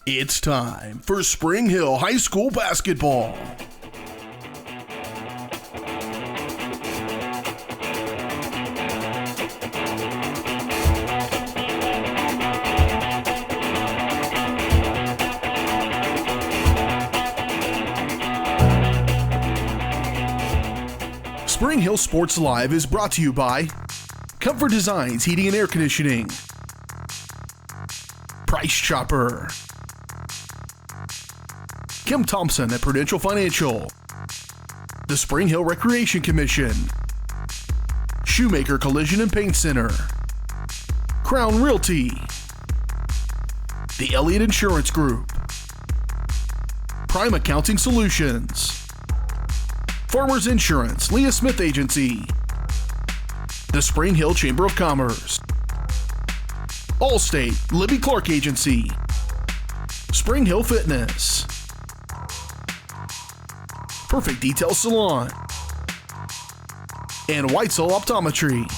It's time for Spring Hill High School basketball. Spring Hill Sports Live is brought to you by Comfort Designs Heating and Air Conditioning, Price Chopper, Kim Thompson at Prudential Financial, the Spring Hill Recreation Commission, Shoemaker Collision and Paint Center, Crown Realty, the Elliott Insurance Group, Prime Accounting Solutions, Farmers Insurance, Leah Smith Agency, the Spring Hill Chamber of Commerce, Allstate, Libby Clark Agency, Spring Hill Fitness, Perfect Detail Salon, and Whitesell Optometry.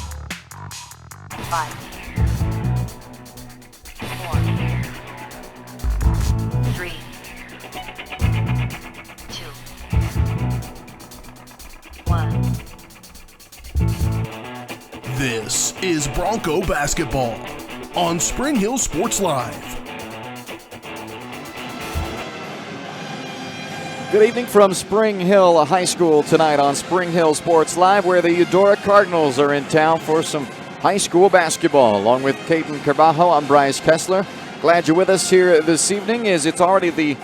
5, 4, 3, 2, 1. This is Bronco basketball on Spring Hill Sports Live. Good evening from Spring Hill High School tonight on Spring Hill Sports Live, where the Eudora Cardinals are in town for some high school basketball. Along with Caden Carvalho, I'm Bryce Kessler. Glad you're with us here this evening, as it's already the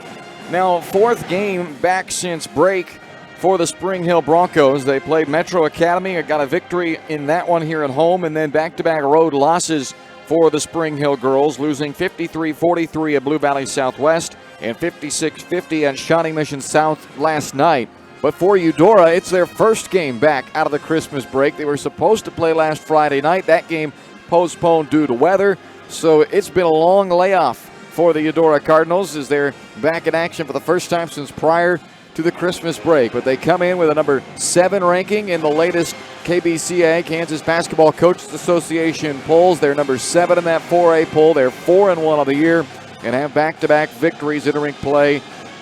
now fourth game back since break for the Spring Hill Broncos. They played Metro Academy, got a victory in that one here at home, and then back-to-back road losses for the Spring Hill girls, losing 53-43 at Blue Valley Southwest and 56-50 at Shawnee Mission South last night. But for Eudora, it's their first game back out of the Christmas break. They were supposed to play last Friday night. That game postponed due to weather, so it's been a long layoff for the Eudora Cardinals as they're back in action for the first time since prior to the Christmas break. But they come in with a number 7 ranking in the latest KBCA, Kansas Basketball Coaches Association polls. They're number 7 in that 4A poll. They're 4-1 on the year and have back-to-back victories entering play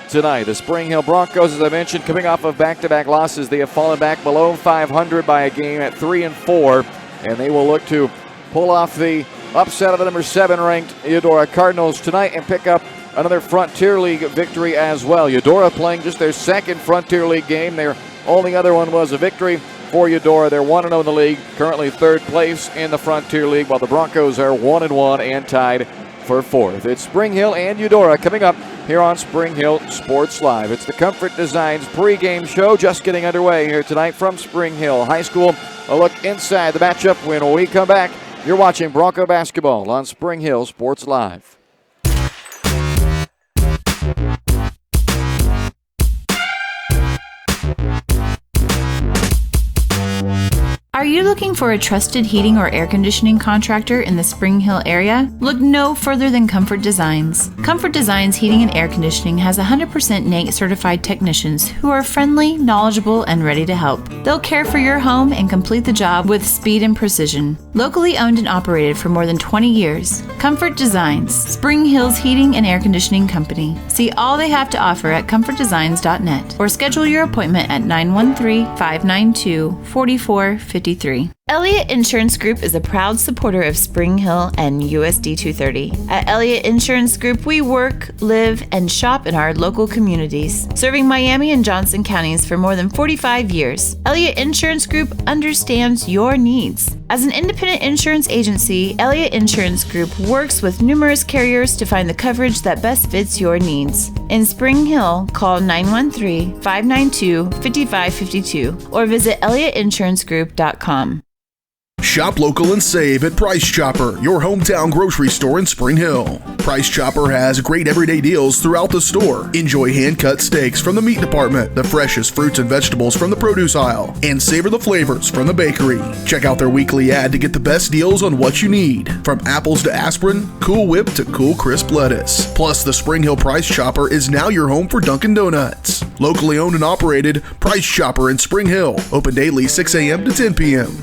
tonight. The Spring Hill Broncos, as I mentioned, coming off of back-to-back losses, they have fallen back below 500 by a game at 3-4, and they will look to pull off the upset of the number 7 ranked Eudora Cardinals tonight and pick up another Frontier League victory as well. Eudora playing just their second Frontier League game. Their only other one was a victory for Eudora. They're 1-0 in the league, currently third place in the Frontier League, while the Broncos are 1-1 and tied for fourth. It's Spring Hill and Eudora coming up here on Spring Hill Sports Live. It's the Comfort Designs pregame show just getting underway here tonight from Spring Hill High School. A look inside the matchup when we come back. You're watching Bronco basketball on Spring Hill Sports Live. Are you looking for a trusted heating or air conditioning contractor in the Spring Hill area? Look no further than Comfort Designs. Comfort Designs Heating and Air Conditioning has 100% NATE certified technicians who are friendly, knowledgeable, and ready to help. They'll care for your home and complete the job with speed and precision. Locally owned and operated for more than 20 years, Comfort Designs, Spring Hill's heating and air conditioning company. See all they have to offer at comfortdesigns.net or schedule your appointment at 913-592-4453. Elliott Insurance Group is a proud supporter of Spring Hill and USD 230. At Elliott Insurance Group, we work, live, and shop in our local communities, serving Miami and Johnson counties for more than 45 years. Elliott Insurance Group understands your needs. As an independent insurance agency, Elliott Insurance Group works with numerous carriers to find the coverage that best fits your needs. In Spring Hill, call 913-592-5552 or visit elliottInsuranceGroup.com. Shop local and save at Price Chopper, your hometown grocery store in Spring Hill. Price Chopper has great everyday deals throughout the store. Enjoy hand-cut steaks from the meat department, the freshest fruits and vegetables from the produce aisle, and savor the flavors from the bakery. Check out their weekly ad to get the best deals on what you need, from apples to aspirin, Cool Whip to Cool Crisp lettuce. Plus, the Spring Hill Price Chopper is now your home for Dunkin' Donuts. Locally owned and operated, Price Chopper in Spring Hill. Open daily 6 a.m. to 10 p.m.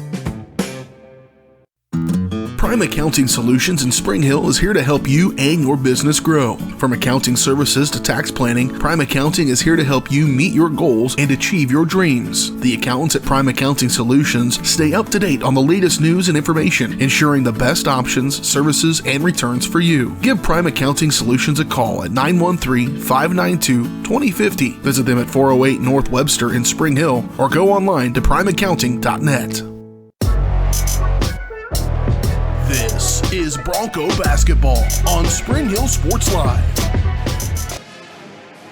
Prime Accounting Solutions in Spring Hill is here to help you and your business grow. From accounting services to tax planning, Prime Accounting is here to help you meet your goals and achieve your dreams. The accountants at Prime Accounting Solutions stay up to date on the latest news and information, ensuring the best options, services, and returns for you. Give Prime Accounting Solutions a call at 913-592-2050. Visit them at 408 North Webster in Spring Hill or go online to primeaccounting.net. This is Bronco basketball on Spring Hill Sports Live.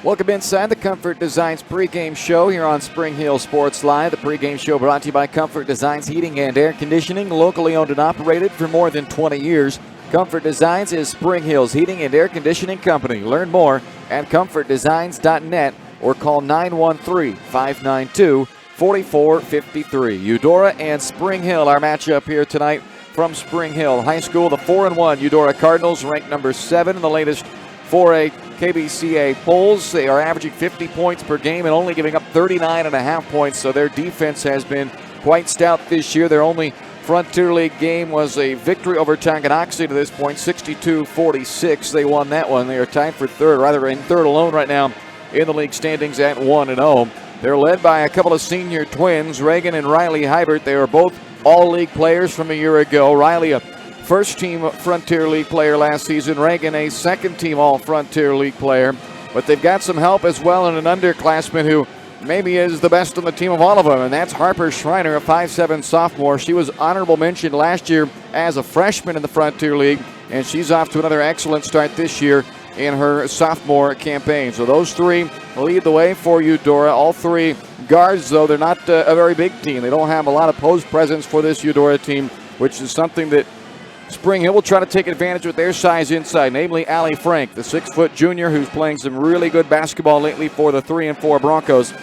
Welcome inside the Comfort Designs pregame show here on Spring Hill Sports Live. The pregame show brought to you by Comfort Designs Heating and Air Conditioning, locally owned and operated for more than 20 years. Comfort Designs is Spring Hill's heating and air conditioning company. Learn more at comfortdesigns.net or call 913-592-4453. Eudora and Spring Hill, our matchup here tonight from Spring Hill High School. The 4-1 Eudora Cardinals, ranked number 7 in the latest 4A KBCA polls. They are averaging 50 points per game and only giving up 39.5 points, so their defense has been quite stout this year. Their only Frontier League game was a victory over Tonganoxie to this point, 62-46. They won that one. They are tied for third, rather in third alone right now in the league standings at 1-0. They're led by a couple of senior twins, Reagan and Riley Hybert. They are both all-league players from a year ago. Riley, a first-team Frontier League player last season. Reagan, a second-team All-Frontier League player. But they've got some help as well in an underclassman who maybe is the best on the team of all of them, and that's Harper Schreiner, a 5'7" sophomore. She was honorable mention last year as a freshman in the Frontier League, and she's off to another excellent start this year in her sophomore campaign. So those three lead the way for Eudora. All three guards, though, they're not a very big team. They don't have a lot of post presence for this Eudora team, which is something that Spring Hill will try to take advantage with their size inside, namely Allie Frank, the 6-foot junior who's playing some really good basketball lately for the 3-4 Broncos.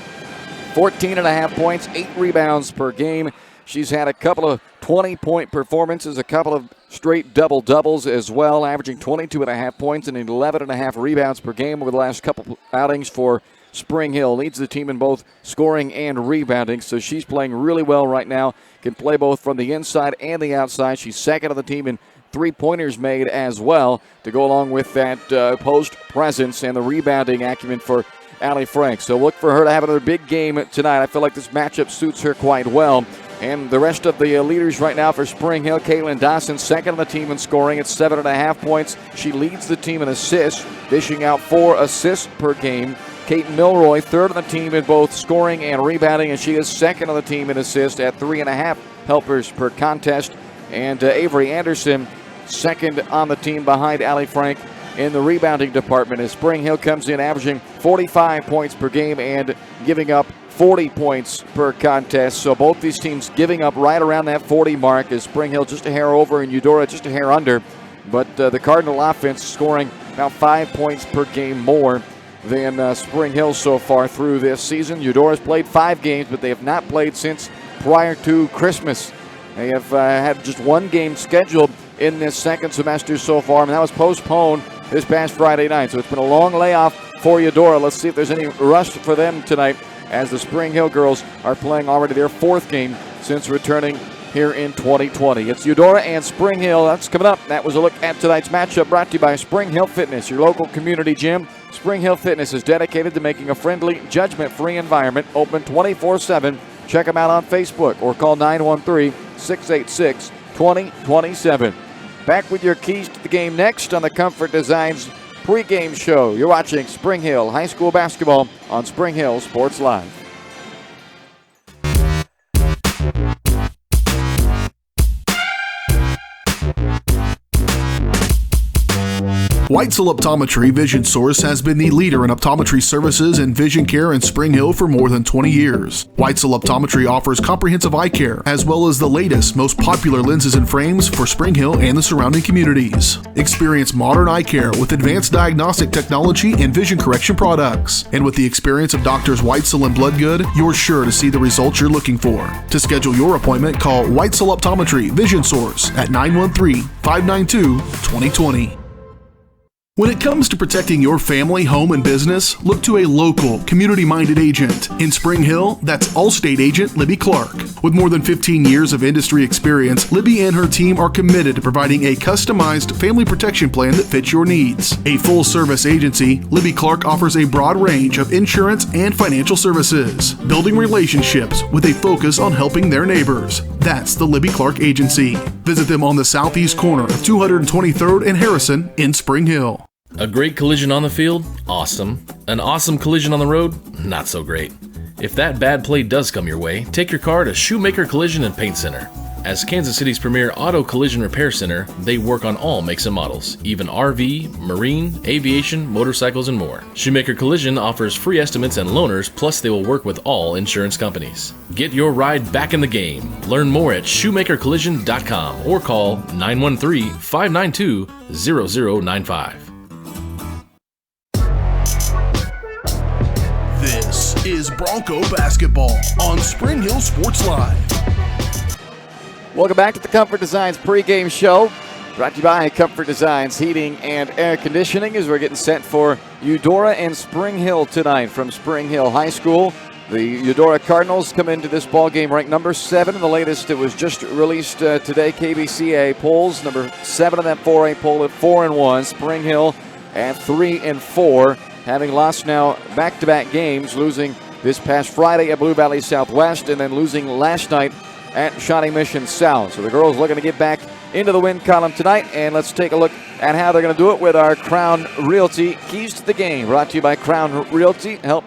14.5 points, 8 rebounds per game. She's had a couple of 20-point performances, a couple of straight double-doubles as well, averaging 22.5 points and 11.5 rebounds per game over the last couple outings for Spring Hill. Leads the team in both scoring and rebounding, so she's playing really well right now. Can play both from the inside and the outside. She's second on the team in three-pointers made as well to go along with that post presence and the rebounding acumen for Allie Frank. So look for her to have another big game tonight. I feel like this matchup suits her quite well. And the rest of the leaders right now for Spring Hill, Caitlin Dawson, second on the team in scoring at 7.5 points. She leads the team in assists, dishing out 4 assists per game. Kate Milroy, third on the team in both scoring and rebounding, and she is second on the team in assists at 3.5 helpers per contest. And Avery Anderson, second on the team behind Allie Frank in the rebounding department, as Spring Hill comes in averaging 45 points per game and giving up 40 points per contest. So both these teams giving up right around that 40 mark, as Spring Hill just a hair over and Eudora just a hair under. But the Cardinal offense scoring about 5 points per game more than Spring Hill so far through this season. Eudora's played 5 games, but they have not played since prior to Christmas. They have had just 1 game scheduled in this second semester so far, and that was postponed this past Friday night. So it's been a long layoff for Eudora. Let's see if there's any rush for them tonight, as the Spring Hill girls are playing already their 4th game since returning here in 2020. It's Eudora and Spring Hill. That's coming up. That was a look at tonight's matchup, brought to you by Spring Hill Fitness, your local community gym. Spring Hill Fitness is dedicated to making a friendly, judgment-free environment open 24/7. Check them out on Facebook or call 913-686-2027. Back with your keys to the game next on the Comfort Designs pregame show. You're watching Spring Hill High School basketball on Spring Hill Sports Live. Weitzel Optometry Vision Source has been the leader in optometry services and vision care in Spring Hill for more than 20 years. Weitzel Optometry offers comprehensive eye care, as well as the latest, most popular lenses and frames for Spring Hill and the surrounding communities. Experience modern eye care with advanced diagnostic technology and vision correction products. And with the experience of Doctors Weitzel and Bloodgood, you're sure to see the results you're looking for. To schedule your appointment, call Weitzel Optometry Vision Source at 913-592-2020. When it comes to protecting your family, home, and business, look to a local, community-minded agent. In Spring Hill, that's Allstate agent Libby Clark. With more than 15 years of industry experience, Libby and her team are committed to providing a customized family protection plan that fits your needs. A full-service agency, Libby Clark offers a broad range of insurance and financial services, building relationships with a focus on helping their neighbors. That's the Libby Clark Agency. Visit them on the southeast corner of 223rd and Harrison in Spring Hill. A great collision on the field? Awesome. An awesome collision on the road? Not so great. If that bad play does come your way, take your car to Shoemaker Collision and Paint Center. As Kansas City's premier auto collision repair center, they work on all makes and models, even RV, marine, aviation, motorcycles, and more. Shoemaker Collision offers free estimates and loaners, plus they will work with all insurance companies. Get your ride back in the game. Learn more at shoemakercollision.com or call 913-592-0095. This is Bronco basketball on Spring Hill Sports Live. Welcome back to the Comfort Designs pregame show, brought to you by Comfort Designs Heating and Air Conditioning, as we're getting set for Eudora and Spring Hill tonight from Spring Hill High School. The Eudora Cardinals come into this ball game ranked number 7. The latest, it was just released today, KBCA polls, number 7 on that 4A poll at 4-1. Spring Hill at 3-4, having lost now back-to-back games, losing this past Friday at Blue Valley Southwest and then losing last night at Shawnee Mission South. So the girls looking to get back into the win column tonight, and let's take a look at how they're going to do it with our Crown Realty Keys to the Game, brought to you by Crown Realty. With a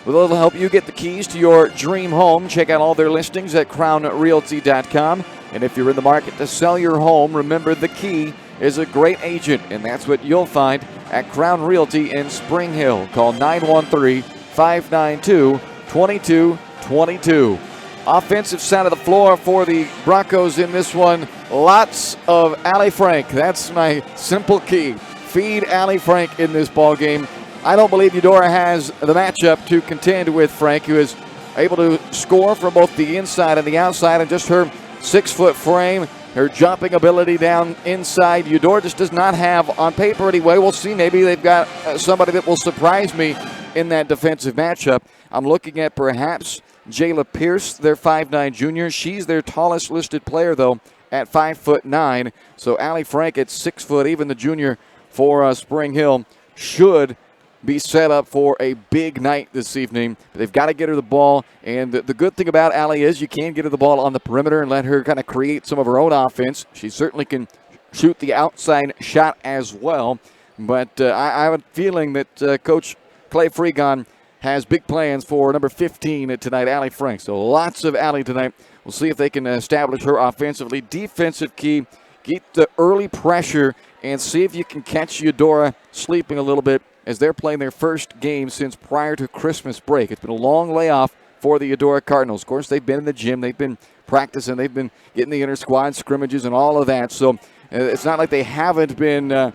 little help, you get the keys to your dream home. Check out all their listings at crownrealty.com. And if you're in the market to sell your home, remember the key is a great agent, and that's what you'll find at Crown Realty in Spring Hill. Call 913-592-2222. Offensive side of the floor for the Broncos in this one. Lots of Allie Frank. That's my simple key. Feed Allie Frank in this ball game. I don't believe Eudora has the matchup to contend with Frank, who is able to score from both the inside and the outside, and just her 6-foot frame, her jumping ability down inside. Eudora just does not have, on paper anyway. We'll see. Maybe they've got somebody that will surprise me in that defensive matchup. I'm looking at perhaps Jayla Pierce, their 5'9 junior. She's their tallest listed player, though, at 5'9". So Allie Frank at 6 foot, even the junior for Spring Hill, should be set up for a big night this evening. They've got to get her the ball, and the good thing about Allie is you can get her the ball on the perimeter and let her kind of create some of her own offense. She certainly can shoot the outside shot as well, but I have a feeling that Coach Clay Fregon has big plans for number 15 tonight, Allie Frank. So lots of Allie tonight. We'll see if they can establish her offensively. Defensive key, get the early pressure and see if you can catch Eudora sleeping a little bit as they're playing their first game since prior to Christmas break. It's been a long layoff for the Eudora Cardinals. Of course, they've been in the gym. They've been practicing. They've been getting the inter-squad scrimmages and all of that. So it's not like they haven't been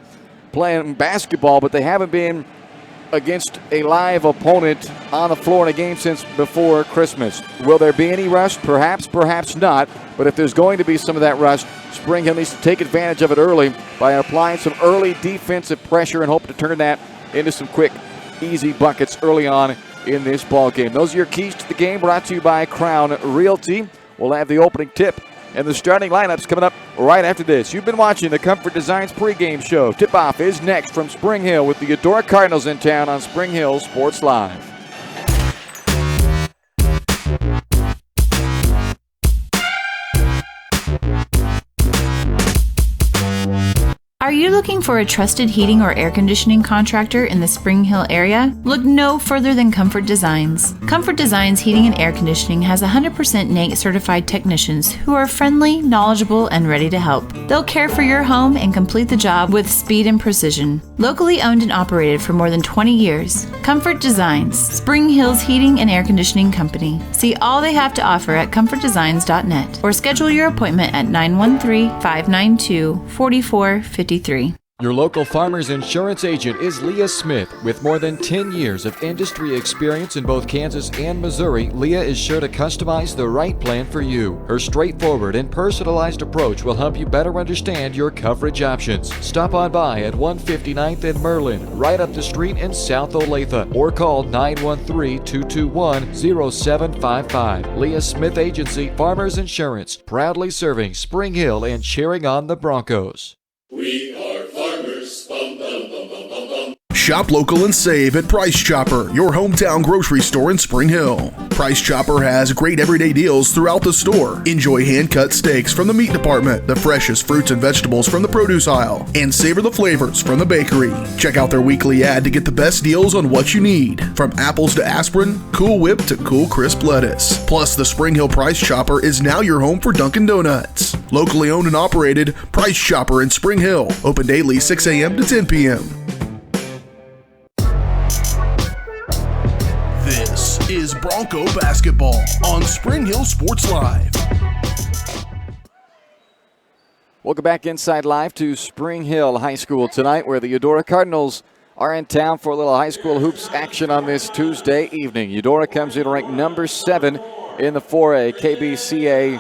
playing basketball, but they haven't been against a live opponent on the floor in a game since before Christmas. Will there be any rust? Perhaps, perhaps not. But if there's going to be some of that rust, Spring Hill needs to take advantage of it early by applying some early defensive pressure and hope to turn that into some quick, easy buckets early on in this ball game. Those are your keys to the game, brought to you by Crown Realty. We'll have the opening tip and the starting lineups coming up right after this. You've been watching the Comfort Designs pregame show. Tip-off is next from Spring Hill with the Eudora Cardinals in town on Spring Hill Sports Live. Are you looking for a trusted heating or air conditioning contractor in the Spring Hill area? Look no further than Comfort Designs. Comfort Designs Heating and Air Conditioning has 100% NATE certified technicians who are friendly, knowledgeable, and ready to help. They'll care for your home and complete the job with speed and precision. Locally owned and operated for more than 20 years, Comfort Designs, Spring Hill's heating and air conditioning company. See all they have to offer at comfortdesigns.net or schedule your appointment at 913-592-4453. Your local farmer's insurance agent is Leah Smith. With more than 10 years of industry experience in both Kansas and Missouri, Leah is sure to customize the right plan for you. Her straightforward and personalized approach will help you better understand your coverage options. Stop on by at 159th and Merlin, right up the street in South Olathe, or call 913-221-0755. Leah Smith Agency, Farmers Insurance, proudly serving Spring Hill and cheering on the Broncos. We are farmers. Bum, bum, bum, bum, bum, bum. Shop local and save at Price Chopper, your hometown grocery store in Spring Hill. Price Chopper has great everyday deals throughout the store. Enjoy hand-cut steaks from the meat department, the freshest fruits and vegetables from the produce aisle, and savor the flavors from the bakery. Check out their weekly ad to get the best deals on what you need, from apples to aspirin, Cool Whip to cool crisp lettuce. Plus, the Spring Hill Price Chopper is now your home for Dunkin' Donuts. Locally owned and operated, Price Chopper in Spring Hill. Open daily 6 a.m. to 10 p.m. This is Bronco basketball on Spring Hill Sports Live. Welcome back inside live to Spring Hill High School tonight, where the Eudora Cardinals are in town for a little high school hoops action on this Tuesday evening. Eudora comes in ranked number 7 in the 4A KBCA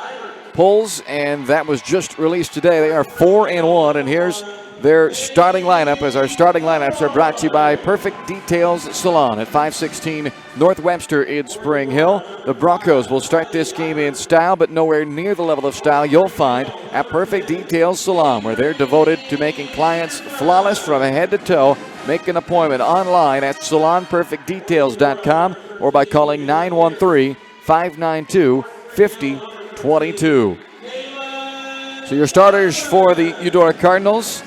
polls, and that was just released today. They are 4-1, and here's their starting lineup, as our starting lineups are brought to you by Perfect Details Salon at 516 North Webster in Spring Hill. The Broncos will start this game in style, but nowhere near the level of style you'll find at Perfect Details Salon, where they're devoted to making clients flawless from head to toe. Make an appointment online at salonperfectdetails.com or by calling 913-592-5022. So your starters for the Eudora Cardinals: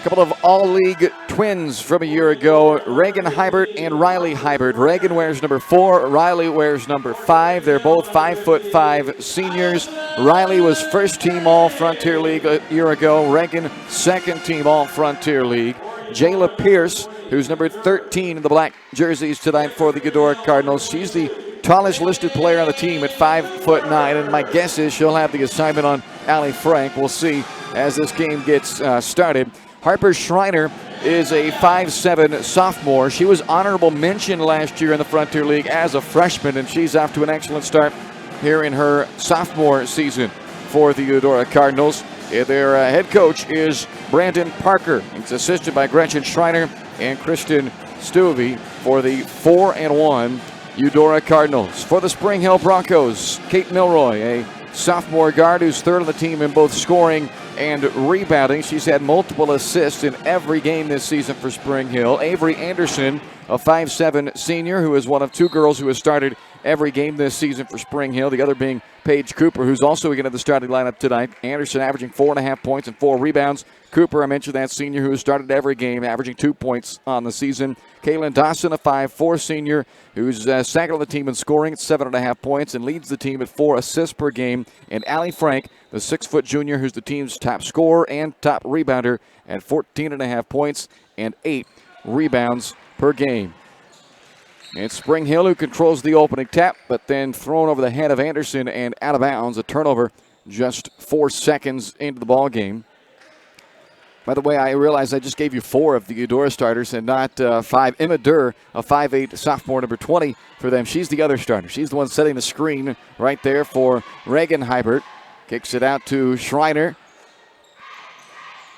a couple of all-league twins from a year ago, Reagan Hybert and Riley Hybert. Reagan wears number 4, Riley wears number 5. They're both 5'5" seniors. Riley was first-team All-Frontier League a year ago. Reagan, second-team All-Frontier League. Jayla Pierce, who's number 13 in the black jerseys tonight for the Eudora Cardinals. She's the tallest listed player on the team at 5'9", and my guess is she'll have the assignment on Allie Frank. We'll see as this game gets started. Harper Schreiner is a 5'7" sophomore. She was honorable mention last year in the Frontier League as a freshman, and she's off to an excellent start here in her sophomore season for the Eudora Cardinals. Their head coach is Brandon Parker. He's assisted by Gretchen Schreiner and Kristen Stuvey for the 4-1 Eudora Cardinals. For the Spring Hill Broncos, Kate Milroy, a sophomore guard who's third on the team in both scoring and rebounding. She's had multiple assists in every game this season for Spring Hill. Avery Anderson, a 5'7" senior who is one of 2 girls who has started every game this season for Spring Hill, the other being Paige Cooper, who's also going to the starting lineup tonight. Anderson averaging 4.5 points and 4 rebounds. Cooper, I mentioned that senior who has started every game, averaging 2 points on the season. Kaylin Dawson, a 5'4" senior who's second on the team in scoring at 7.5 points and leads the team at 4 assists per game. And Allie Frank, the 6' junior who's the team's top scorer and top rebounder at 14.5 points and 8 rebounds per game. It's Spring Hill who controls the opening tap, but then thrown over the head of Anderson and out of bounds. A turnover just 4 seconds into the ball game. By the way, I realize I just gave you 4 of the Eudora starters and not 5. Emma Durr, a 5'8" sophomore, number 20 for them. She's the other starter. She's the one setting the screen right there for Reagan Hybert. Kicks it out to Schreiner.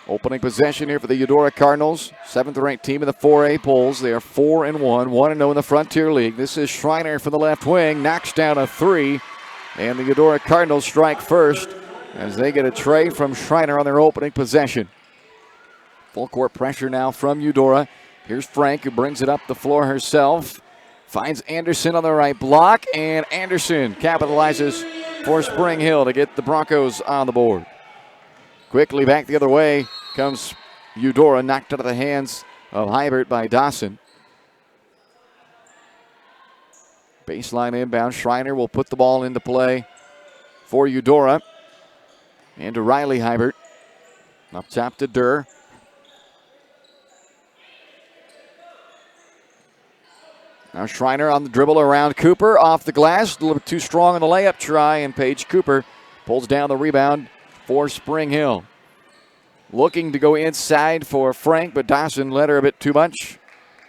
Opening possession here for the Eudora Cardinals. 7th-ranked team in the 4A polls. They are 4-1, 1-0 in the Frontier League. This is Schreiner from the left wing. Knocks down a 3. And the Eudora Cardinals strike first as they get a tray from Schreiner on their opening possession. Full court pressure now from Eudora. Here's Frank, who brings it up the floor herself. Finds Anderson on the right block. And Anderson capitalizes for Spring Hill to get the Broncos on the board. Quickly back the other way comes Eudora, knocked out of the hands of Hybert by Dawson. Baseline inbound. Schreiner will put the ball into play for Eudora. And to Riley Hybert. Up top to Durr. Now Schreiner on the dribble around Cooper. Off the glass. A little bit too strong on the layup try. And Paige Cooper pulls down the rebound for Spring Hill. looking to go inside for Frank, but Dawson led her a bit too much.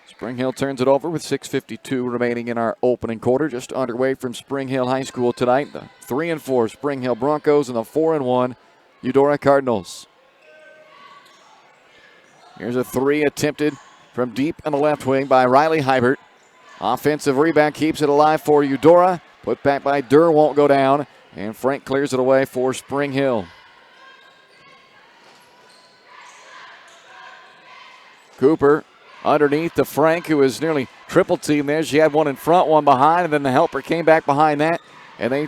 Spring Hill turns it over with 6:52 remaining in our opening quarter. Just underway from Spring Hill High School tonight. The 3-4 Spring Hill Broncos and the 4-1 Eudora Cardinals. Here's a three attempted from deep in the left wing by Riley Hybert. Offensive rebound keeps it alive for Eudora. Put back by Durr, won't go down. And Frank clears it away for Spring Hill. Cooper underneath to Frank, who is nearly triple team there. She had one in front, one behind, and then the helper came back behind that. And they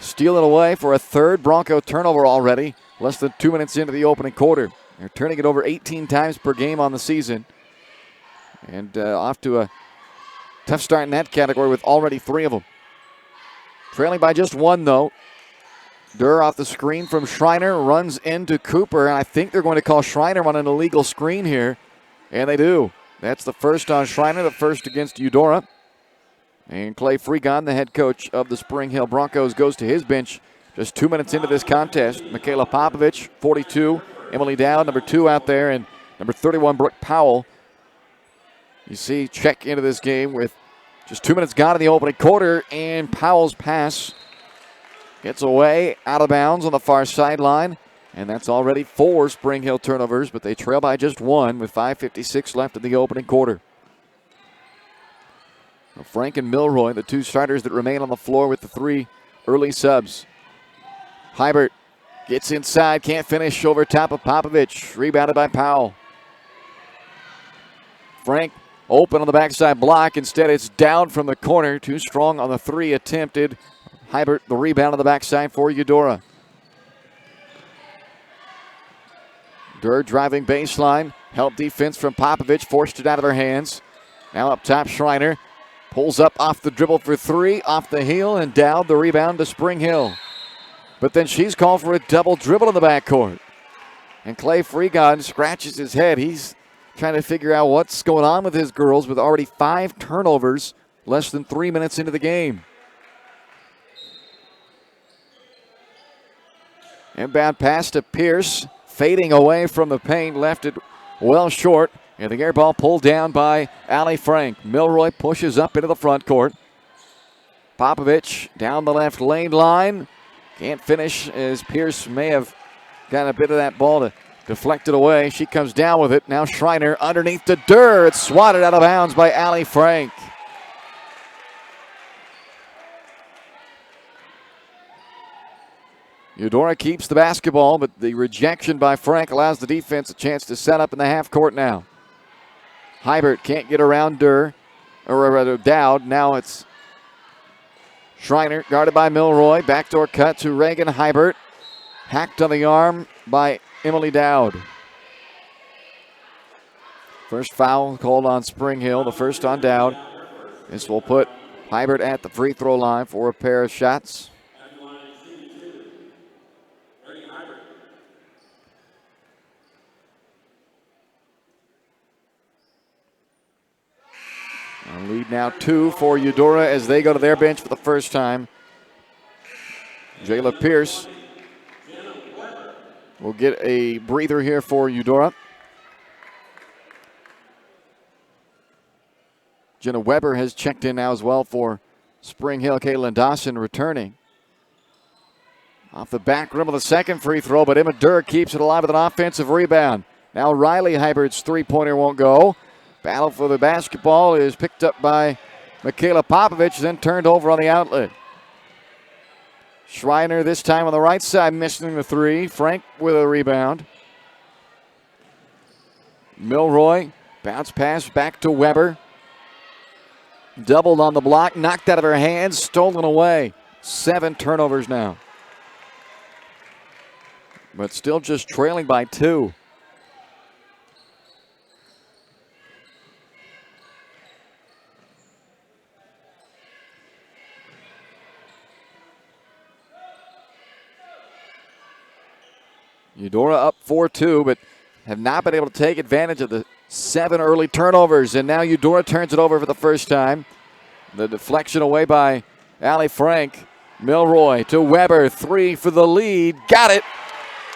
steal it away for a third Bronco turnover already. Less than 2 minutes into the opening quarter. They're turning it over 18 times per game on the season. And off to a tough start in that category with already 3 of them. Trailing by just 1, though. Durr off the screen from Schreiner, runs into Cooper, and I think they're going to call Schreiner on an illegal screen here. And they do. That's the first on Schreiner, the first against Eudora. And Clay Freegon, the head coach of the Spring Hill Broncos, goes to his bench just 2 minutes into this contest. Michaela Popovich, 42. Emily Dowd, number 2 out there, and number 31, Brooke Powell. You see, check into this game with just 2 minutes gone in the opening quarter, and Powell's pass gets away out of bounds on the far sideline, and that's already 4 Spring Hill turnovers, but they trail by just 1 with 5:56 left in the opening quarter. Now Frank and Milroy, the 2 starters that remain on the floor with the 3 early subs. Hybert gets inside, can't finish over top of Popovich. Rebounded by Powell. Frank open on the backside block. Instead, it's down from the corner. Too strong on the 3 attempted. Hybert, the rebound on the backside for Eudora. Durr driving baseline. Help defense from Popovich. Forced it out of her hands. Now up top, Schreiner. Pulls up off the dribble for 3. Off the heel, and Dowd the rebound to Spring Hill. But then she's called for a double dribble in the backcourt. And Clay Freegon scratches his head. He's trying to figure out what's going on with his girls with already 5 turnovers less than 3 minutes into the game. Inbound pass to Pierce. Fading away from the paint. Left it well short. And the air ball pulled down by Allie Frank. Milroy pushes up into the front court. Popovich down the left lane line. Can't finish as Pierce may have got a bit of that ball to deflect it away. She comes down with it. Now Schreiner underneath to Durr. It's swatted out of bounds by Allie Frank. Eudora keeps the basketball, but the rejection by Frank allows the defense a chance to set up in the half court now. Hybert can't get around Durr, or rather Dowd. Now it's Schreiner guarded by Milroy. Backdoor cut to Reagan Hybert. Hacked on the arm by Emily Dowd. First foul called on Spring Hill, the first on Dowd. This will put Hybert at the free throw line for a pair of shots. Lead now 2 for Eudora as they go to their bench for the first time. Jayla Pierce will get a breather here for Eudora. Jenna Weber has checked in now as well for Spring Hill. Caitlin Dawson returning. Off the back rim of the second free throw, but Emma Durr keeps it alive with an offensive rebound. Now Riley Hybert's three-pointer won't go. Battle for the basketball is picked up by Michaela Popovich, then turned over on the outlet. Schreiner this time on the right side, missing the 3. Frank with a rebound. Milroy, bounce pass back to Weber. Doubled on the block, knocked out of her hands, stolen away. 7 turnovers now. But still just trailing by 2. Eudora up 4-2, but have not been able to take advantage of the 7 early turnovers. And now Eudora turns it over for the first time. The deflection away by Allie Frank. Milroy to Weber. 3 for the lead. Got it.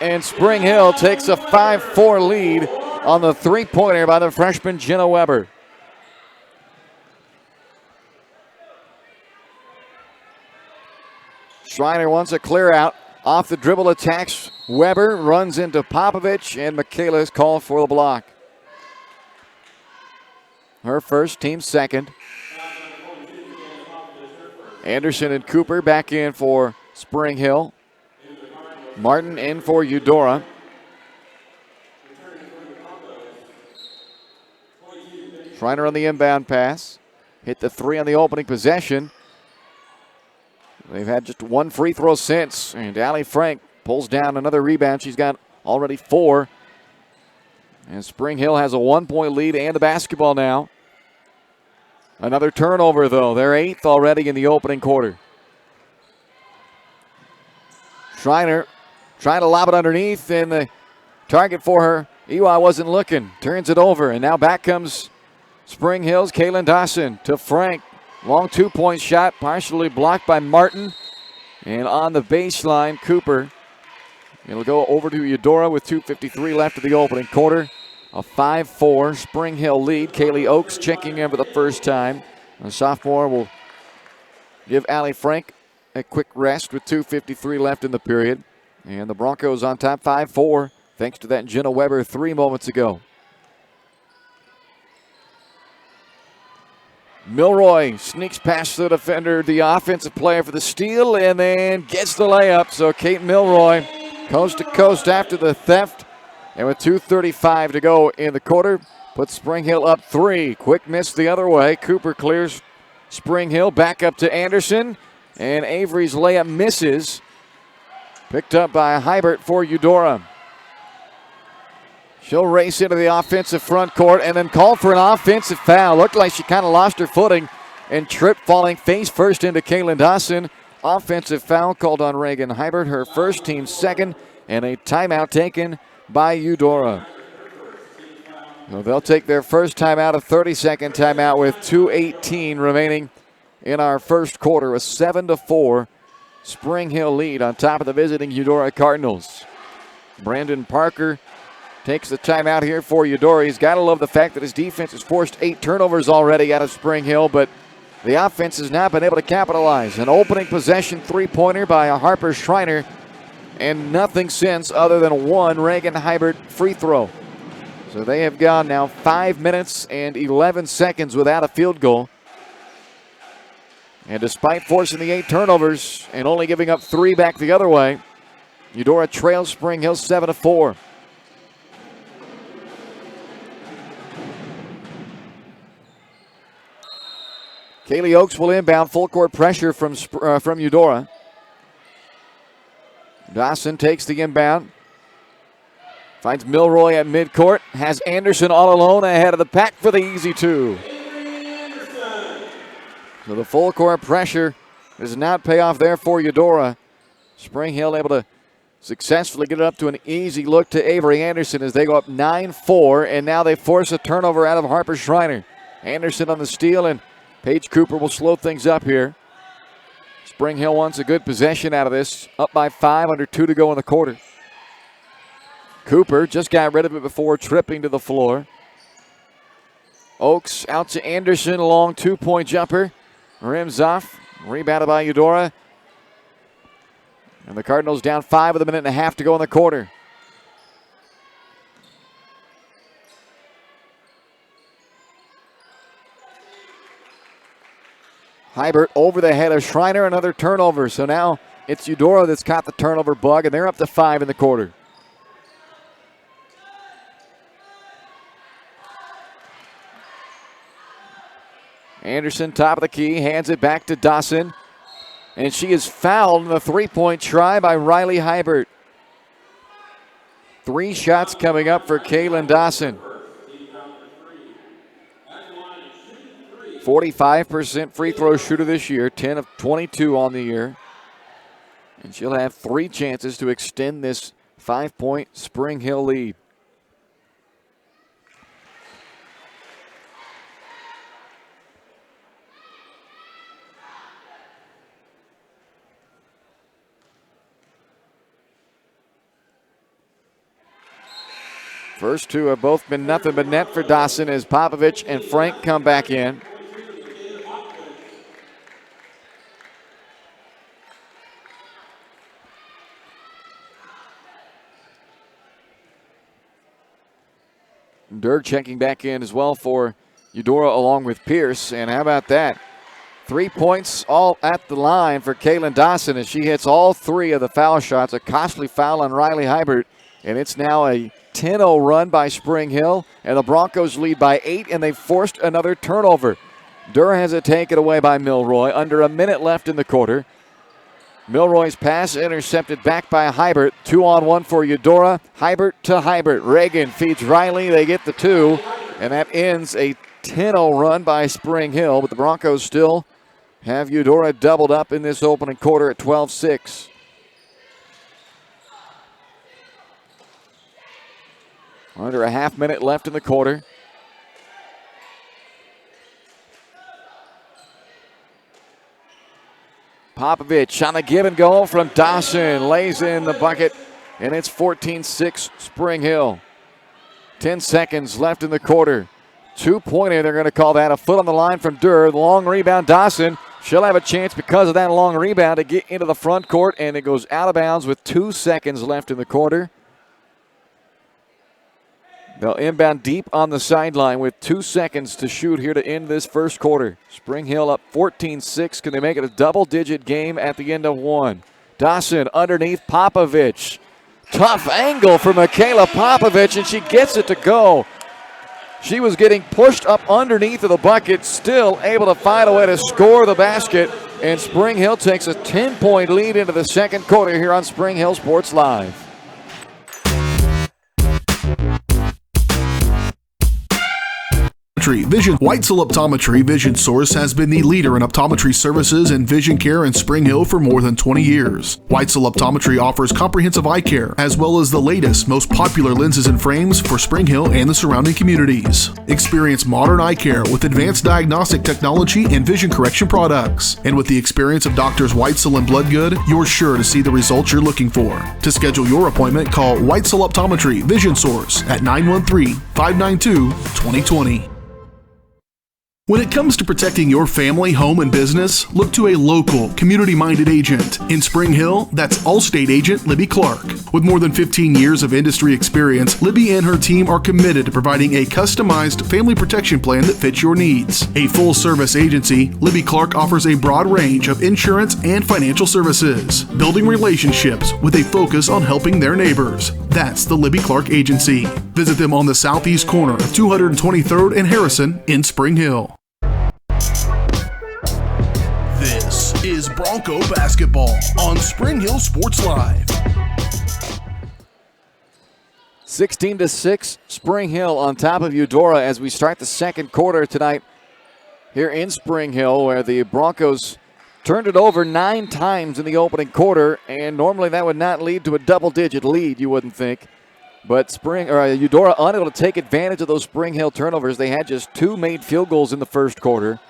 And Spring Hill takes a 5-4 lead on the three-pointer by the freshman Jenna Weber. Schreiner wants a clear out. Off the dribble attacks Weber, runs into Popovich, and Michaela is called for the block. Her first, team second. Anderson and Cooper back in for Spring Hill. Martin in for Eudora. Schreiner on the inbound pass. Hit the three on the opening possession. They've had just one free throw since, and Allie Frank pulls down another rebound. She's got already 4. And Spring Hill has a 1-point lead and the basketball now. Another turnover, though. They're 8th already in the opening quarter. Schreiner trying to lob it underneath, and the target for her, Ewai wasn't looking. Turns it over, and now back comes Spring Hill's Kaylin Dawson to Frank. Long 2-point shot, partially blocked by Martin. And on the baseline, Cooper. It'll go over to Eudora with 2:53 left of the opening quarter. A 5-4 Spring Hill lead. Kaylee Oakes checking in for the first time. The sophomore will give Allie Frank a quick rest with 2:53 left in the period. And the Broncos on top 5-4 thanks to that Jenna Weber 3 moments ago. Milroy sneaks past the defender, the offensive player for the steal, and then gets the layup. So Kate Milroy, coast to coast after the theft. And with 2:35 to go in the quarter, puts Spring Hill up 3. Quick miss the other way. Cooper clears Spring Hill back up to Anderson. And Avery's layup misses. Picked up by Hybert for Eudora. She'll race into the offensive front court and then call for an offensive foul. Looked like she kind of lost her footing and tripped, falling face first into Kaylin Dawson. Offensive foul called on Reagan Hybert, her first, team second, and a timeout taken by Eudora. So they'll take their first timeout, a 30-second timeout with 2:18 remaining in our first quarter. A 7-4 Spring Hill lead on top of the visiting Eudora Cardinals. Brandon Parker takes the timeout here for Eudora. He's got to love the fact that his defense has forced 8 turnovers already out of Spring Hill, but the offense has not been able to capitalize. An opening possession three-pointer by a Harper Schreiner, and nothing since other than one Reagan Hybert free throw. So they have gone now 5 minutes and 11 seconds without a field goal. And despite forcing the 8 turnovers and only giving up 3 back the other way, Eudora trails Spring Hill 7-4. Kaylee Oakes will inbound, full court pressure from Eudora. Dawson takes the inbound. Finds Milroy at midcourt. Has Anderson all alone ahead of the pack for the easy 2. So the full court pressure does not pay off there for Eudora. Spring Hill able to successfully get it up to an easy look to Avery Anderson as they go up 9-4, and now they force a turnover out of Harper Schreiner. Anderson on the steal, and Paige Cooper will slow things up here. Spring Hill wants a good possession out of this. Up by 5, under 2 to go in the quarter. Cooper just got rid of it before tripping to the floor. Oakes out to Anderson, a long 2-point jumper. Rims off, rebounded by Eudora. And the Cardinals down 5 with a minute and a half to go in the quarter. Hybert over the head of Schreiner, another turnover. So now it's Eudora that's caught the turnover bug, and they're up to 5 in the quarter. Anderson, top of the key, hands it back to Dawson. And she is fouled in the 3-point try by Riley Hybert. 3 shots coming up for Kaylin Dawson. 45% free throw shooter this year, 10 of 22 on the year. And she'll have 3 chances to extend this 5-point Spring Hill lead. First two have both been nothing but net for Dawson as Popovich and Frank come back in. Dirk checking back in as well for Eudora along with Pierce. And how about that? 3 points all at the line for Kaylin Dawson as she hits all three of the foul shots. A costly foul on Riley Hybert. And it's now a 10-0 run by Spring Hill. And the Broncos lead by 8, and they've forced another turnover. Durr has it taken away by Milroy. Under a minute left in the quarter. Milroy's pass intercepted back by Hybert. 2-on-1 for Eudora. Hybert to Hybert. Reagan feeds Riley. They get the 2. And that ends a 10-0 run by Spring Hill. But the Broncos still have Eudora doubled up in this opening quarter at 12-6. Under a half minute left in the quarter. Popovich on the give and go from Dawson. Lays in the bucket, and it's 14-6 Spring Hill. 10 seconds left in the quarter. 2-pointer, they're going to call that. A foot on the line from Durr. The long rebound, Dawson. She'll have a chance because of that long rebound to get into the front court, and it goes out of bounds with 2 seconds left in the quarter. They'll inbound deep on the sideline with 2 seconds to shoot here to end this first quarter. Spring Hill up 14-6. Can they make it a double-digit game at the end of one? Dawson underneath Popovich. Tough angle for Michaela Popovich, and she gets it to go. She was getting pushed up underneath of the bucket, still able to find a way to score the basket, and Spring Hill takes a 10-point lead into the second quarter here on Spring Hill Sports Live. Vision Whitesell Optometry Vision Source has been the leader in optometry services and vision care in Spring Hill for more than 20 years. Whitesell Optometry offers comprehensive eye care, as well as the latest, most popular lenses and frames for Spring Hill and the surrounding communities. Experience modern eye care with advanced diagnostic technology and vision correction products. And with the experience of Doctors Whitesell and Bloodgood, you're sure to see the results you're looking for. To schedule your appointment, call Whitesell Optometry Vision Source at 913-592-2020. When it comes to protecting your family, home, and business, look to a local, community-minded agent. In Spring Hill, that's Allstate agent Libby Clark. With more than 15 years of industry experience, Libby and her team are committed to providing a customized family protection plan that fits your needs. A full-service agency, Libby Clark offers a broad range of insurance and financial services, building relationships with a focus on helping their neighbors. That's the Libby Clark Agency. Visit them on the southeast corner of 223rd and Harrison in Spring Hill. This is Bronco basketball on Spring Hill Sports Live. 16-6, Spring Hill on top of Eudora as we start the second quarter tonight here in Spring Hill, where the Broncos turned it over 9 times in the opening quarter, and normally that would not lead to a double-digit lead, you wouldn't think. But Eudora unable to take advantage of those Spring Hill turnovers. They had just 2 made field goals in the first quarter.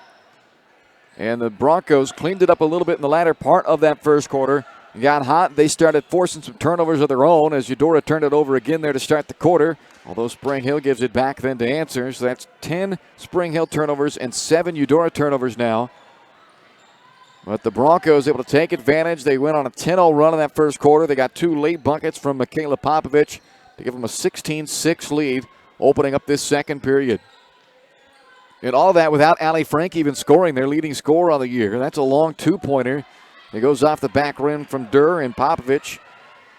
And the Broncos cleaned it up a little bit in the latter part of that first quarter. Got hot. They started forcing some turnovers of their own as Eudora turned it over again there to start the quarter. Although Spring Hill gives it back then to answer. So that's 10 Spring Hill turnovers and 7 Eudora turnovers now. But the Broncos able to take advantage. They went on a 10-0 run in that first quarter. They got 2 late buckets from Michaela Popovich to give them a 16-6 lead, opening up this second period. And all that without Allie Frank even scoring, their leading scorer on the year. That's a long 2-pointer. It goes off the back rim from Durr, and Popovich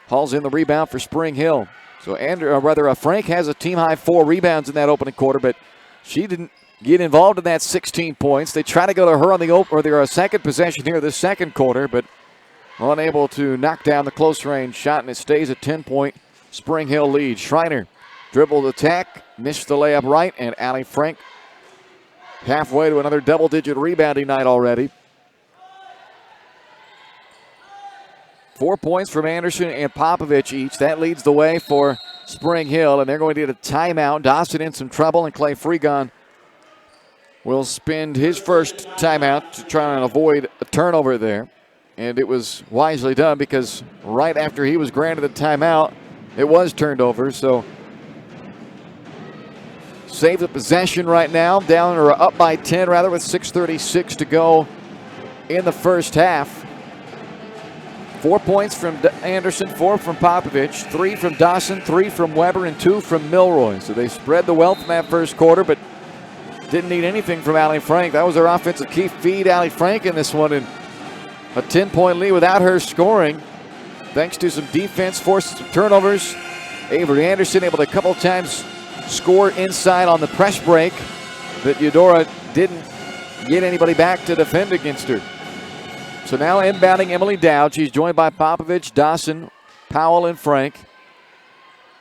hauls in the rebound for Spring Hill. So Frank has a team-high 4 rebounds in that opening quarter, but she didn't get involved in that 16 points. They try to go to her on their second possession here this second quarter, but unable to knock down the close-range shot, and it stays a 10-point Spring Hill lead. Schreiner dribbled attack, missed the layup right, and Allie Frank halfway to another double-digit rebounding night already. 4 points from Anderson and Popovich each. That leads the way for Spring Hill, and they're going to get a timeout. Dawson in some trouble, and Clay Freegon will spend his first timeout to try and avoid a turnover there. And it was wisely done because right after he was granted a timeout, it was turned over. So save the possession right now, down or up by 10 rather, with 6:36 to go in the first half. 4 points from Anderson, 4 from Popovich, 3 from Dawson, 3 from Weber, and 2 from Milroy. So they spread the wealth in that first quarter, but didn't need anything from Allie Frank. That was their offensive key. Feed Allie Frank in this one, and a 10-point lead without her scoring. Thanks to some defense, forced some turnovers. Avery Anderson able to a couple times score inside on the press break, but Eudora didn't get anybody back to defend against her. So now inbounding Emily Dowd. She's joined by Popovich, Dawson, Powell, and Frank.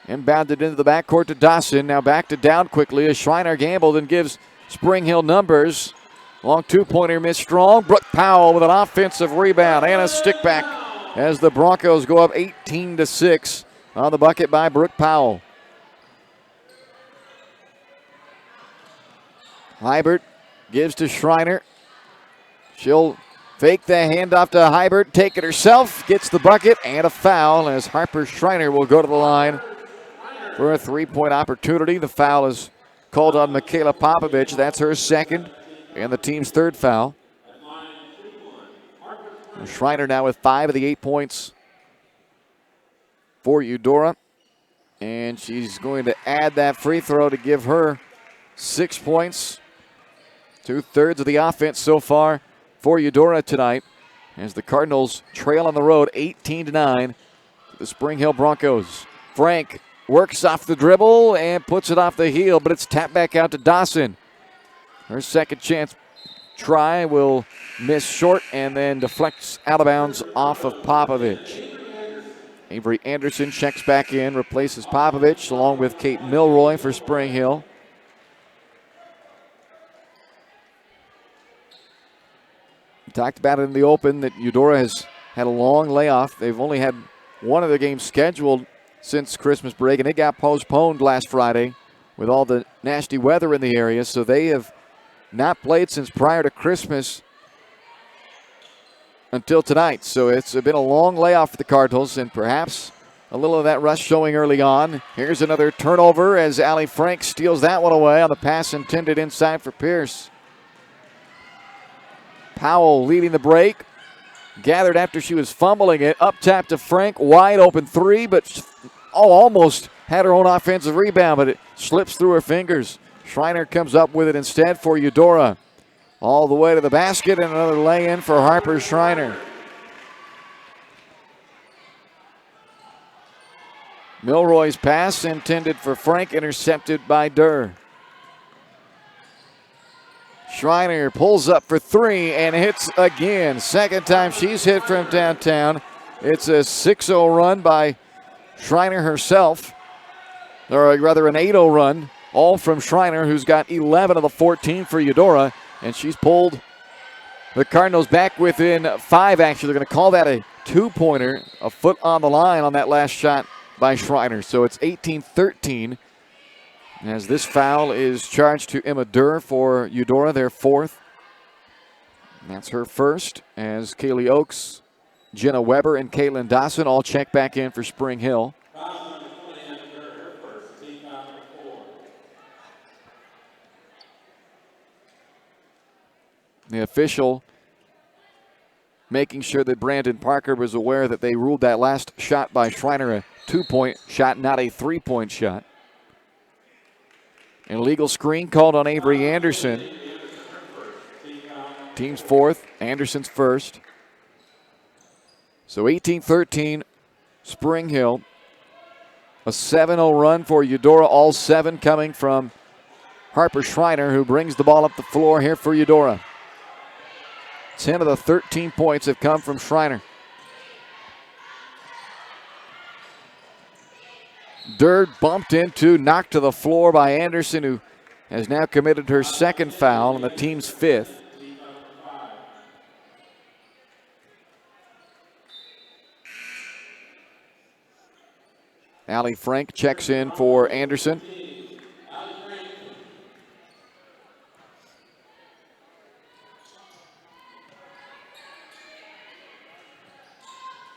Inbounded into the backcourt to Dawson. Now back to Dowd quickly as Schreiner gambled and gives Spring Hill numbers. Long two-pointer missed strong. Brooke Powell with an offensive rebound and a stick back as the Broncos go up 18-6 on the bucket by Brooke Powell. Hybert gives to Schreiner. She'll fake the handoff to Hybert, take it herself, gets the bucket, and a foul as Harper Schreiner will go to the line for a three-point opportunity. The foul is called on Michaela Popovich. That's her second and the team's third foul. Schreiner now with 5 of the 8 points for Eudora. And she's going to add that free throw to give her 6 points. 2/3 of the offense so far for Eudora tonight as the Cardinals trail on the road 18-9 to the Spring Hill Broncos. Frank works off the dribble and puts it off the heel, but it's tapped back out to Dawson. Her second chance try will miss short and then deflects out of bounds off of Popovich. Avery Anderson checks back in, replaces Popovich along with Kate Milroy for Spring Hill. We talked about it in the open that Eudora has had a long layoff. They've only had one of the games scheduled since Christmas break, and it got postponed last Friday with all the nasty weather in the area. So they have not played since prior to Christmas until tonight. So it's been a long layoff for the Cardinals, and perhaps a little of that rust showing early on. Here's another turnover as Allie Frank steals that one away on the pass intended inside for Pierce. Powell leading the break. Gathered after she was fumbling it. Up top to Frank. Wide open three, but almost had her own offensive rebound, but it slips through her fingers. Schreiner comes up with it instead for Eudora. All the way to the basket and another lay-in for Harper Schreiner. Milroy's pass intended for Frank, intercepted by Durr. Schreiner pulls up for three and hits again. Second time she's hit from downtown. It's a 6-0 run by Schreiner herself, or rather an 8-0 run, all from Schreiner, who's got 11 of the 14 for Eudora, and she's pulled the Cardinals back within 5, actually. They're going to call that a two-pointer, a foot on the line on that last shot by Schreiner. So it's 18-13. As this foul is charged to Emma Durr for Eudora, their fourth. And that's her first, as Kaylee Oakes, Jenna Weber, and Caitlin Dawson all check back in for Spring Hill. The official making sure that Brandon Parker was aware that they ruled that last shot by Schreiner a two-point shot, not a three-point shot. An illegal screen called on Avery Anderson. Team's fourth, Anderson's first. So 18-13, Spring Hill. A 7-0 run for Eudora, all 7 coming from Harper Schreiner, who brings the ball up the floor here for Eudora. 10 of the 13 points have come from Schreiner. Durr bumped into, knocked to the floor by Anderson, who has now committed her second foul and the team's fifth. Allie Frank checks in for Anderson.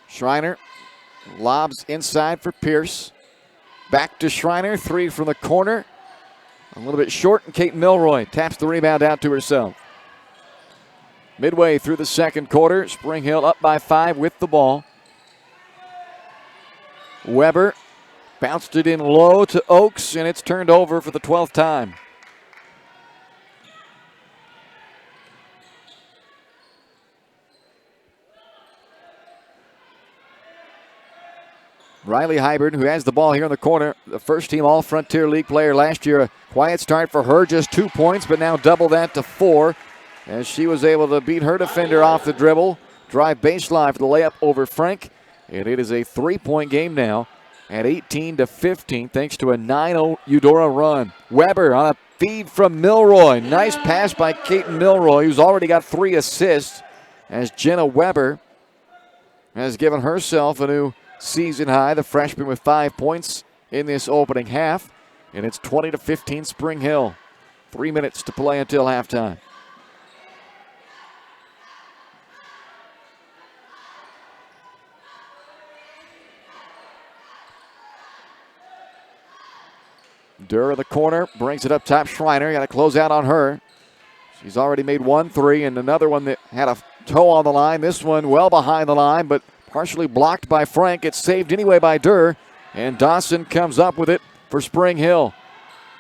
Schreiner lobs inside for Pierce. Back to Schreiner, three from the corner. A little bit short, and Kate Milroy taps the rebound out to herself. Midway through the second quarter, Spring Hill up by 5 with the ball. Weber bounced it in low to Oakes, and it's turned over for the 12th time. Riley Hybern, who has the ball here in the corner, the first-team All-Frontier League player last year. A quiet start for her, just 2 points, but now double that to 4 as she was able to beat her defender off the dribble, drive baseline for the layup over Frank, and it is a 3-point game now at 18-15 thanks to a 9-0 Eudora run. Weber on a feed from Milroy. Nice pass by Kaiten Milroy, who's already got 3 assists, as Jenna Weber has given herself a new season high. The freshman with 5 points in this opening half, and it's 20-15 Spring Hill. 3 minutes to play until halftime. Durr in the corner, brings it up top. Schreiner got to close out on her. She's already made 1 3 and another one that had a toe on the line. This one well behind the line, but partially blocked by Frank. It's saved anyway by Durr, and Dawson comes up with it for Spring Hill.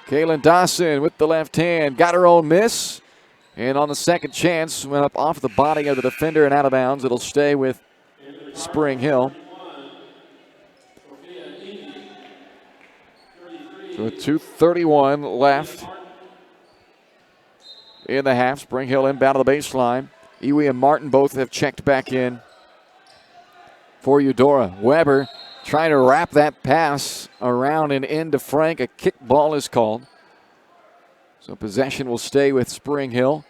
Kaylin Dawson with the left hand, got her own miss, and on the second chance, went up off the body of the defender and out of bounds. It'll stay with Spring Hill. So with 2:31 left in the half, Spring Hill inbound to the baseline. Ewey and Martin both have checked back in for Eudora. Weber trying to wrap that pass around and into Frank. A kick ball is called. So possession will stay with Spring Hill.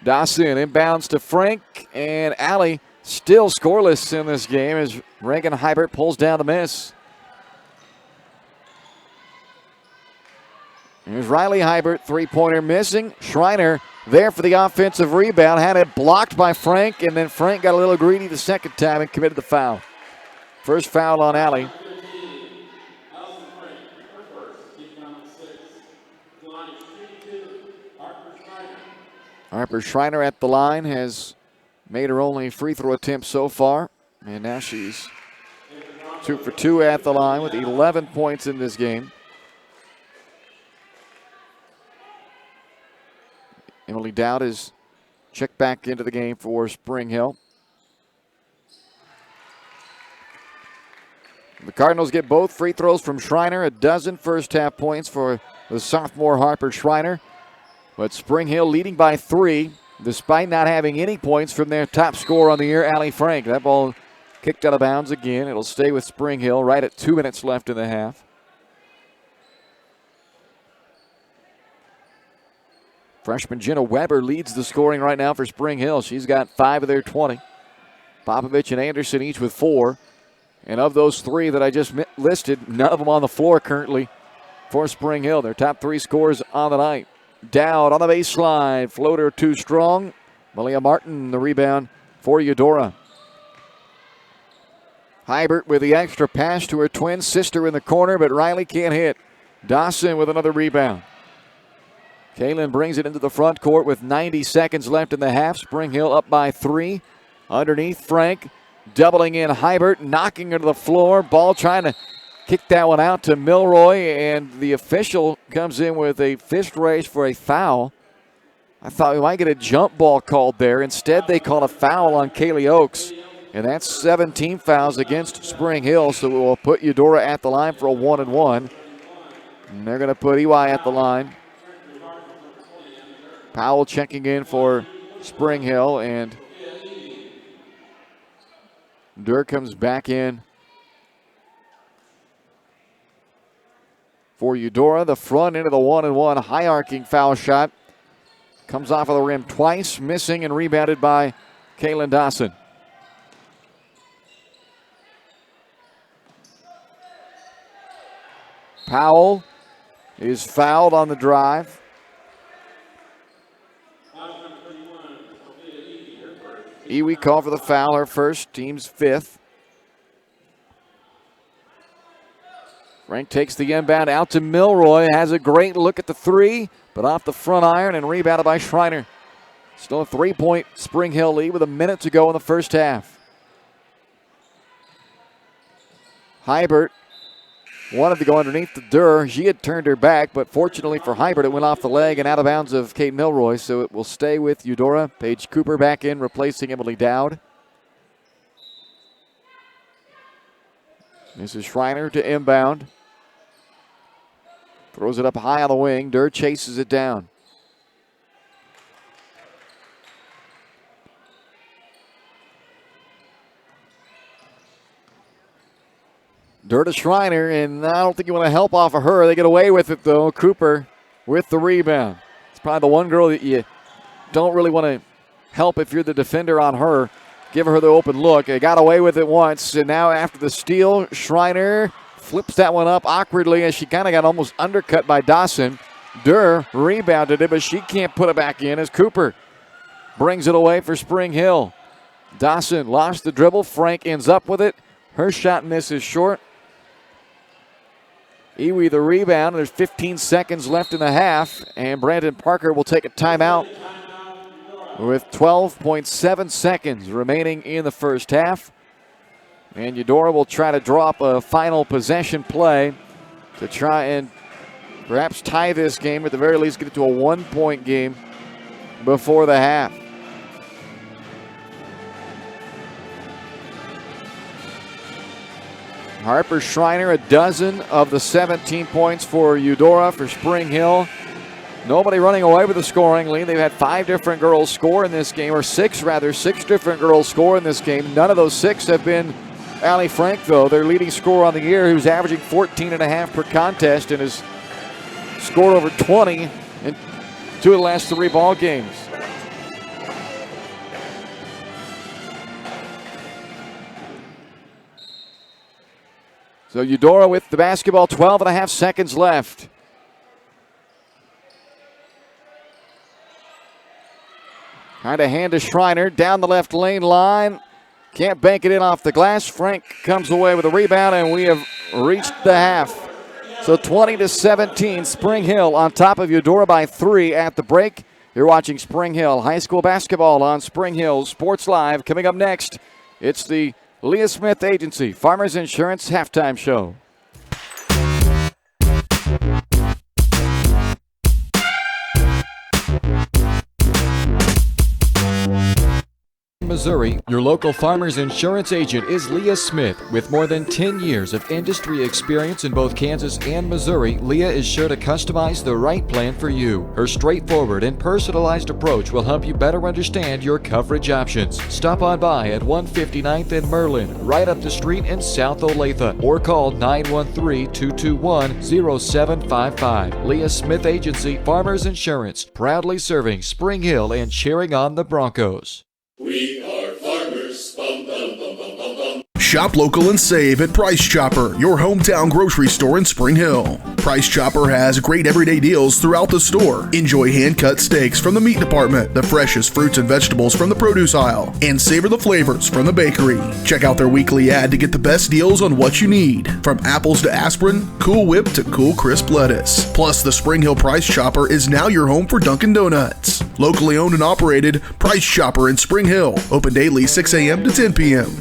Dawson inbounds to Frank, and Alley still scoreless in this game as Reagan Hybert pulls down the miss. Here's Riley Hybert, 3-pointer missing. Schreiner there for the offensive rebound. Had it blocked by Frank, and then Frank got a little greedy the second time and committed the foul. First foul on Alley. Harper Schreiner at the line has made her only free throw attempt so far, and now she's 2 for 2 at the line with 11 points in this game. Emily Dowd is checked back into the game for Spring Hill. The Cardinals get both free throws from Schreiner, a dozen first-half points for the sophomore Harper Schreiner. But Spring Hill leading by 3, despite not having any points from their top scorer on the year, Allie Frank. That ball kicked out of bounds again. It'll stay with Spring Hill right at 2 minutes left in the half. Freshman Jenna Weber leads the scoring right now for Spring Hill. She's got 5 of their 20. Popovich and Anderson each with 4. And of those 3 that I just listed, none of them on the floor currently for Spring Hill. Their top 3 scorers on the night. Dowd on the baseline. Floater too strong. Malia Martin the rebound for Eudora. Hybert with the extra pass to her twin sister in the corner, but Riley can't hit. Dawson with another rebound. Kaylin brings it into the front court with 90 seconds left in the half. Spring Hill up by 3. Underneath Frank, doubling in Hybert, knocking her to the floor. Ball trying to kick that one out to Milroy, and the official comes in with a fist raise for a foul. I thought we might get a jump ball called there. Instead, they call a foul on Kaylee Oakes, and that's 17 fouls against Spring Hill, so we will put Eudora at the line for a 1-and-1. And they're going to put EY at the line. Powell checking in for Spring Hill, and Durr comes back in for Eudora. The front end of the 1-and-1 high arcing foul shot comes off of the rim twice, missing and rebounded by Kaylin Dawson. Powell is fouled on the drive. Ewey called for the foul, her first, team's 5th. Frank takes the inbound out to Milroy. Has a great look at the three, but off the front iron and rebounded by Schreiner. Still a 3-point Spring Hill lead with a minute to go in the first half. Hybert wanted to go underneath the Durr. She had turned her back, but fortunately for Hybert, it went off the leg and out of bounds of Kate Milroy, so it will stay with Eudora. Paige Cooper back in, replacing Emily Dowd. This is Schreiner to inbound. Throws it up high on the wing. Durr chases it down. Durr to Schreiner, and I don't think you want to help off of her. They get away with it, though. Cooper with the rebound. It's probably the one girl that you don't really want to help if you're the defender on her. Give her the open look. They got away with it once, and now after the steal, Schreiner flips that one up awkwardly as she kind of got almost undercut by Dawson. Durr rebounded it, but she can't put it back in as Cooper brings it away for Spring Hill. Dawson lost the dribble. Frank ends up with it. Her shot misses short. Iwi the rebound. There's 15 seconds left in the half, and Brandon Parker will take a timeout with 12.7 seconds remaining in the first half. And Eudora will try to draw up a final possession play to try and perhaps tie this game, or at the very least get it to a 1-point game before the half. Harper Schreiner, a dozen of the 17 points for Eudora for Spring Hill. Nobody running away with the scoring lead. They've had 5 different girls score in this game, or 6 different girls score in this game. None of those 6 have been Allie Frank, though. Their leading scorer on the year, who's averaging 14.5 per contest and has scored over 20 in 2 of the last 3 ball games. So Eudora with the basketball, 12.5 seconds left. Trying to hand to Schreiner down the left lane line. Can't bank it in off the glass. Frank comes away with a rebound, and we have reached the half. So 20-17, Spring Hill on top of Eudora by 3 at the break. You're watching Spring Hill High School basketball on Spring Hill Sports Live. Coming up next, it's the Leah Smith Agency Farmers Insurance Halftime Show. Missouri, your local farmer's insurance agent is Leah Smith. With more than 10 years of industry experience in both Kansas and Missouri, Leah is sure to customize the right plan for you. Her straightforward and personalized approach will help you better understand your coverage options. Stop on by at 159th and Merlin, right up the street in South Olathe, or call 913-221-0755. Leah Smith Agency Farmers Insurance, proudly serving Spring Hill and cheering on the Broncos. We are farmers. Bum, bum, bum, bum, bum, bum. Shop local and save at Price Chopper, your hometown grocery store in Spring Hill. Price Chopper has great everyday deals throughout the store. Enjoy hand-cut steaks from the meat department, the freshest fruits and vegetables from the produce aisle, and savor the flavors from the bakery. Check out their weekly ad to get the best deals on what you need, from apples to aspirin, Cool Whip to cool crisp lettuce. Plus, the Spring Hill Price Chopper is now your home for Dunkin' Donuts. Locally owned and operated, Price Chopper in Spring Hill. Open daily 6 a.m. to 10 p.m.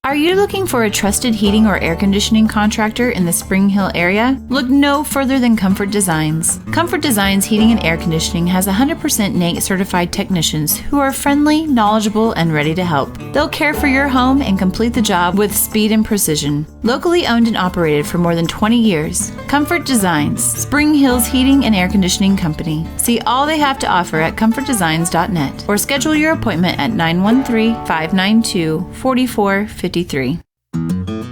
Are you looking for a trusted heating or air conditioning contractor in the Spring Hill area? Look no further than Comfort Designs. Comfort Designs Heating and Air Conditioning has 100% NATE certified technicians who are friendly, knowledgeable, and ready to help. They'll care for your home and complete the job with speed and precision. Locally owned and operated for more than 20 years, Comfort Designs, Spring Hill's heating and air conditioning company. See all they have to offer at comfortdesigns.net or schedule your appointment at 913-592-4453.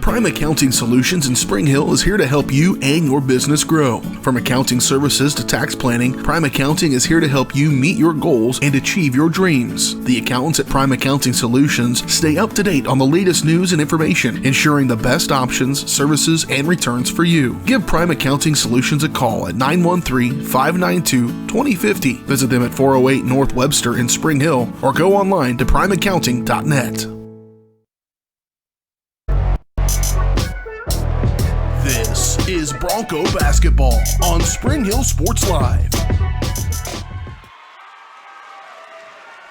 Prime Accounting Solutions in Spring Hill is here to help you and your business grow. From accounting services to tax planning, Prime Accounting is here to help you meet your goals and achieve your dreams. The accountants at Prime Accounting Solutions stay up to date on the latest news and information, ensuring the best options, services, and returns for you. Give Prime Accounting Solutions a call at 913-592-2050. Visit them at 408 North Webster in Spring Hill or go online to primeaccounting.net. This is Bronco basketball on Spring Hill Sports Live.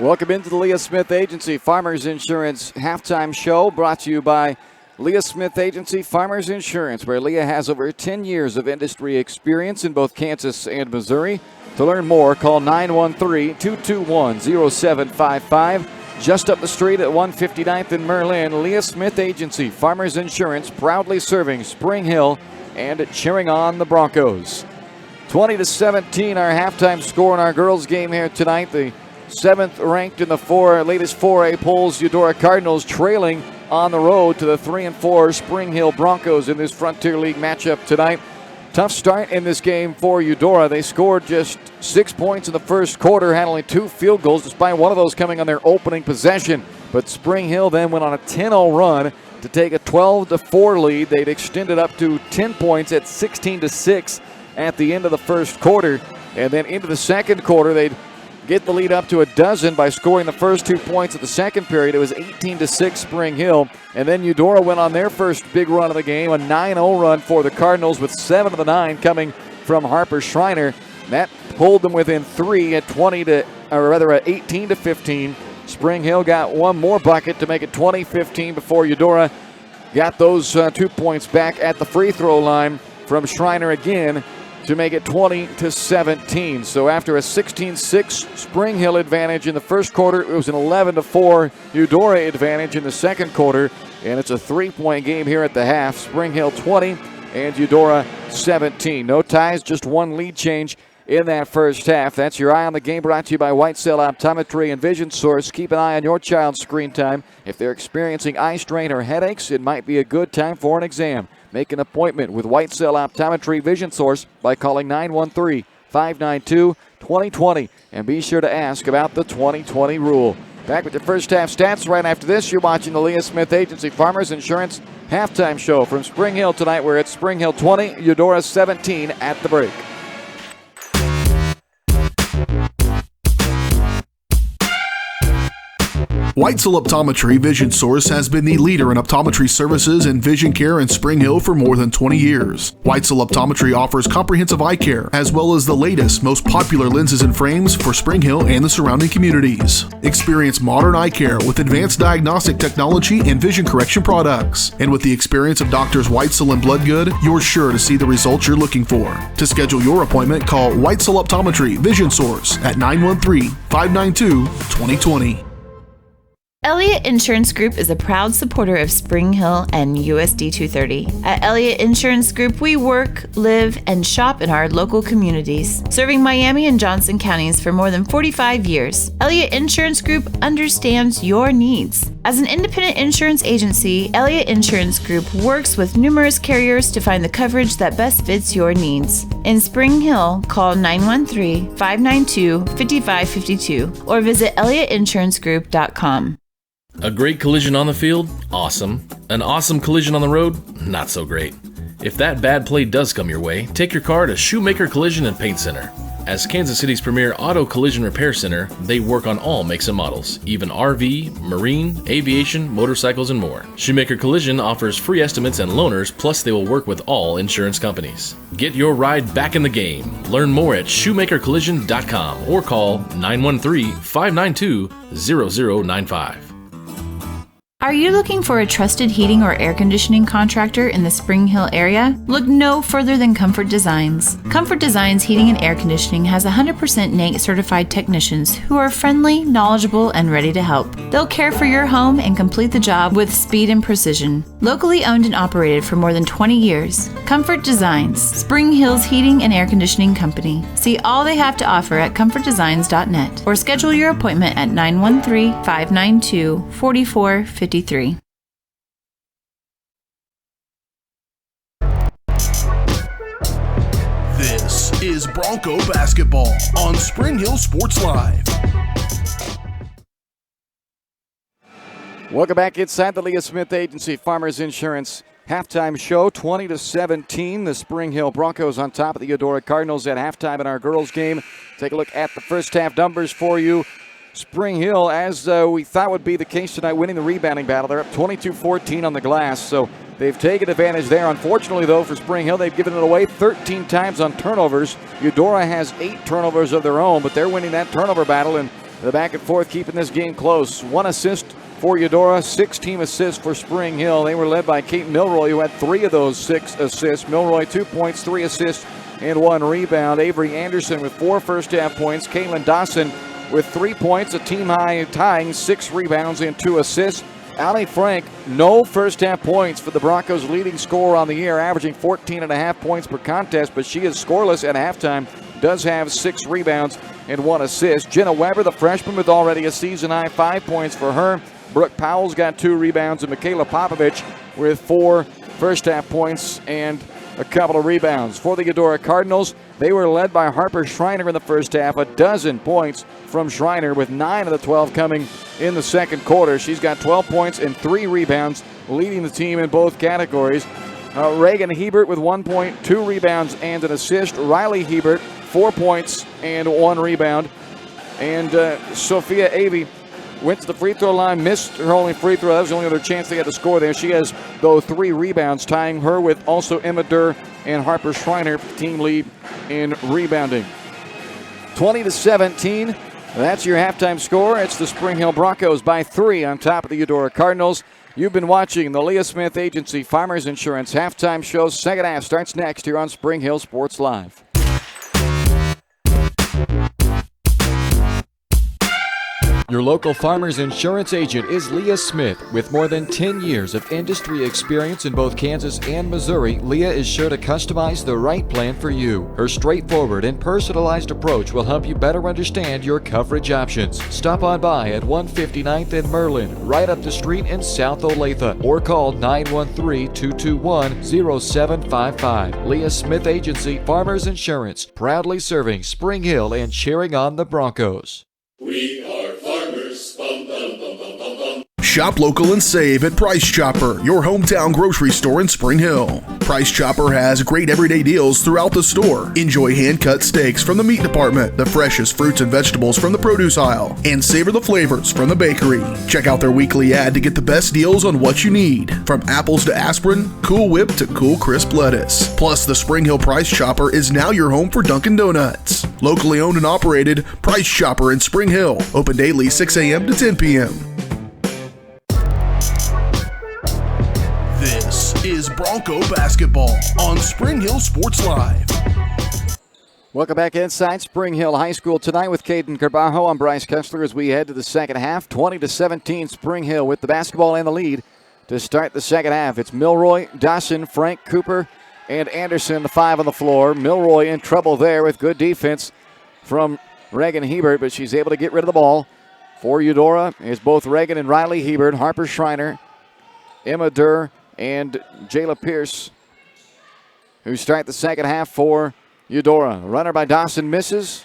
Welcome into the Leah Smith Agency Farmers Insurance halftime show, brought to you by Leah Smith Agency Farmers Insurance, where Leah has over 10 years of industry experience in both Kansas and Missouri. To learn more, call 913-221-0755. Just up the street at 159th and Merlin, Leah Smith Agency Farmers Insurance, proudly serving Spring Hill and cheering on the Broncos. 20-17, our halftime score in our girls' game here tonight. The 7th ranked in the latest 4A polls, Eudora Cardinals trailing on the road to the 3-4 Spring Hill Broncos in this Frontier League matchup tonight. Tough start in this game for Eudora. They scored just 6 points in the first quarter, had only 2 field goals, despite one of those coming on their opening possession. But Spring Hill then went on a 10-0 run to take a 12-4 lead. They'd extended up to 10 points at 16-6 at the end of the first quarter. And then into the second quarter, they'd get the lead up to a dozen by scoring the first 2 points of the second period. It was 18-6 Spring Hill. And then Eudora went on their first big run of the game, a 9-0 run for the Cardinals, with 7 of the 9 coming from Harper Schreiner. That pulled them within 3 at 18-15. Spring Hill got one more bucket to make it 20-15 before Eudora got those 2 points back at the free throw line from Schreiner again to make it 20-17. So after a 16-6 Spring Hill advantage in the first quarter, it was an 11-4 Eudora advantage in the second quarter, and it's a 3-point game here at the half. Spring Hill 20 and Eudora 17. No ties, just one lead change in that first half. That's your Eye on the Game, brought to you by White Cell Optometry and Vision Source. Keep an eye on your child's screen time. If they're experiencing eye strain or headaches, it might be a good time for an exam. Make an appointment with White Cell Optometry Vision Source by calling 913-592-2020. And be sure to ask about the 2020 rule. Back with your first half stats right after this. You're watching the Leah Smith Agency Farmers Insurance halftime show from Spring Hill tonight, where it's Spring Hill 20, Eudora 17 at the break. White Cell Optometry Vision Source has been the leader in optometry services and vision care in Spring Hill for more than 20 years. White Cell Optometry offers comprehensive eye care, as well as the latest, most popular lenses and frames for Spring Hill and the surrounding communities. Experience modern eye care with advanced diagnostic technology and vision correction products. And with the experience of Doctors Whitesell and Bloodgood, you're sure to see the results you're looking for. To schedule your appointment, call White Cell Optometry Vision Source at 913-592-2020. Elliott Insurance Group is a proud supporter of Spring Hill and USD 230. At Elliott Insurance Group, we work, live, and shop in our local communities, serving Miami and Johnson counties for more than 45 years. Elliott Insurance Group understands your needs. As an independent insurance agency, Elliott Insurance Group works with numerous carriers to find the coverage that best fits your needs. In Spring Hill, call 913-592-5552 or visit ElliottInsuranceGroup.com. A great collision on the field? Awesome. An awesome collision on the road? Not so great. If that bad play does come your way, take your car to Shoemaker Collision and Paint Center. As Kansas City's premier auto collision repair center, they work on all makes and models, even RV, marine, aviation, motorcycles, and more. Shoemaker Collision offers free estimates and loaners, plus they will work with all insurance companies. Get your ride back in the game. Learn more at shoemakercollision.com or call 913-592-0095. Are you looking for a trusted heating or air conditioning contractor in the Spring Hill area? Look no further than Comfort Designs. Comfort Designs Heating and Air Conditioning has 100% NAIC certified technicians who are friendly, knowledgeable, and ready to help. They'll care for your home and complete the job with speed and precision. Locally owned and operated for more than 20 years, Comfort Designs, Spring Hill's heating and air conditioning company. See all they have to offer at comfortdesigns.net or schedule your appointment at 913-592-4453. This is Bronco basketball on Spring Hill Sports Live. Welcome back inside the Leah Smith Agency Farmers Insurance halftime show. 20-17, the Spring Hill Broncos on top of the Eudora Cardinals at halftime in our girls game. Take a look at the first half numbers for you. Spring Hill, as we thought would be the case tonight, winning the rebounding battle. They're up 22-14 on the glass, so they've taken advantage there. Unfortunately, though, for Spring Hill, they've given it away 13 times on turnovers. Eudora has 8 turnovers of their own, but they're winning that turnover battle, and the back and forth keeping this game close. 1 assist for Eudora, 6 team assists for Spring Hill. They were led by Kate Milroy, who had 3 of those 6 assists. Milroy, 2 points, 3 assists, and 1 rebound. Avery Anderson with 4 first-half points. Caitlin Dawson with 3 points, a team-high tying 6 rebounds and 2 assists. Allie Frank, no first-half points for the Broncos' leading scorer on the year, averaging 14.5 points per contest, but she is scoreless at halftime, does have 6 rebounds and 1 assist. Jenna Weber, the freshman, with already a season-high 5 points for her. Brooke Powell's got 2 rebounds, and Michaela Popovich with 4 first-half points and a couple of rebounds. For the Eudora Cardinals, they were led by Harper Schreiner in the first half, 12 points from Schreiner, with 9 of the 12 coming in the second quarter. She's got 12 points and 3 rebounds, leading the team in both categories. Reagan Hebert with 1 point, 2 rebounds, and an assist. Riley Hebert, 4 points and 1 rebound. And Sophia Avey went to the free throw line, missed her only free throw. That was the only other chance they had to score there. She has, though, 3 rebounds, tying her with also Emma Durr and Harper Schreiner, team lead in rebounding. 20-17, that's your halftime score. It's the Spring Hill Broncos by 3 on top of the Eudora Cardinals. You've been watching the Leah Smith Agency Farmers Insurance halftime show. Second half starts next here on Spring Hill Sports Live. Your local Farmers Insurance agent is Leah Smith. With more than 10 years of industry experience in both Kansas and Missouri, Leah is sure to customize the right plan for you. Her straightforward and personalized approach will help you better understand your coverage options. Stop on by at 159th and Merlin, right up the street in South Olathe, or call 913-221-0755. Leah Smith Agency Farmers Insurance, proudly serving Spring Hill and cheering on the Broncos. We are farmers. Bum, bum, bum, bum, bum, bum. Shop local and save at Price Chopper, your hometown grocery store in Spring Hill. Price Chopper has great everyday deals throughout the store. Enjoy hand-cut steaks from the meat department, the freshest fruits and vegetables from the produce aisle, and savor the flavors from the bakery. Check out their weekly ad to get the best deals on what you need, from apples to aspirin, Cool Whip to cool crisp lettuce. Plus, the Spring Hill Price Chopper is now your home for Dunkin' Donuts. Locally owned and operated, Price Chopper in Spring Hill. Open daily 6 a.m. to 10 p.m. This is Bronco basketball on Spring Hill Sports Live. Welcome back inside Spring Hill High School tonight with Caden Carbajo. I'm Bryce Kessler as we head to the second half. 20-17 Spring Hill with the basketball and the lead to start the second half. It's Milroy, Dawson, Frank, Cooper, and Anderson, the 5 on the floor. Milroy in trouble there with good defense from Reagan Hebert, but she's able to get rid of the ball. For Eudora is both Reagan and Riley Hebert, Harper Schreiner, Emma Durr, and Jayla Pierce, who start the second half for Eudora. Runner by Dawson misses.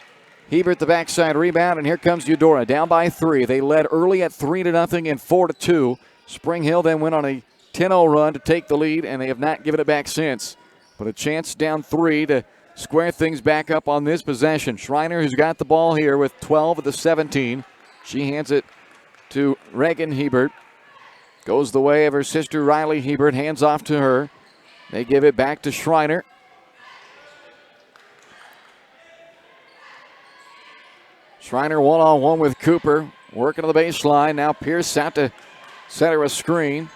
Hebert the backside rebound, and here comes Eudora down by 3. They led early at 3-0 and 4-2. Spring Hill then went on a 10-0 run to take the lead, and they have not given it back since. But a chance down 3 to square things back up on this possession. Schreiner, who's got the ball here with 12 of the 17. She hands it to Reagan Hebert. Goes the way of her sister Riley Hebert, hands off to her. They give it back to Schreiner. Schreiner one-on-one with Cooper, working on the baseline. Now Pierce out to set her a screen.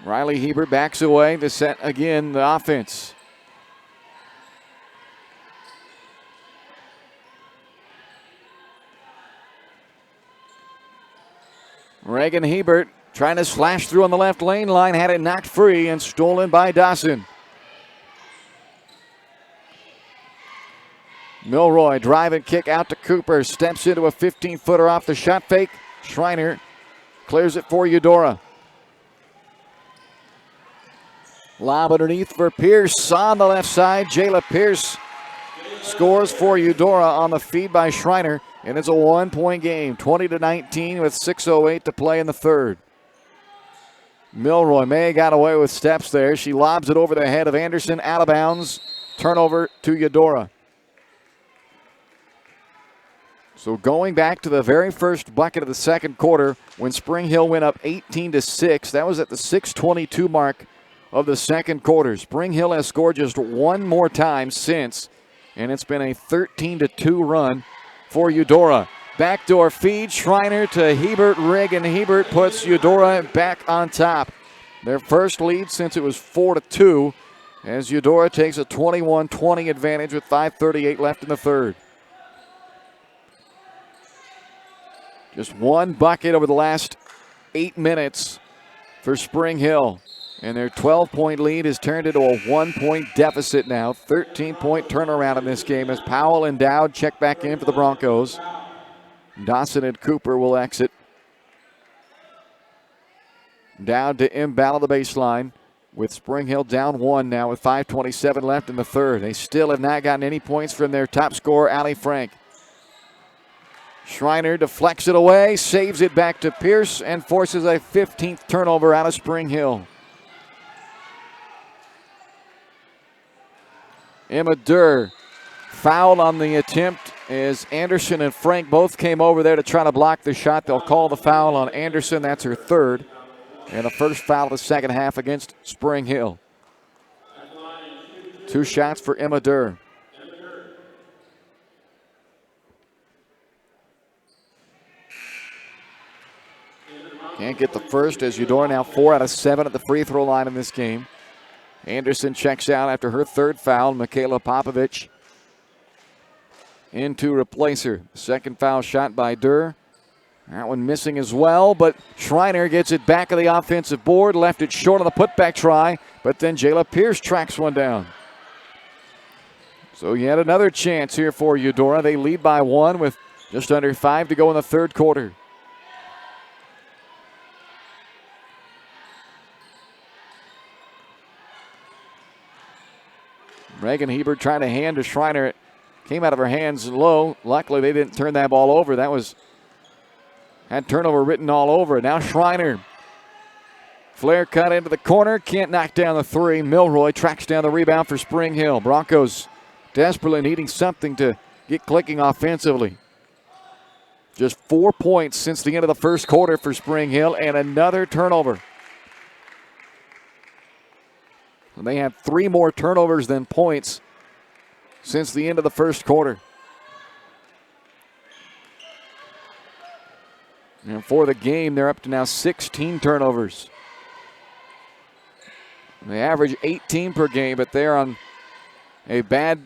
Riley Hebert backs away to set again the offense. Reagan Hebert trying to slash through on the left lane line, had it knocked free and stolen by Dawson. Milroy drive and kick out to Cooper, steps into a 15-footer off the shot fake. Schreiner clears it for Eudora. Lob underneath for Pierce on the left side. Jayla Pierce scores for Eudora on the feed by Schreiner. And it's a 1-point game, 20-19 with 6:08 to play in the third. Milroy may have got away with steps there. She lobs it over the head of Anderson, out of bounds. Turnover to Eudora. So going back to the very first bucket of the second quarter when Spring Hill went up 18-6, that was at the 6:22 mark of the second quarter. Spring Hill has scored just one more time since, and it's been a 13-2 run for Eudora. Backdoor feed, Schreiner to Hebert, Rigg, and Hebert puts Eudora back on top. Their first lead since it was 4-2, as Eudora takes a 21-20 advantage with 5:38 left in the third. Just one bucket over the last 8 minutes for Spring Hill. And their 12-point lead has turned into a 1-point deficit now. 13-point turnaround in this game as Powell and Dowd check back in for the Broncos. Dawson and Cooper will exit. Dowd to inbound the baseline with Spring Hill down one now with 5:27 left in the third. They still have not gotten any points from their top scorer, Ali Frank. Schreiner deflects it away, saves it back to Pierce, and forces a 15th turnover out of Spring Hill. Emma Durr fouled on the attempt as Anderson and Frank both came over there to try to block the shot. They'll call the foul on Anderson. That's her third. And the first foul of the second half against Spring Hill. 2 shots for Emma Durr. Can't get the first as Eudora now 4 out of 7 at the free throw line in this game. Anderson checks out after her third foul. Michaela Popovich in to replace her. Second foul shot by Durr. That one missing as well, but Schreiner gets it back of the offensive board. Left it short on the putback try, but then Jayla Pierce tracks one down. So yet another chance here for Eudora. They lead by 1 with just under 5 to go in the third quarter. Reagan Hebert trying to hand to Schreiner. It came out of her hands low. Luckily, they didn't turn that ball over. That had turnover written all over it. Now Schreiner. Flare cut into the corner. Can't knock down the three. Milroy tracks down the rebound for Spring Hill. Broncos desperately needing something to get clicking offensively. Just 4 points since the end of the first quarter for Spring Hill and another turnover. And they have 3 more turnovers than points since the end of the first quarter. And for the game, they're up to now 16 turnovers. They average 18 per game, but they're on a bad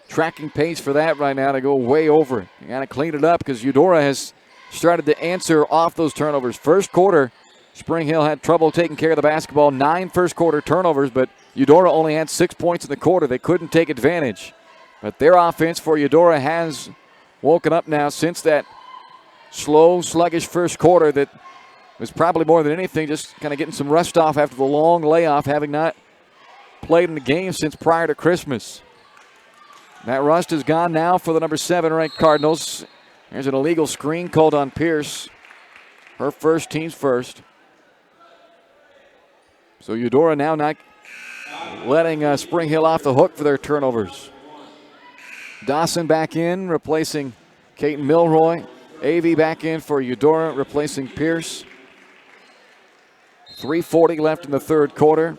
tracking pace for that right now to go way over it. You got to clean it up because Eudora has started to answer off those turnovers. First quarter, Spring Hill had trouble taking care of the basketball. 9 first quarter turnovers, but Eudora only had 6 points in the quarter. They couldn't take advantage. But their offense for Eudora has woken up now since that slow, sluggish first quarter that was probably more than anything just kind of getting some rust off after the long layoff, having not played in the game since prior to Christmas. That rust is gone now for the number 7 ranked Cardinals. There's an illegal screen called on Pierce. Her first, team's first. So Eudora now not letting Spring Hill off the hook for their turnovers. Dawson back in, replacing Kate Milroy. Avey back in for Eudora, replacing Pierce. 3:40 left in the third quarter.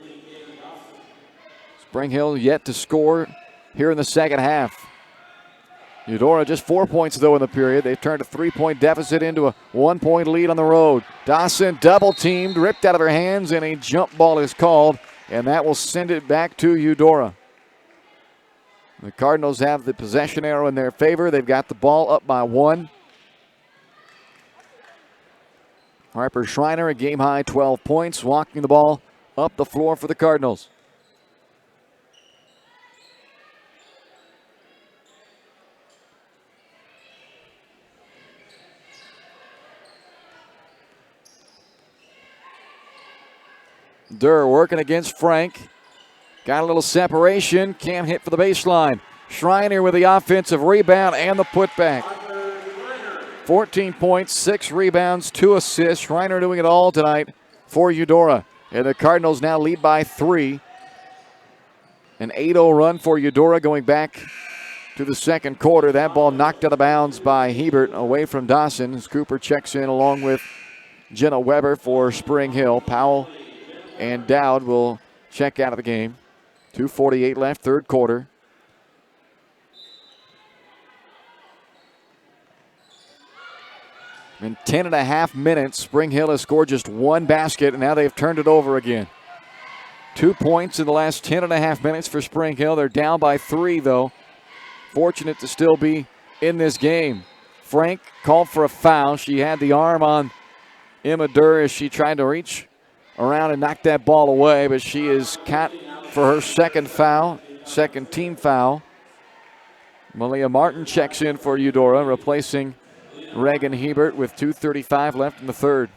Spring Hill yet to score here in the second half. Eudora just 4 points, though, in the period. They've turned a 3-point deficit into a 1-point lead on the road. Dawson double-teamed, ripped out of her hands, and a jump ball is called, and that will send it back to Eudora. The Cardinals have the possession arrow in their favor. They've got the ball up by 1. Harper Schreiner, a game-high 12 points, walking the ball up the floor for the Cardinals. Durr working against Frank. Got a little separation. Can't hit for the baseline. Schreiner with the offensive rebound and the putback. 14 points, 6 rebounds, 2 assists. Schreiner doing it all tonight for Eudora. And the Cardinals now lead by 3. An 8-0 run for Eudora going back to the second quarter. That ball knocked out of bounds by Hebert away from Dawson as Cooper checks in along with Jenna Weber for Spring Hill. Powell and Dowd will check out of the game. 2:48 left, third quarter. In 10.5 minutes, Spring Hill has scored just one basket, and now they've turned it over again. 2 points in the last 10.5 minutes for Spring Hill. They're down by 3, though. Fortunate to still be in this game. Frank called for a foul. She had the arm on Emma Durr as she tried to reach around and knock that ball away, but she is caught for her second foul, second team foul. Malia Martin checks in for Eudora, replacing Reagan Hebert with 2:35 left in the third.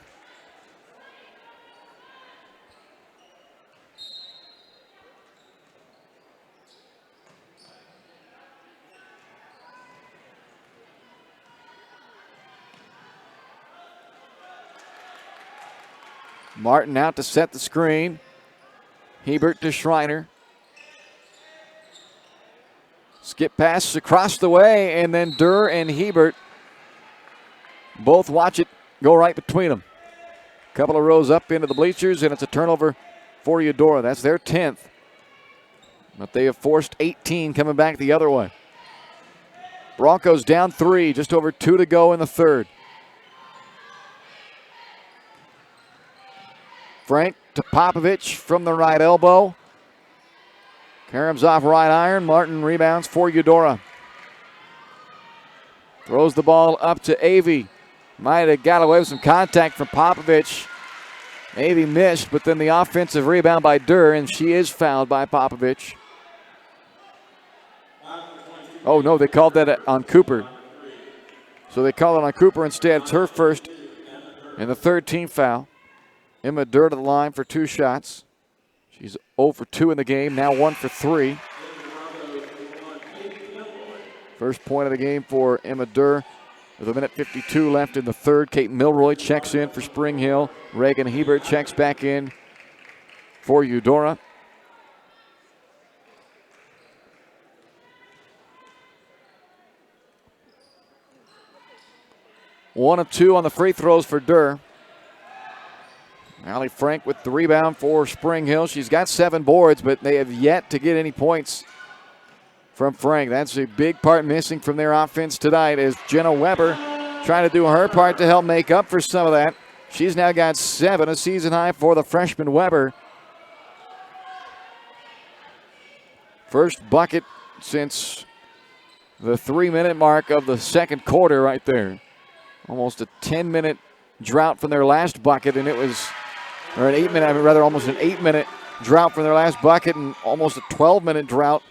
Martin out to set the screen. Hebert to Schreiner. Skip pass across the way, and then Durr and Hebert both watch it go right between them. Couple of rows up into the bleachers, and it's a turnover for Eudora. That's their 10th. But they have forced 18 coming back the other way. Broncos down 3, just over 2 to go in the third. Frank to Popovich from the right elbow. Karamzov right iron. Martin rebounds for Eudora. Throws the ball up to Avey. Might have got away with some contact from Popovich. Avey missed, but then the offensive rebound by Durr, and she is fouled by Popovich. Oh, no, they called that on Cooper. So they called it on Cooper instead. It's her first and the third team foul. Emma Durr to the line for 2 shots. She's 0 for 2 in the game, now 1 for 3. First point of the game for Emma Durr with 1:52 left in the third. Kate Milroy checks in for Spring Hill. Reagan Hebert checks back in for Eudora. One of 2 on the free throws for Durr. Allie Frank with the rebound for Spring Hill. She's got 7 boards, but they have yet to get any points from Frank. That's a big part missing from their offense tonight as Jenna Weber trying to do her part to help make up for some of that. She's now got 7, a season high for the freshman Weber. First bucket since the 3-minute mark of the second quarter right there. Almost a 10-minute drought from their last bucket, and it was, or an 8-minute, I mean rather almost an 8-minute drought from their last bucket and almost a 12-minute drought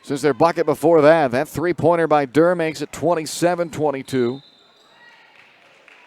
since their bucket before that. That three-pointer by Durr makes it 27-22.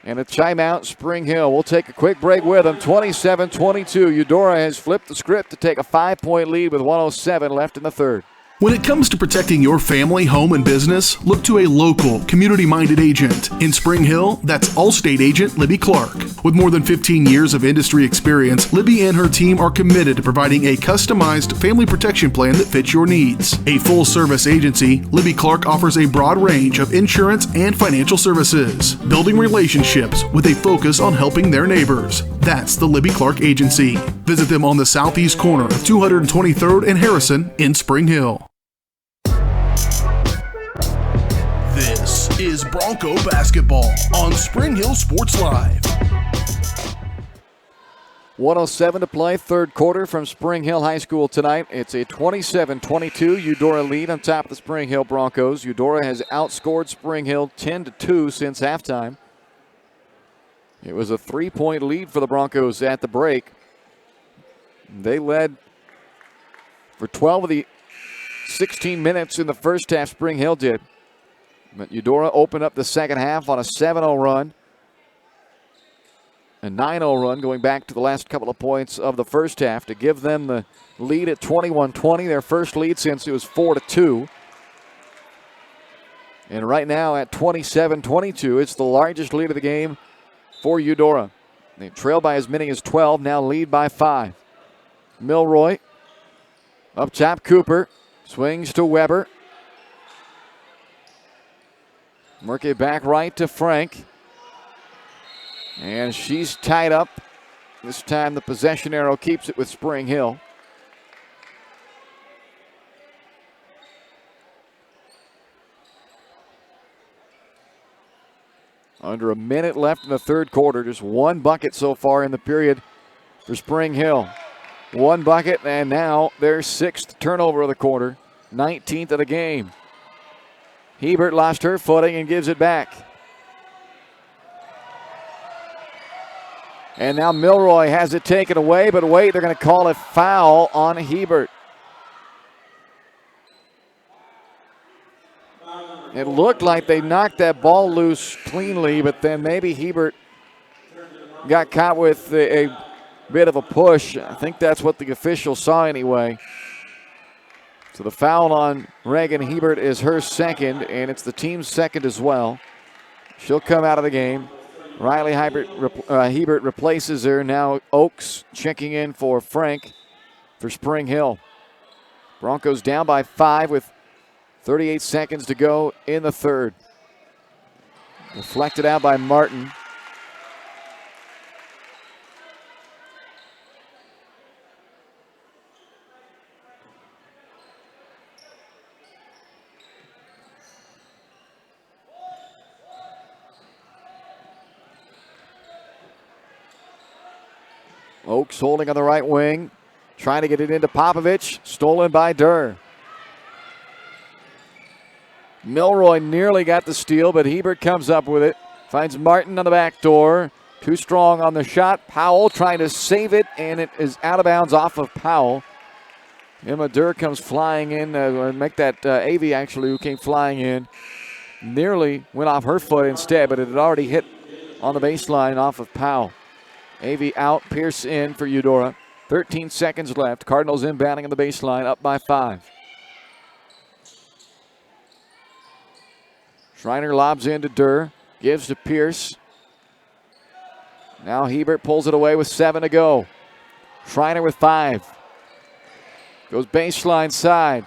And a timeout, Spring Hill. We'll take a quick break with them. 27-22. Eudora has flipped the script to take a 5-point lead with 1:07 left in the third. When it comes to protecting your family, home, and business, look to a local, community-minded agent. In Spring Hill, that's Allstate agent Libby Clark. With more than 15 years of industry experience, Libby and her team are committed to providing a customized family protection plan that fits your needs. A full-service agency, Libby Clark offers a broad range of insurance and financial services, building relationships with a focus on helping their neighbors. That's the Libby Clark Agency. Visit them on the southeast corner of 223rd and Harrison in Spring Hill. This is Bronco basketball on Spring Hill Sports Live. 1:07 to play, third quarter from Spring Hill High School tonight. It's a 27-22 Eudora lead on top of the Spring Hill Broncos. Eudora has outscored Spring Hill 10-2 since halftime. It was a 3-point lead for the Broncos at the break. They led for 12 of the 16 minutes in the first half, Spring Hill did. But Eudora opened up the second half on a 7-0 run. A 9-0 run going back to the last couple of points of the first half to give them the lead at 21-20, their first lead since it was 4-2. And right now at 27-22, it's the largest lead of the game for Eudora. They trail by as many as 12, now lead by 5. Milroy up top, Cooper swings to Weber. Work it back right to Frank. And she's tied up. This time the possession arrow keeps it with Spring Hill. Under a minute left in the third quarter. Just one bucket so far in the period for Spring Hill. One bucket, and now their 6th turnover of the quarter. 19th of the game. Hebert lost her footing and gives it back. And now Milroy has it taken away, but wait, they're going to call a foul on Hebert. It looked like they knocked that ball loose cleanly, but then maybe Hebert got caught with a bit of a push. I think that's what the official saw anyway. So the foul on Reagan Hebert is her second, and it's the team's second as well. She'll come out of the game. Riley Hebert replaces her. Now Oakes checking in for Frank for Spring Hill. Broncos down by 5 with 38 seconds to go in the third. Deflected out by Martin. Oakes holding on the right wing, trying to get it into Popovich, stolen by Durr. Milroy nearly got the steal, but Hebert comes up with it. Finds Martin on the back door. Too strong on the shot. Powell trying to save it, and it is out of bounds off of Powell. Emma Durr comes flying in, make that Avey actually, who came flying in. Nearly went off her foot instead, but it had already hit on the baseline off of Powell. Avey out, Pierce in for Eudora. 13 seconds left. Cardinals inbounding on the baseline, up by 5. Schreiner lobs into Durr, gives to Pierce. Now Hebert pulls it away with 7 to go. Schreiner with 5. Goes baseline side.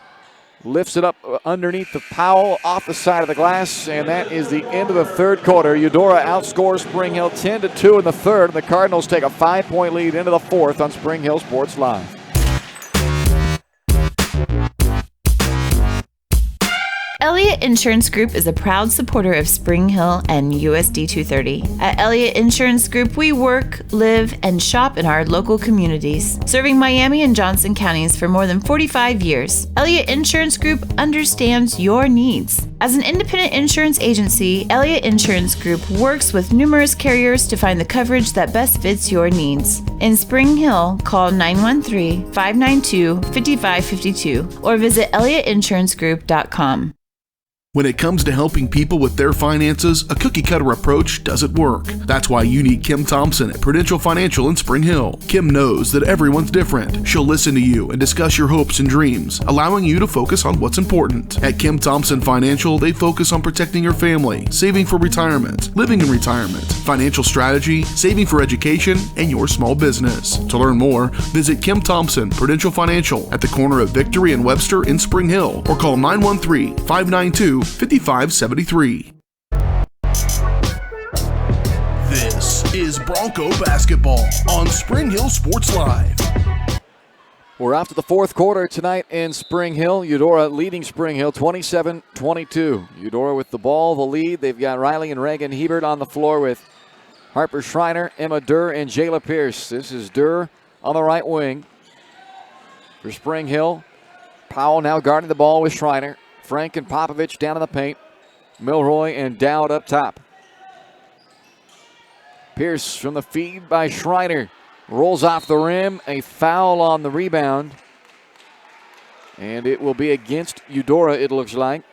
Lifts it up underneath the Powell off the side of the glass, and that is the end of the third quarter. Eudora outscores Spring Hill 10-2 in the third, and the Cardinals take a 5-point lead into the fourth on Spring Hill Sports Live. Elliott Insurance Group is a proud supporter of Spring Hill and USD 230. At Elliott Insurance Group, we work, live, and shop in our local communities, serving Miami and Johnson counties for more than 45 years. Elliott Insurance Group understands your needs. As an independent insurance agency, Elliott Insurance Group works with numerous carriers to find the coverage that best fits your needs. In Spring Hill, call 913-592-5552 or visit elliottInsuranceGroup.com. When it comes to helping people with their finances, a cookie-cutter approach doesn't work. That's why you need Kim Thompson at Prudential Financial in Spring Hill. Kim knows that everyone's different. She'll listen to you and discuss your hopes and dreams, allowing you to focus on what's important. At Kim Thompson Financial, they focus on protecting your family, saving for retirement, living in retirement, financial strategy, saving for education, and your small business. To learn more, visit Kim Thompson Prudential Financial at the corner of Victory and Webster in Spring Hill, or call 913-592-5573. This is Bronco basketball on Spring Hill Sports Live. We're off to the fourth quarter tonight in Spring Hill. Eudora leading Spring Hill 27-22. Eudora with the ball, the lead. They've got Riley and Reagan Hebert on the floor with Harper Schreiner, Emma Durr, and Jayla Pierce. This is Durr on the right wing for Spring Hill. Powell now guarding the ball with Schreiner. Frank and Popovich down in the paint. Milroy and Dowd up top. Pierce from the feed by Schreiner. Rolls off the rim. A foul on the rebound. And it will be against Eudora, it looks like.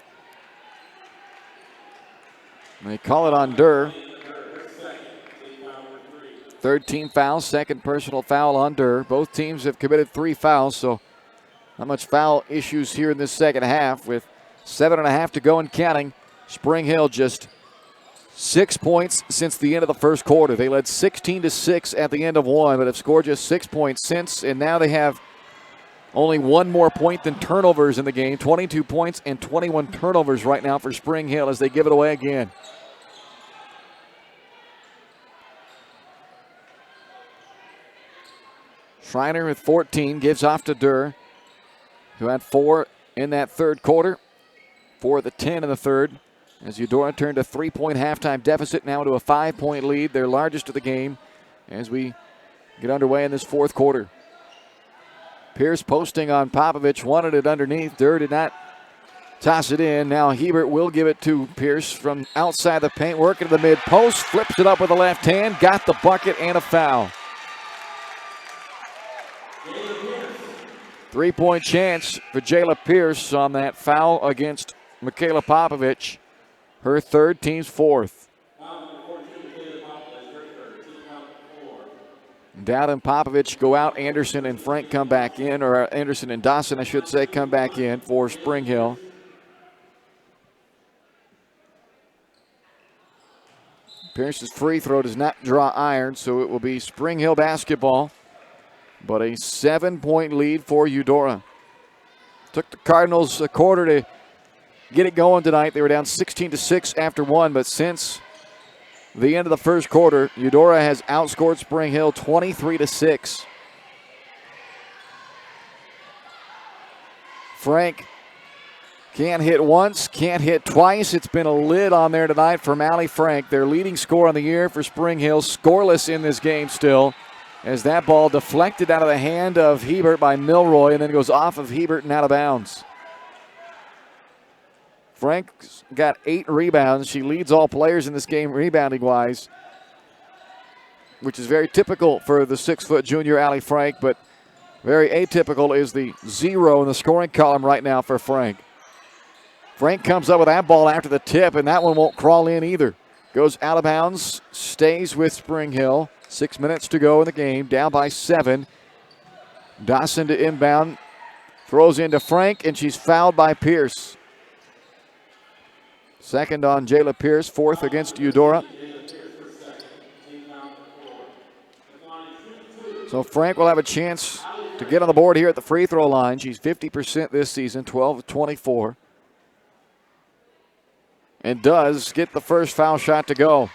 They call it on Durr. Third team foul, second personal foul on Durr. Both teams have committed 3 fouls, so not much foul issues here in this second half with 7.5 to go and counting. Spring Hill just 6 points since the end of the first quarter. They led 16-6 at the end of one, but have scored just 6 points since, and now they have Only one more point than turnovers in the game. 22 points and 21 turnovers right now for Spring Hill as they give it away again. Schreiner with 14 gives off to Durr, who had 4 in that third quarter. 4 of the 10 in the third. As Eudora turned a 3-point halftime deficit now to a 5-point lead, their largest of the game, as we get underway in this fourth quarter. Pierce posting on Popovich, wanted it underneath. Durr did not toss it in. Now Hebert will give it to Pierce from outside the paint, working to the mid-post, flips it up with the left hand, got the bucket and a foul. 3-point chance for Jayla Pierce on that foul against Michaela Popovich. Her third, team's fourth. Dowd and Popovich go out. Anderson and Frank come back in, or Anderson and Dawson, I should say, come back in for Spring Hill. Pierce's free throw does not draw iron, so it will be Spring Hill basketball. But a 7-point lead for Eudora. Took the Cardinals a quarter to get it going tonight. They were down 16-6 after one, but since the end of the first quarter, Eudora has outscored Spring Hill 23-6. Frank can't hit once, can't hit twice. It's been a lid on there tonight for Allie Frank, their leading scorer on the year for Spring Hill, scoreless in this game still, as that ball deflected out of the hand of Hebert by Milroy and then goes off of Hebert and out of bounds. Frank's got 8 rebounds. She leads all players in this game rebounding-wise, which is very typical for the 6-foot junior Allie Frank, but very atypical is the 0 in the scoring column right now for Frank. Frank comes up with that ball after the tip, and that one won't crawl in either. Goes out of bounds, stays with Spring Hill. 6 minutes to go in the game, down by 7. Dawson to inbound, throws into Frank, and she's fouled by Pierce. Second on Jayla Pierce, 4th against Eudora. So Frank will have a chance to get on the board here at the free throw line. She's 50% this season, 12 of 24. And does get the first foul shot to go.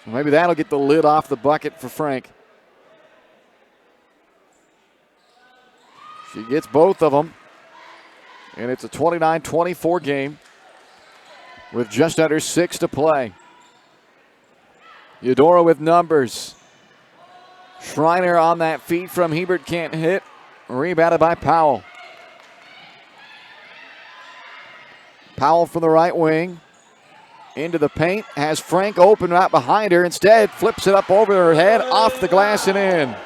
So maybe that'll get the lid off the bucket for Frank. She gets both of them. And it's a 29-24 game with just under 6 to play. Eudora with numbers. Schreiner on that feed from Hebert, can't hit. Rebounded by Powell. Powell from the right wing. Into the paint. Has Frank open right behind her. Instead, flips it up over her head, off the glass and in.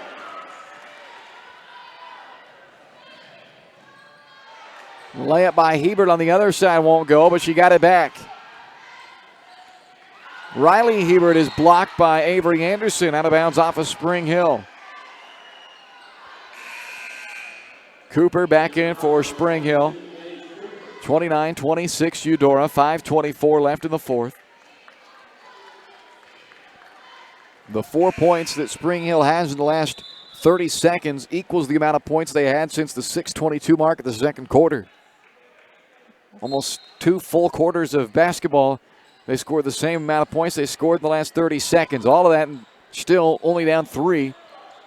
Layup by Hebert on the other side won't go, but she got it back. Riley Hebert is blocked by Avery Anderson, out of bounds off of Spring Hill. Cooper back in for Spring Hill. 29-26 Eudora, 5:24 left in the fourth. The 4 points that Spring Hill has in the last 30 seconds equals the amount of points they had since the 6:22 mark of the second quarter. Almost 2 full quarters of basketball, they scored the same amount of points they scored in the last 30 seconds. All of that still only down 3,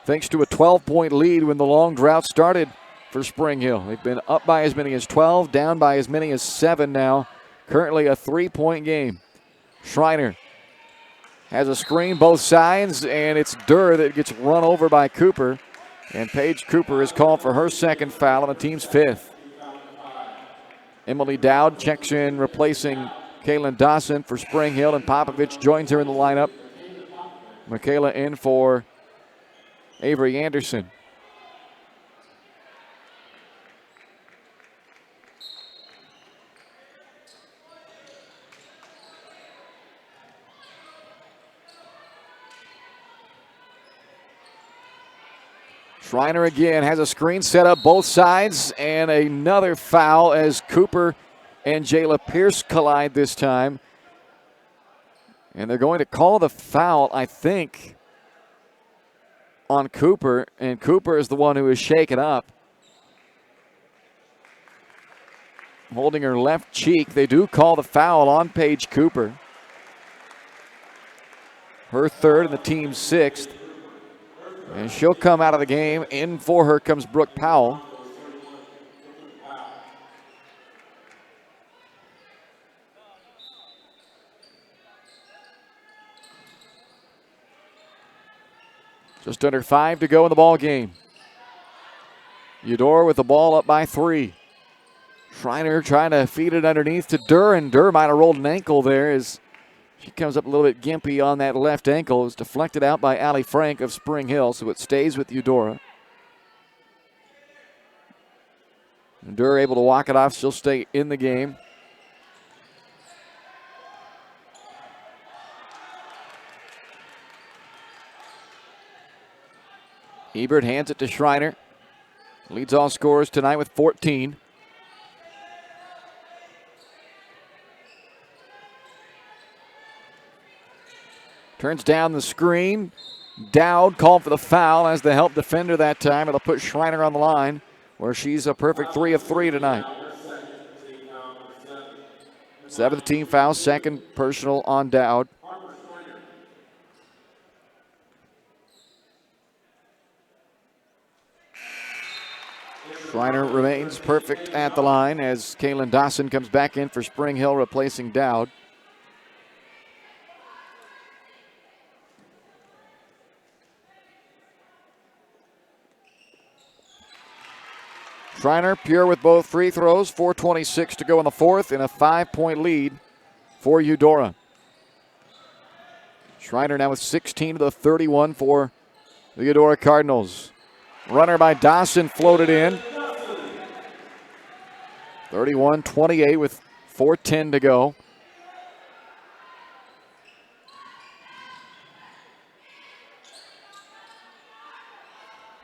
thanks to a 12-point lead when the long drought started for Spring Hill. They've been up by as many as 12, down by as many as 7 now. Currently a 3-point game. Schreiner has a screen both sides, and it's Durr that gets run over by Cooper. And Paige Cooper is called for her second foul on the team's 5th. Emily Dowd checks in, replacing Kaylin Dawson for Spring Hill, and Popovich joins her in the lineup. Michaela in for Avery Anderson. Schreiner again has a screen set up both sides, and another foul as Cooper and Jayla Pierce collide this time. And they're going to call the foul, I think, on Cooper, and Cooper is the one who is shaken up. Holding her left cheek. They do call the foul on Paige Cooper. Her third and the team's sixth. And she'll come out of the game. In for her comes Brooke Powell. Just under 5 to go in the ball game. Eudora with the ball up by 3. Schreiner trying to feed it underneath to Durr, and Durr might have rolled an ankle there as she comes up a little bit gimpy on that left ankle. It's deflected out by Allie Frank of Spring Hill, so it stays with Eudora. And Durr able to walk it off, she'll stay in the game. Ebert hands it to Schreiner. Leads all scorers tonight with 14. Turns down the screen. Dowd called for the foul as the help defender that time. It'll put Schreiner on the line where she's a perfect 3 of 3 tonight. 7th team foul, second personal on Dowd. Schreiner remains perfect at the line as Kaylin Dawson comes back in for Spring Hill, replacing Dowd. Schreiner pure with both free throws. 4:26 to go in the fourth, and a 5-point lead for Eudora. Schreiner now with 16 of the 31 for the Eudora Cardinals. Runner by Dawson floated in. 31-28 with 4:10 to go.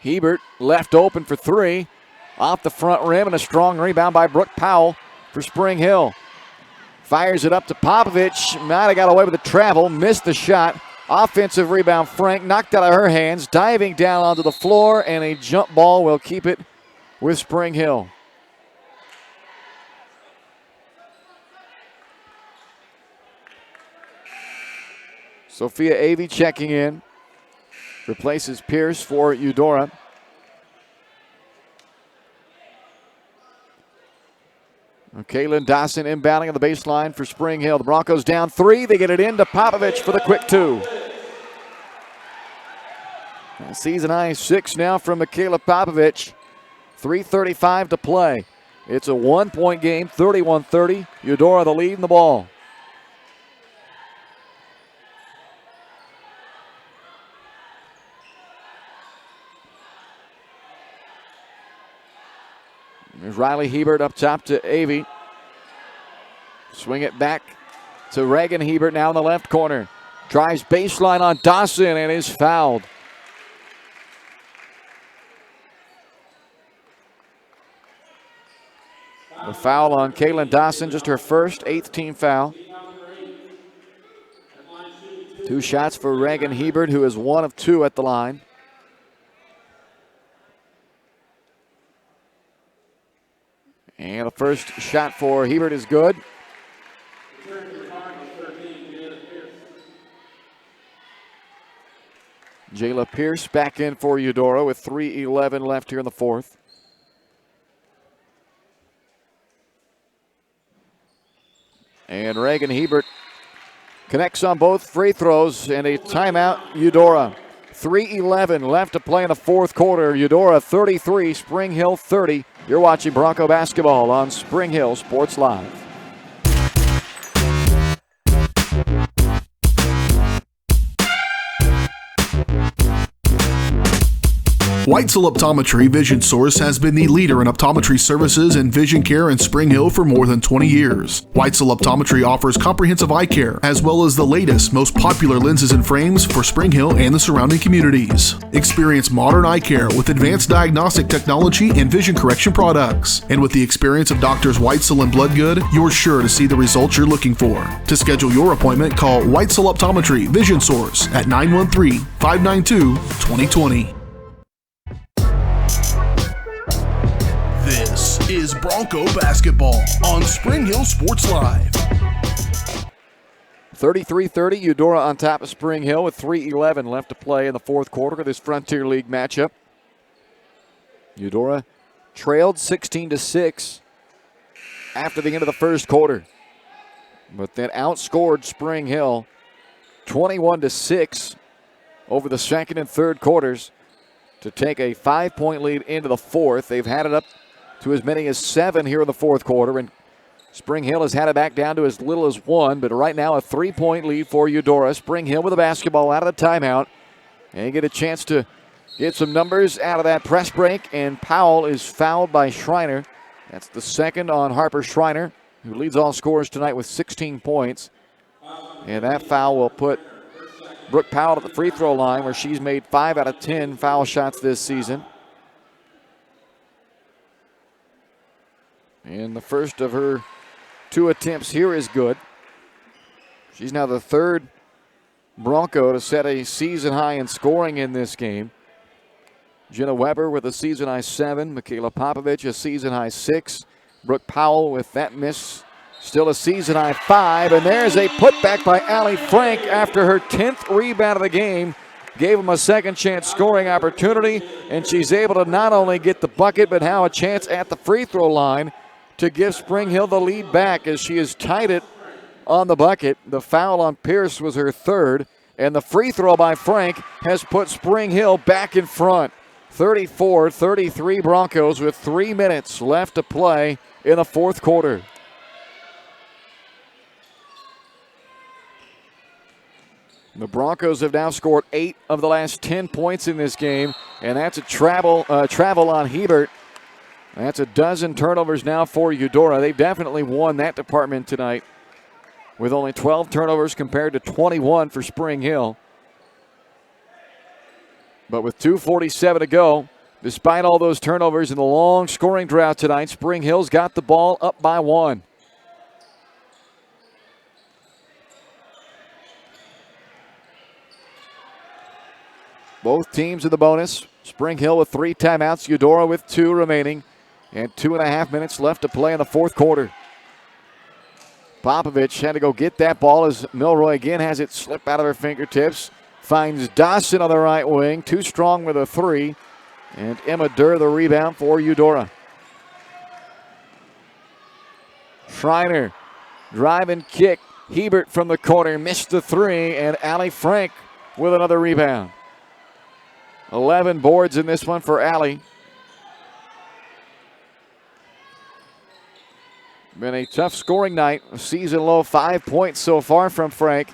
Hebert left open for 3. Off the front rim, and a strong rebound by Brooke Powell for Spring Hill. Fires it up to Popovich. Might have got away with the travel. Missed the shot. Offensive rebound, Frank knocked out of her hands. Diving down onto the floor, and a jump ball will keep it with Spring Hill. Sophia Avey checking in. Replaces Pierce for Eudora. Kaylin Dawson inbounding on the baseline for Spring Hill. The Broncos down 3. They get it in to Popovich for the quick 2. Season high 6 now from Michaela Popovich. 3:35 to play. It's a 1-point game, 31-30. Eudora the lead in the ball. There's Riley Hebert up top to Avey. Swing it back to Reagan Hebert now in the left corner. Drives baseline on Dawson and is fouled. A foul on Kaylin Dawson, just her first, 8th team foul. 2 shots for Reagan Hebert, who is 1 of 2 at the line. And the first shot for Hebert is good. Jayla Pierce back in for Eudora with 3:11 left here in the fourth. And Reagan Hebert connects on both free throws, and a timeout, Eudora. 3:11 left to play in the fourth quarter. Eudora 33, Spring Hill 30. You're watching Bronco basketball on Spring Hill Sports Live. Weitzel Optometry Vision Source has been the leader in optometry services and vision care in Spring Hill for more than 20 years. Weitzel Optometry offers comprehensive eye care, as well as the latest, most popular lenses and frames for Spring Hill and the surrounding communities. Experience modern eye care with advanced diagnostic technology and vision correction products. And with the experience of Doctors Weitzel and Bloodgood, you're sure to see the results you're looking for. To schedule your appointment, call Weitzel Optometry Vision Source at 913-592-2020. This is Bronco basketball on Spring Hill Sports Live. 33-30, Eudora on top of Spring Hill with 3:11 left to play in the fourth quarter of this Frontier League matchup. Eudora trailed 16-6 after the end of the first quarter, but then outscored Spring Hill 21-6 over the second and third quarters to take a 5-point lead into the fourth. They've had it up to as many as 7 here in the fourth quarter, and Spring Hill has had it back down to as little as 1, but right now a 3-point lead for Eudora. Spring Hill with the basketball out of the timeout, and get a chance to get some numbers out of that press break, and Powell is fouled by Schreiner. That's the second on Harper Schreiner, who leads all scorers tonight with 16 points. And that foul will put Brooke Powell at the free throw line, where she's made 5 out of 10 foul shots this season. And the first of her 2 attempts here is good. She's now the third Bronco to set a season high in scoring in this game. Jenna Weber with a season high 7. Michaela Popovich a season high 6. Brooke Powell with that miss still a season high 5. And there's a putback by Allie Frank after her 10th rebound of the game. Gave them a second chance scoring opportunity. And she's able to not only get the bucket, but now a chance at the free throw line to give Spring Hill the lead back, as she has tied it on the bucket. The foul on Pierce was her third, and the free throw by Frank has put Spring Hill back in front. 34-33 Broncos with 3 minutes left to play in the fourth quarter. The Broncos have now scored 8 of the last 10 points in this game, and that's a travel on Hebert. That's a dozen turnovers now for Eudora. They've definitely won that department tonight, with only 12 turnovers compared to 21 for Spring Hill. But with 2:47 to go, despite all those turnovers and the long scoring drought tonight, Spring Hill's got the ball up by 1. Both teams in the bonus. Spring Hill with 3 timeouts, Eudora with 2 remaining. And 2.5 minutes left to play in the fourth quarter. Popovich had to go get that ball as Milroy again has it slip out of her fingertips. Finds Dawson on the right wing. Too strong with a 3. And Emma Durr the rebound for Eudora. Schreiner, drive and kick. Hebert from the corner missed the 3. And Allie Frank with another rebound. 11 boards in this one for Allie. Been a tough scoring night. A season low 5 points so far from Frank.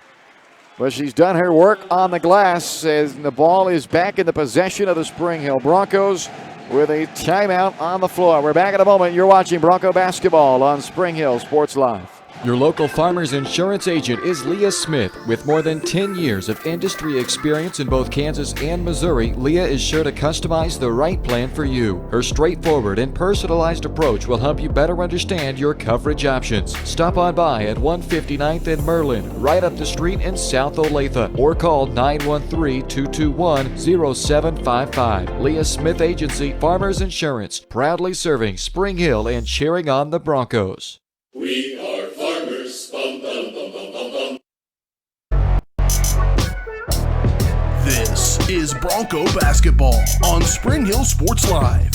But she's done her work on the glass as the ball is back in the possession of the Spring Hill Broncos with a timeout on the floor. We're back in a moment. You're watching Bronco basketball on Spring Hill Sports Live. Your local Farmers Insurance agent is Leah Smith. With more than 10 years of industry experience in both Kansas and Missouri, Leah is sure to customize the right plan for you. Her straightforward and personalized approach will help you better understand your coverage options. Stop on by at 159th and Merlin, right up the street in South Olathe, or call 913-221-0755. Leah Smith Agency, Farmers Insurance, proudly serving Spring Hill and cheering on the Broncos. We are farmers. Bum, bum, bum, bum, bum, bum. This is Bronco basketball on Spring Hill Sports Live.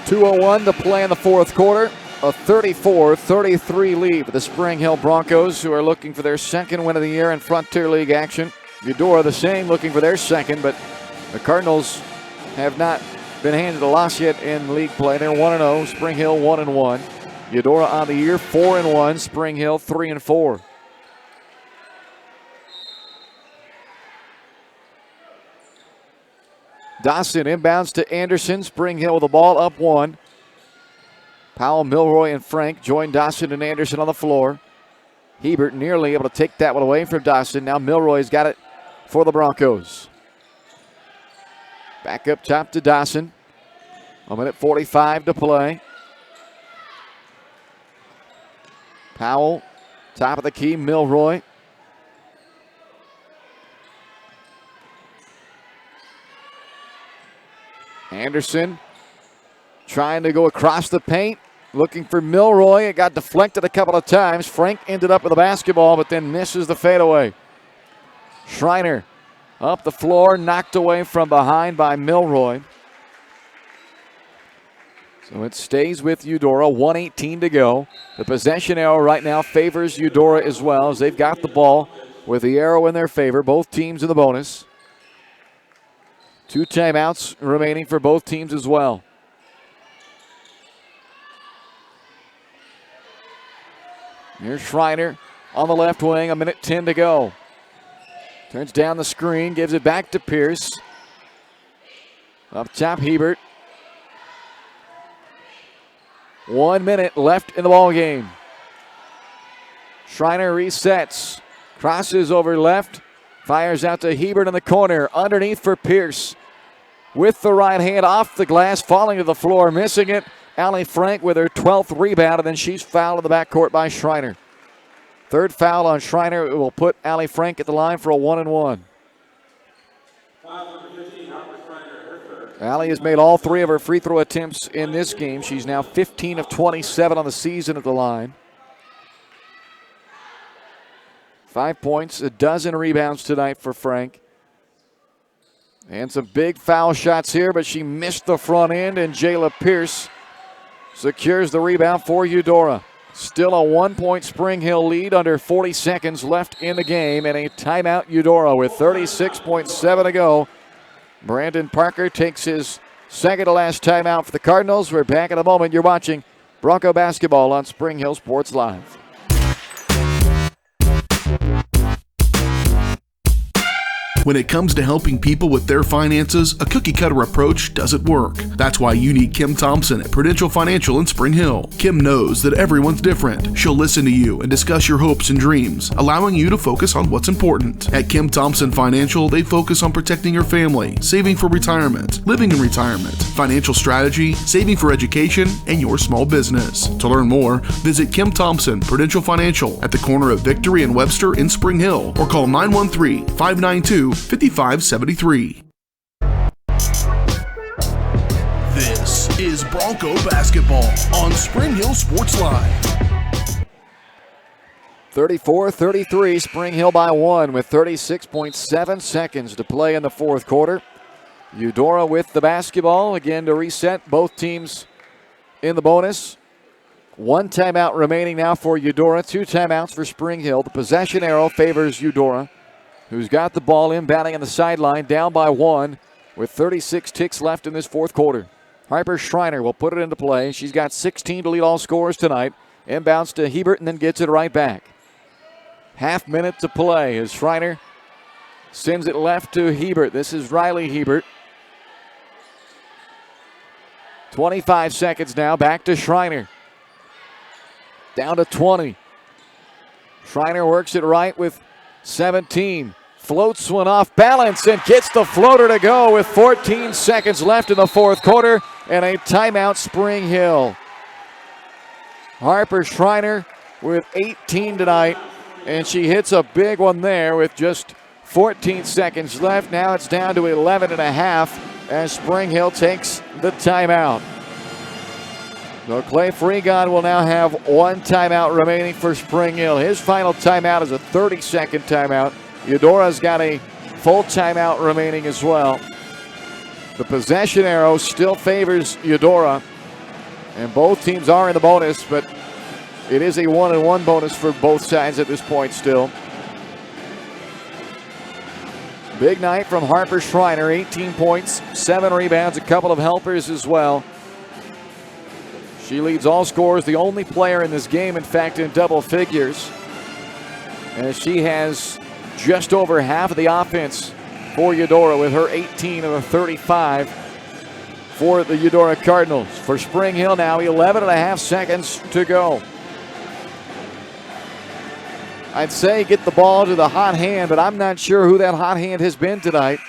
2:01 to play in the fourth quarter. A 34-33 lead for the Spring Hill Broncos, who are looking for their second win of the year in Frontier League action. Eudora the same, looking for their second, but the Cardinals have not been handed a loss yet in league play. They're 1-0. Spring Hill 1-1. Eudora on the year 4-1. Spring Hill 3-4. Dawson inbounds to Anderson. Spring Hill with the ball up 1. Powell, Milroy, and Frank join Dawson and Anderson on the floor. Hebert nearly able to take that one away from Dawson. Now Milroy's got it for the Broncos. Back up top to Dawson. 1:45 to play. Powell, top of the key, Milroy. Anderson trying to go across the paint, looking for Milroy. It got deflected a couple of times. Frank ended up with the basketball, but then misses the fadeaway. Schreiner up the floor, knocked away from behind by Milroy. So it stays with Eudora, 1:18 to go. The possession arrow right now favors Eudora as well, as they've got the ball with the arrow in their favor. Both teams in the bonus. 2 timeouts remaining for both teams as well. Here's Schreiner on the left wing, 1:10 to go. Turns down the screen, gives it back to Pierce. Up top, Hebert. 1 minute left in the ball game. Schreiner resets, crosses over left, fires out to Hebert in the corner, underneath for Pierce. With the right hand off the glass, falling to the floor, missing it. Allie Frank with her 12th rebound, and then she's fouled in the backcourt by Schreiner. Third foul on Schreiner. It will put Allie Frank at the line for a 1-and-1. Allie has made all 3 of her free throw attempts in this game. She's now 15 of 27 on the season at the line. 5 points, a dozen rebounds tonight for Frank. And some big foul shots here, but she missed the front end, and Jayla Pierce secures the rebound for Eudora. Still a 1-point Spring Hill lead, under 40 seconds left in the game, and a timeout Eudora with 36.7 to go. Brandon Parker takes his second to last timeout for the Cardinals. We're back in a moment. You're watching Bronco basketball on Spring Hill Sports Live. When it comes to helping people with their finances, a cookie-cutter approach doesn't work. That's why you need Kim Thompson at Prudential Financial in Spring Hill. Kim knows that everyone's different. She'll listen to you and discuss your hopes and dreams, allowing you to focus on what's important. At Kim Thompson Financial, they focus on protecting your family, saving for retirement, living in retirement, financial strategy, saving for education, and your small business. To learn more, visit Kim Thompson Prudential Financial at the corner of Victory and Webster in Spring Hill, or call 913-592-5573. This is Bronco basketball on Spring Hill Sports Live. 34-33, Spring Hill by 1 with 36.7 seconds to play in the fourth quarter. Eudora with the basketball again to reset. Both teams in the bonus. 1 timeout remaining now for Eudora. 2 timeouts for Spring Hill. The possession arrow favors Eudora, who's got the ball inbounding on the sideline, down by 1 with 36 ticks left in this fourth quarter. Harper Schreiner will put it into play. She's got 16 to lead all scorers tonight. Inbounds to Hebert and then gets it right back. Half minute to play as Schreiner sends it left to Hebert. This is Riley Hebert. 25 seconds now, back to Schreiner. Down to 20. Schreiner works it right with 17. Floats one off balance and gets the floater to go with 14 seconds left in the fourth quarter, and a timeout Spring Hill. Harper Schreiner with 18 tonight, and she hits a big one there with just 14 seconds left. Now it's down to 11 and a half as Spring Hill takes the timeout. So Clay Freegon will now have 1 timeout remaining for Spring Hill. His final timeout is a 30-second timeout. Eudora's got a full timeout remaining as well. The possession arrow still favors Eudora, and both teams are in the bonus, but it is a 1-and-1 bonus for both sides at this point still. Big night from Harper Schreiner, 18 points, 7 rebounds, a couple of helpers as well. She leads all scorers, the only player in this game, in fact, in double figures, as she has just over half of the offense for Eudora with her 18 of the 35 for the Eudora Cardinals. For Spring Hill now, 11 and a half seconds to go. I'd say get the ball to the hot hand, but I'm not sure who that hot hand has been tonight.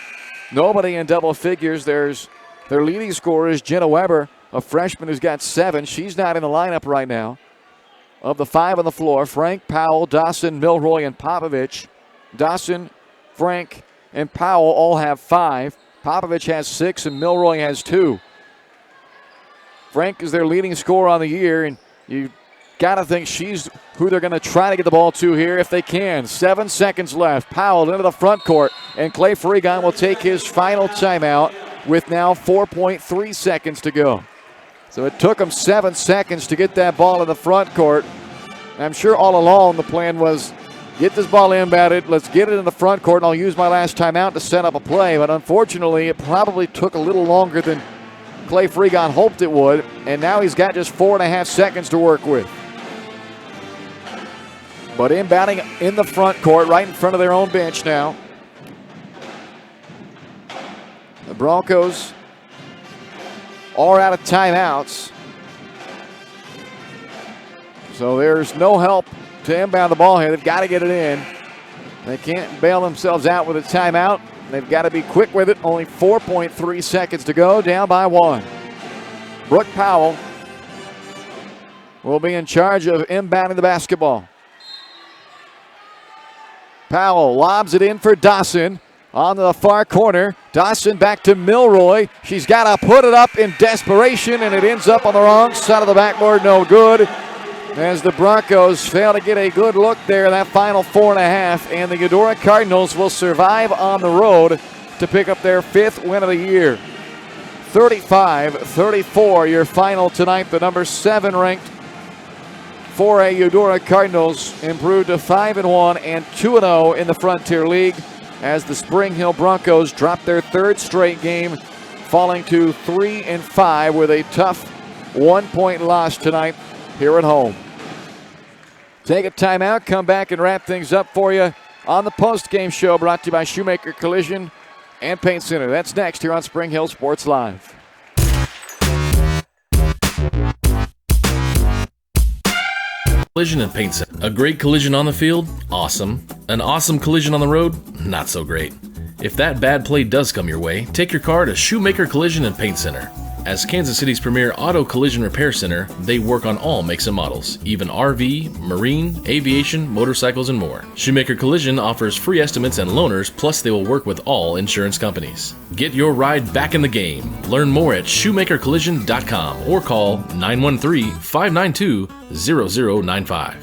Nobody in double figures. Their leading scorer is Jenna Weber, a freshman who's got 7. She's not in the lineup right now. Of the 5 on the floor, Frank, Powell, Dawson, Milroy, and Popovich. Dawson, Frank, and Powell all have 5. Popovich has 6, and Milroy has 2. Frank is their leading scorer on the year, and you got to think she's who they're going to try to get the ball to here if they can. 7 seconds left. Powell into the front court, and Clay Fregon will take his final timeout with now 4.3 seconds to go. So it took him 7 seconds to get that ball in the front court. I'm sure all along the plan was get this ball inbounded, let's get it in the front court, and I'll use my last timeout to set up a play. But unfortunately, it probably took a little longer than Clay Fregon hoped it would, and now he's got just 4.5 seconds to work with. But inbounding in the front court, right in front of their own bench now. The Broncos are out of timeouts. So there's no help to inbound the ball here. They've got to get it in. They can't bail themselves out with a timeout. They've got to be quick with it. Only 4.3 seconds to go, down by 1. Brooke Powell will be in charge of inbounding the basketball. Powell lobs it in for Dawson on the far corner. Dawson back to Milroy. She's got to put it up in desperation, and it ends up on the wrong side of the backboard. No good, as the Broncos fail to get a good look there in that final 4.5, and the Eudora Cardinals will survive on the road to pick up their 5th win of the year. 35-34, your final tonight. The number 7 ranked 4A Eudora Cardinals improved to 5-1 and 2-0 in the Frontier League as the Spring Hill Broncos dropped their 3rd straight game, falling to 3-5 with a tough 1-point loss tonight here at home. Take a timeout, come back and wrap things up for you on the post-game show brought to you by Shoemaker Collision and Paint Center. That's next here on Spring Hill Sports Live. Collision and Paint Center. A great collision on the field? Awesome. An awesome collision on the road? Not so great. If that bad play does come your way, take your car to Shoemaker Collision and Paint Center. As Kansas City's premier auto collision repair center, they work on all makes and models, even RV, marine, aviation, motorcycles, and more. Shoemaker Collision offers free estimates and loaners, plus they will work with all insurance companies. Get your ride back in the game. Learn more at shoemakercollision.com or call 913-592-0095.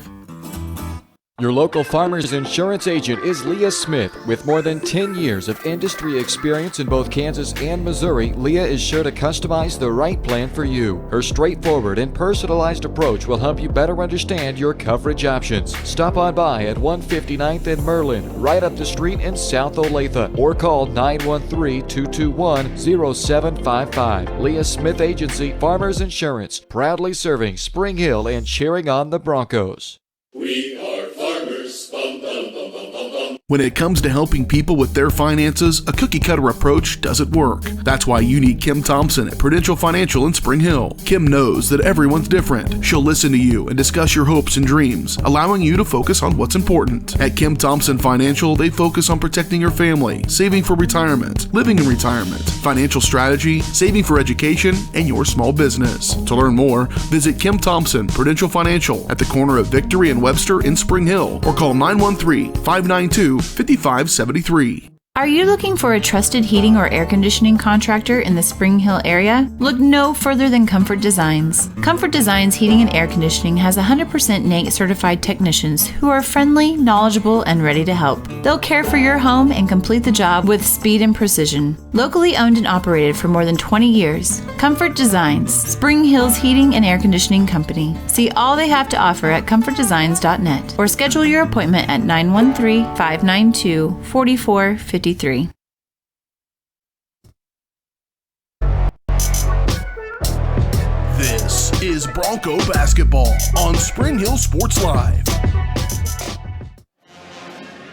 Your local farmer's insurance agent is Leah Smith. With more than 10 years of industry experience in both Kansas and Missouri, Leah is sure to customize the right plan for you. Her straightforward and personalized approach will help you better understand your coverage options. Stop on by at 159th and Merlin, right up the street in South Olathe, or call 913-221-0755. Leah Smith Agency, Farmers Insurance, proudly serving Spring Hill and cheering on the Broncos. We are farmers. Bum, bum, bum, bum, bum, bum. When it comes to helping people with their finances, a cookie-cutter approach doesn't work. That's why you need Kim Thompson at Prudential Financial in Spring Hill. Kim knows that everyone's different. She'll listen to you and discuss your hopes and dreams, allowing you to focus on what's important. At Kim Thompson Financial, they focus on protecting your family, saving for retirement, living in retirement, financial strategy, saving for education, and your small business. To learn more, visit Kim Thompson Prudential Financial at the corner of Victory and Webster in Spring Hill, or call 913-592-5573. Are you looking for a trusted heating or air conditioning contractor in the Spring Hill area? Look no further than Comfort Designs. Comfort Designs Heating and Air Conditioning has 100% NATE certified technicians who are friendly, knowledgeable, and ready to help. They'll care for your home and complete the job with speed and precision. Locally owned and operated for more than 20 years, Comfort Designs, Spring Hill's heating and air conditioning company. See all they have to offer at comfortdesigns.net or schedule your appointment at 913-592-4453. This is Bronco basketball on Spring Hill Sports Live.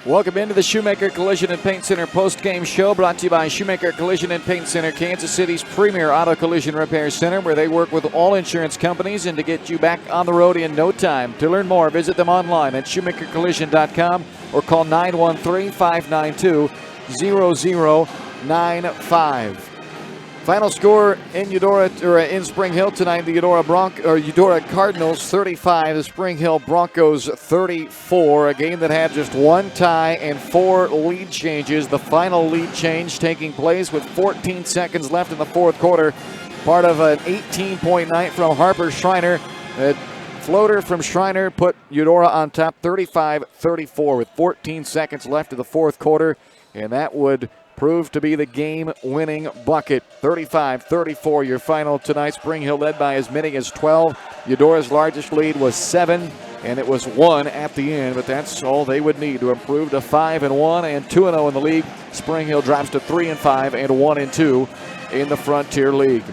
Welcome into the Shoemaker Collision and Paint Center post-game show, brought to you by Shoemaker Collision and Paint Center, Kansas City's premier auto collision repair center, where they work with all insurance companies and to get you back on the road in no time. To learn more, visit them online at shoemakercollision.com or call 913-592-0095. Final score in Eudora, or in Spring Hill tonight: the Eudora Cardinals 35, the Spring Hill Broncos 34. A game that had just one tie and 4 lead changes. The final lead change taking place with 14 seconds left in the fourth quarter. Part of an 18-point night from Harper Schreiner. A floater from Schreiner put Eudora on top 35-34 with 14 seconds left in the fourth quarter, and that would proved to be the game-winning bucket. 35-34, your final tonight. Spring Hill led by as many as 12. Eudora's largest lead was 7, and it was 1 at the end, but that's all they would need to improve to 5-1 and 2-0 in the league. Spring Hill drops to 3-5 and 1-2 in the Frontier League.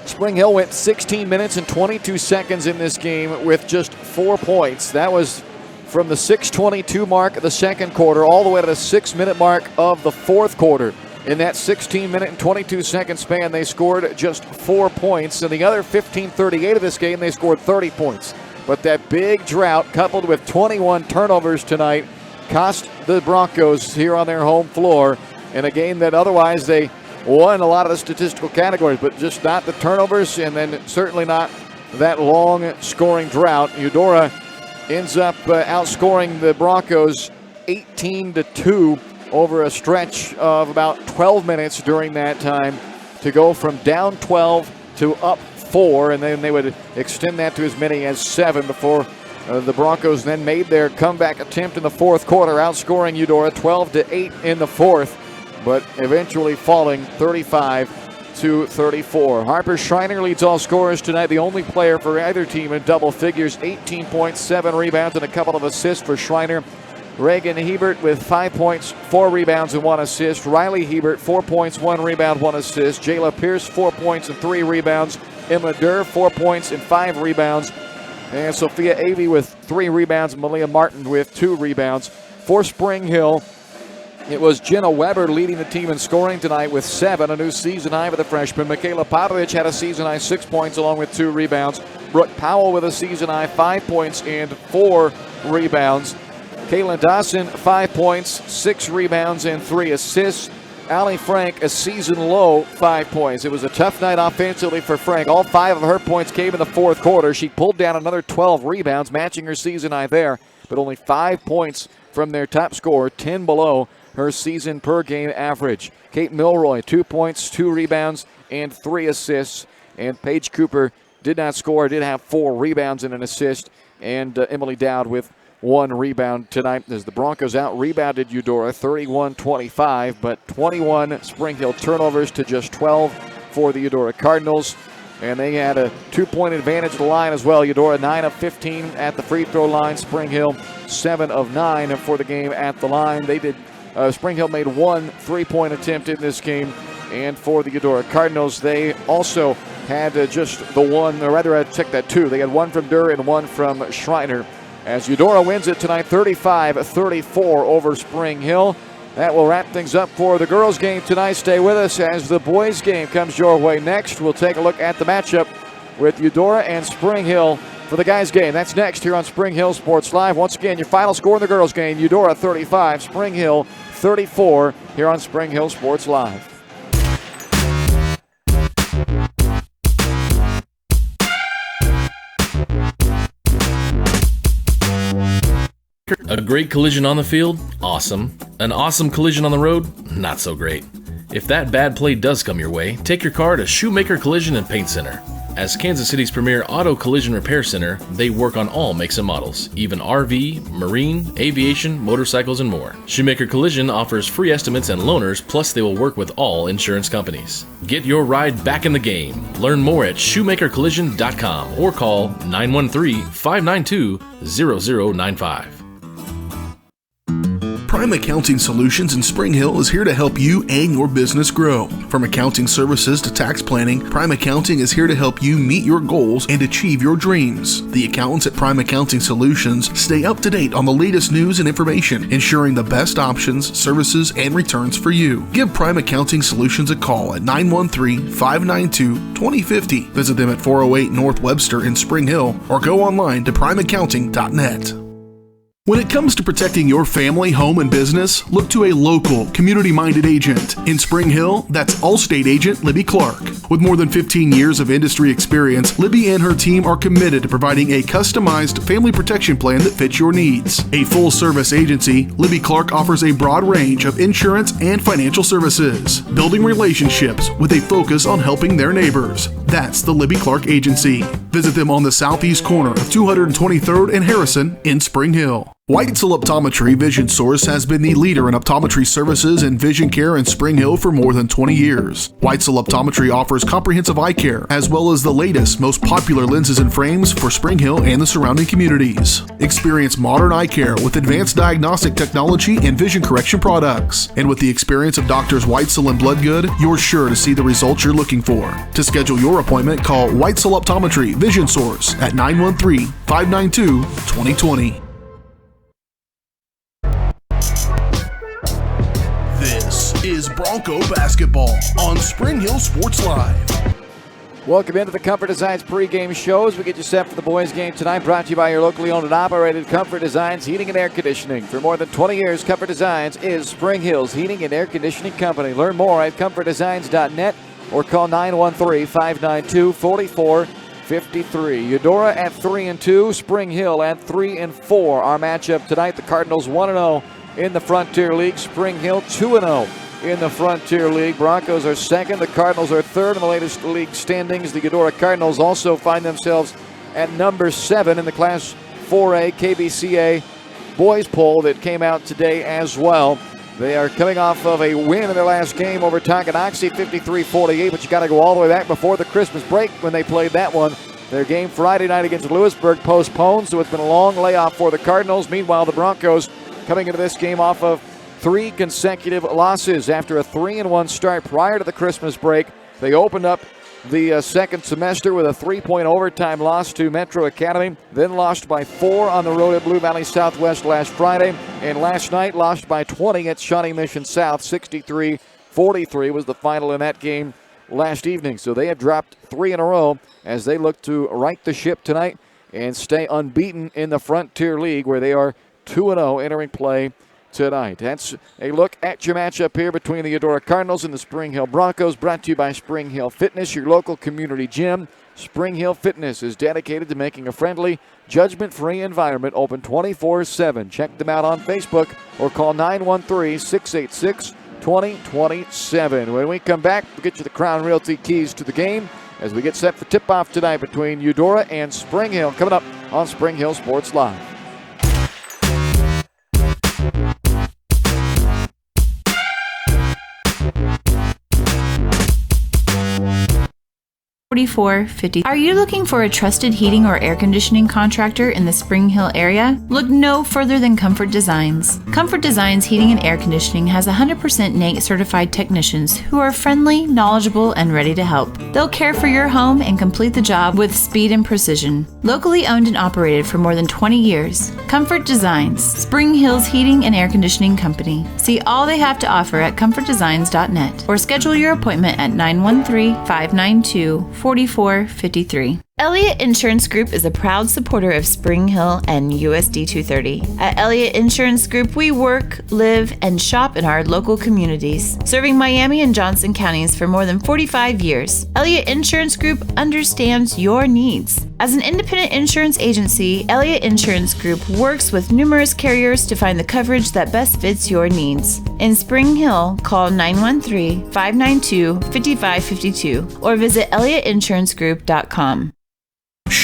Spring Hill went 16 minutes and 22 seconds in this game with just 4 points. That was from the 6:22 mark of the second quarter all the way to the 6-minute mark of the fourth quarter. In that 16-minute and 22-second span, they scored just 4 points. In the other 15:38 of this game, they scored 30 points. But that big drought, coupled with 21 turnovers tonight, cost the Broncos here on their home floor in a game that otherwise they won a lot of the statistical categories, but just not the turnovers, and then certainly not that long scoring drought. Eudora ends up outscoring the Broncos 18-2 over a stretch of about 12 minutes during that time to go from down 12 to up 4, and then they would extend that to as many as 7 before the Broncos then made their comeback attempt in the fourth quarter, outscoring Eudora 12-8 in the fourth, but eventually falling 35-34. Harper Schreiner leads all scorers tonight, the only player for either team in double figures. 18 points, 7 rebounds, and a couple of assists for Schreiner. Reagan Hebert with 5 points, 4 rebounds, and 1 assist. Riley Hebert, 4 points, 1 rebound, 1 assist. Jayla Pierce, 4 points and 3 rebounds. Emma Durr, 4 points and 5 rebounds. And Sophia Avey with 3 rebounds, and Malia Martin with 2 rebounds. For Spring Hill, it was Jenna Weber leading the team in scoring tonight with 7, a new season high for the freshman. Michaela Popovich had a season high 6 points along with 2 rebounds. Brooke Powell with a season high 5 points and 4 rebounds. Kaylin Dawson, 5 points, 6 rebounds, and 3 assists. Allie Frank, a season low, 5 points. It was a tough night offensively for Frank. All 5 of her points came in the fourth quarter. She pulled down another 12 rebounds, matching her season high there, but only 5 points from their top scorer, 10 below her season per game average. Kate Milroy, 2 points, 2 rebounds, and 3 assists. And Paige Cooper did not score, did have 4 rebounds and an assist. And Emily Dowd with 1 rebound tonight as the Broncos out-rebounded Eudora 31-25, but 21 Spring Hill turnovers to just 12 for the Eudora Cardinals. And they had a 2-point advantage at the line as well. Eudora 9 of 15 at the free throw line. Spring Hill 7 of 9 for the game at the line. Spring Hill made 1 3-point attempt in this game. And for the Eudora Cardinals, they also had just the one, or rather, I checked that 2. They had 1 from Durr and 1 from Schreiner. As Eudora wins it tonight 35-34 over Spring Hill. That will wrap things up for the girls' game tonight. Stay with us as the boys' game comes your way next. We'll take a look at the matchup with Eudora and Spring Hill for the guys' game. That's next here on Spring Hill Sports Live. Once again, your final score in the girls' game, Eudora 35, Spring Hill 34, here on Spring Hill Sports Live. A great collision on the field? Awesome. An awesome collision on the road? Not so great. If that bad play does come your way, take your car to Shoemaker Collision and Paint Center. As Kansas City's premier auto collision repair center, they work on all makes and models, even RV, marine, aviation, motorcycles, and more. Shoemaker Collision offers free estimates and loaners, plus they will work with all insurance companies. Get your ride back in the game. Learn more at shoemakercollision.com or call 913-592-0095. Prime Accounting Solutions in Spring Hill is here to help you and your business grow. From accounting services to tax planning, Prime Accounting is here to help you meet your goals and achieve your dreams. The accountants at Prime Accounting Solutions stay up to date on the latest news and information, ensuring the best options, services, and returns for you. Give Prime Accounting Solutions a call at 913-592-2050. Visit them at 408 North Webster in Spring Hill or go online to primeaccounting.net. When it comes to protecting your family, home, and business, look to a local, community-minded agent. In Spring Hill, that's Allstate agent Libby Clark. With more than 15 years of industry experience, Libby and her team are committed to providing a customized family protection plan that fits your needs. A full-service agency, Libby Clark offers a broad range of insurance and financial services, building relationships with a focus on helping their neighbors. That's the Libby Clark Agency. Visit them on the southeast corner of 223rd and Harrison in Spring Hill. Weitzel Optometry Vision Source has been the leader in optometry services and vision care in Spring Hill for more than 20 years. Weitzel Optometry offers comprehensive eye care, as well as the latest, most popular lenses and frames for Spring Hill and the surrounding communities. Experience modern eye care with advanced diagnostic technology and vision correction products. And with the experience of Doctors Weitzel and Bloodgood, you're sure to see the results you're looking for. To schedule your appointment, call Weitzel Optometry Vision Source at 913-592-2020. This is Bronco basketball on Spring Hill Sports Live. Welcome into the Comfort Designs pregame show as we get you set for the boys' game tonight. Brought to you by your locally owned and operated Comfort Designs Heating and Air Conditioning. For more than 20 years, Comfort Designs is Spring Hill's heating and air conditioning company. Learn more at comfortdesigns.net or call 913-592-4453. Eudora at 3-2, Spring Hill at 3-4. Our matchup tonight, the Cardinals 1-0 in the Frontier League. Spring Hill 2-0 in the Frontier League. Broncos are second. The Cardinals are third in the latest league standings. The Eudora Cardinals also find themselves at number 7 in the Class 4A KBCA boys poll that came out today as well. They are coming off of a win in their last game over Tonganoxie, 53-48, but you got to go all the way back before the Christmas break when they played that one. Their game Friday night against Lewisburg postponed, so it's been a long layoff for the Cardinals. Meanwhile, the Broncos coming into this game off of 3 consecutive losses after a 3-1 start prior to the Christmas break. They opened up the second semester with a 3-point overtime loss to Metro Academy, then lost by 4 on the road at Blue Valley Southwest last Friday, and last night lost by 20 at Shawnee Mission South. 63-43 was the final in that game last evening. So they have dropped 3 in a row as they look to right the ship tonight and stay unbeaten in the Frontier League, where they are 2-0 entering play tonight. That's a look at your matchup here between the Eudora Cardinals and the Spring Hill Broncos, brought to you by Spring Hill Fitness, your local community gym. Spring Hill Fitness is dedicated to making a friendly, judgment-free environment open 24/7. Check them out on Facebook or call 913-686-2027. When we come back, we'll get you the Crown Realty keys to the game as we get set for tip-off tonight between Eudora and Spring Hill, coming up on Spring Hill Sports Live. 4450. Are you looking for a trusted heating or air conditioning contractor in the Spring Hill area? Look no further than Comfort Designs. Comfort Designs Heating and Air Conditioning has 100% NAIT certified technicians who are friendly, knowledgeable, and ready to help. They'll care for your home and complete the job with speed and precision. Locally owned and operated for more than 20 years, Comfort Designs, Spring Hill's heating and air conditioning company. See all they have to offer at comfortdesigns.net or schedule your appointment at 913-592-4453. Elliott Insurance Group is a proud supporter of Spring Hill and USD 230. At Elliott Insurance Group, we work, live, and shop in our local communities, serving Miami and Johnson counties for more than 45 years. Elliott Insurance Group understands your needs. As an independent insurance agency, Elliott Insurance Group works with numerous carriers to find the coverage that best fits your needs. In Spring Hill, call 913-592-5552 or visit elliottInsurancegroup.com.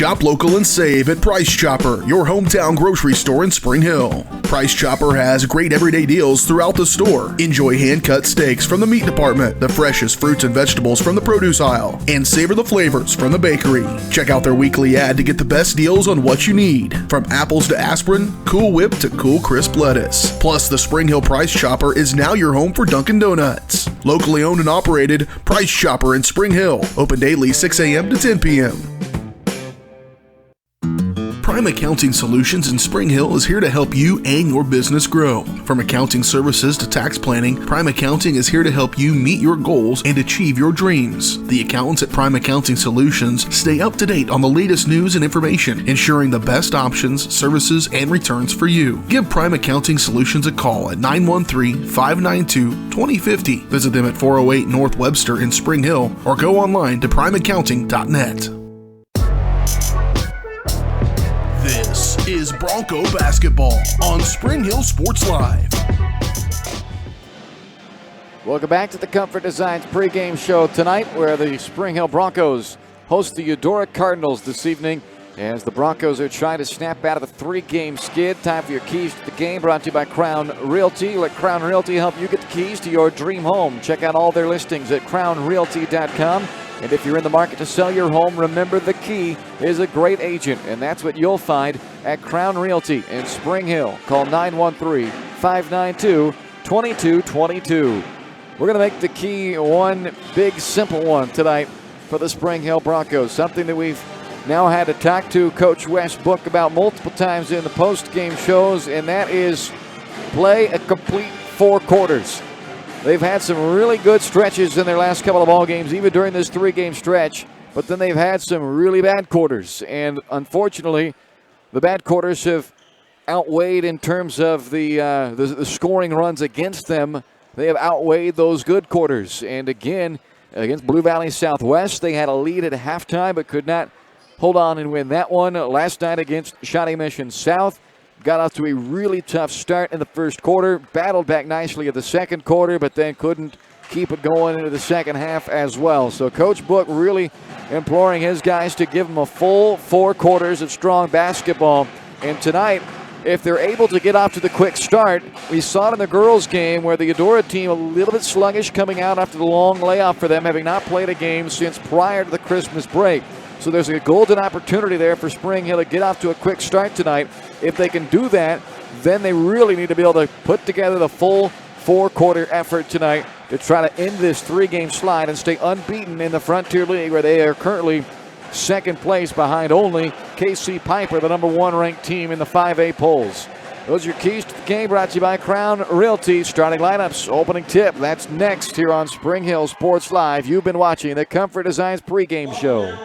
Shop local and save at Price Chopper, your hometown grocery store in Spring Hill. Price Chopper has great everyday deals throughout the store. Enjoy hand-cut steaks from the meat department, the freshest fruits and vegetables from the produce aisle, and savor the flavors from the bakery. Check out their weekly ad to get the best deals on what you need, from apples to aspirin, Cool Whip to Cool Crisp lettuce. Plus, the Spring Hill Price Chopper is now your home for Dunkin' Donuts. Locally owned and operated, Price Chopper in Spring Hill. Open daily 6 a.m. to 10 p.m. Prime Accounting Solutions in Spring Hill is here to help you and your business grow. From accounting services to tax planning, Prime Accounting is here to help you meet your goals and achieve your dreams. The accountants at Prime Accounting Solutions stay up to date on the latest news and information, ensuring the best options, services, and returns for you. Give Prime Accounting Solutions a call at 913-592-2050. Visit them at 408 North Webster in Spring Hill or go online to primeaccounting.net. This is Bronco basketball on Spring Hill Sports Live. Welcome back to the Comfort Designs pregame show tonight, where the Spring Hill Broncos host the Eudora Cardinals this evening, as the Broncos are trying to snap out of a 3-game skid. Time for your keys to the game, brought to you by Crown Realty. Let Crown Realty help you get the keys to your dream home. Check out all their listings at crownrealty.com. And if you're in the market to sell your home, remember the key is a great agent, and that's what you'll find at Crown Realty in Spring Hill. Call 913-592-2222. We're going to make the key one big, simple one tonight for the Spring Hill Broncos, something that we've now had to talk to Coach Wes Book about multiple times in the post-game shows, and that is play a complete 4 quarters. They've had some really good stretches in their last couple of ball games, even during this 3-game stretch, but then they've had some really bad quarters. And unfortunately, the bad quarters have outweighed in terms of the scoring runs against them. They have outweighed those good quarters. And again, against Blue Valley Southwest, they had a lead at halftime, but could not hold on and win that one. Last night against Shawnee Mission South, got off to a really tough start in the first quarter, battled back nicely in the second quarter, but then couldn't keep it going into the second half as well. So Coach Book really imploring his guys to give them a full 4 quarters of strong basketball. And tonight, if they're able to get off to the quick start, we saw it in the girls' game where the Eudora team a little bit sluggish coming out after the long layoff for them, having not played a game since prior to the Christmas break. So there's a golden opportunity there for Spring Hill to get off to a quick start tonight. If they can do that, then they really need to be able to put together the full 4-quarter effort tonight to try to end this 3-game slide and stay unbeaten in the Frontier League, where they are currently second place behind only KC Piper, the number 1 ranked team in the 5A polls. Those are your keys to the game, brought to you by Crown Realty. Starting lineups, opening tip, that's next here on Spring Hill Sports Live. You've been watching the Comfort Designs pregame show.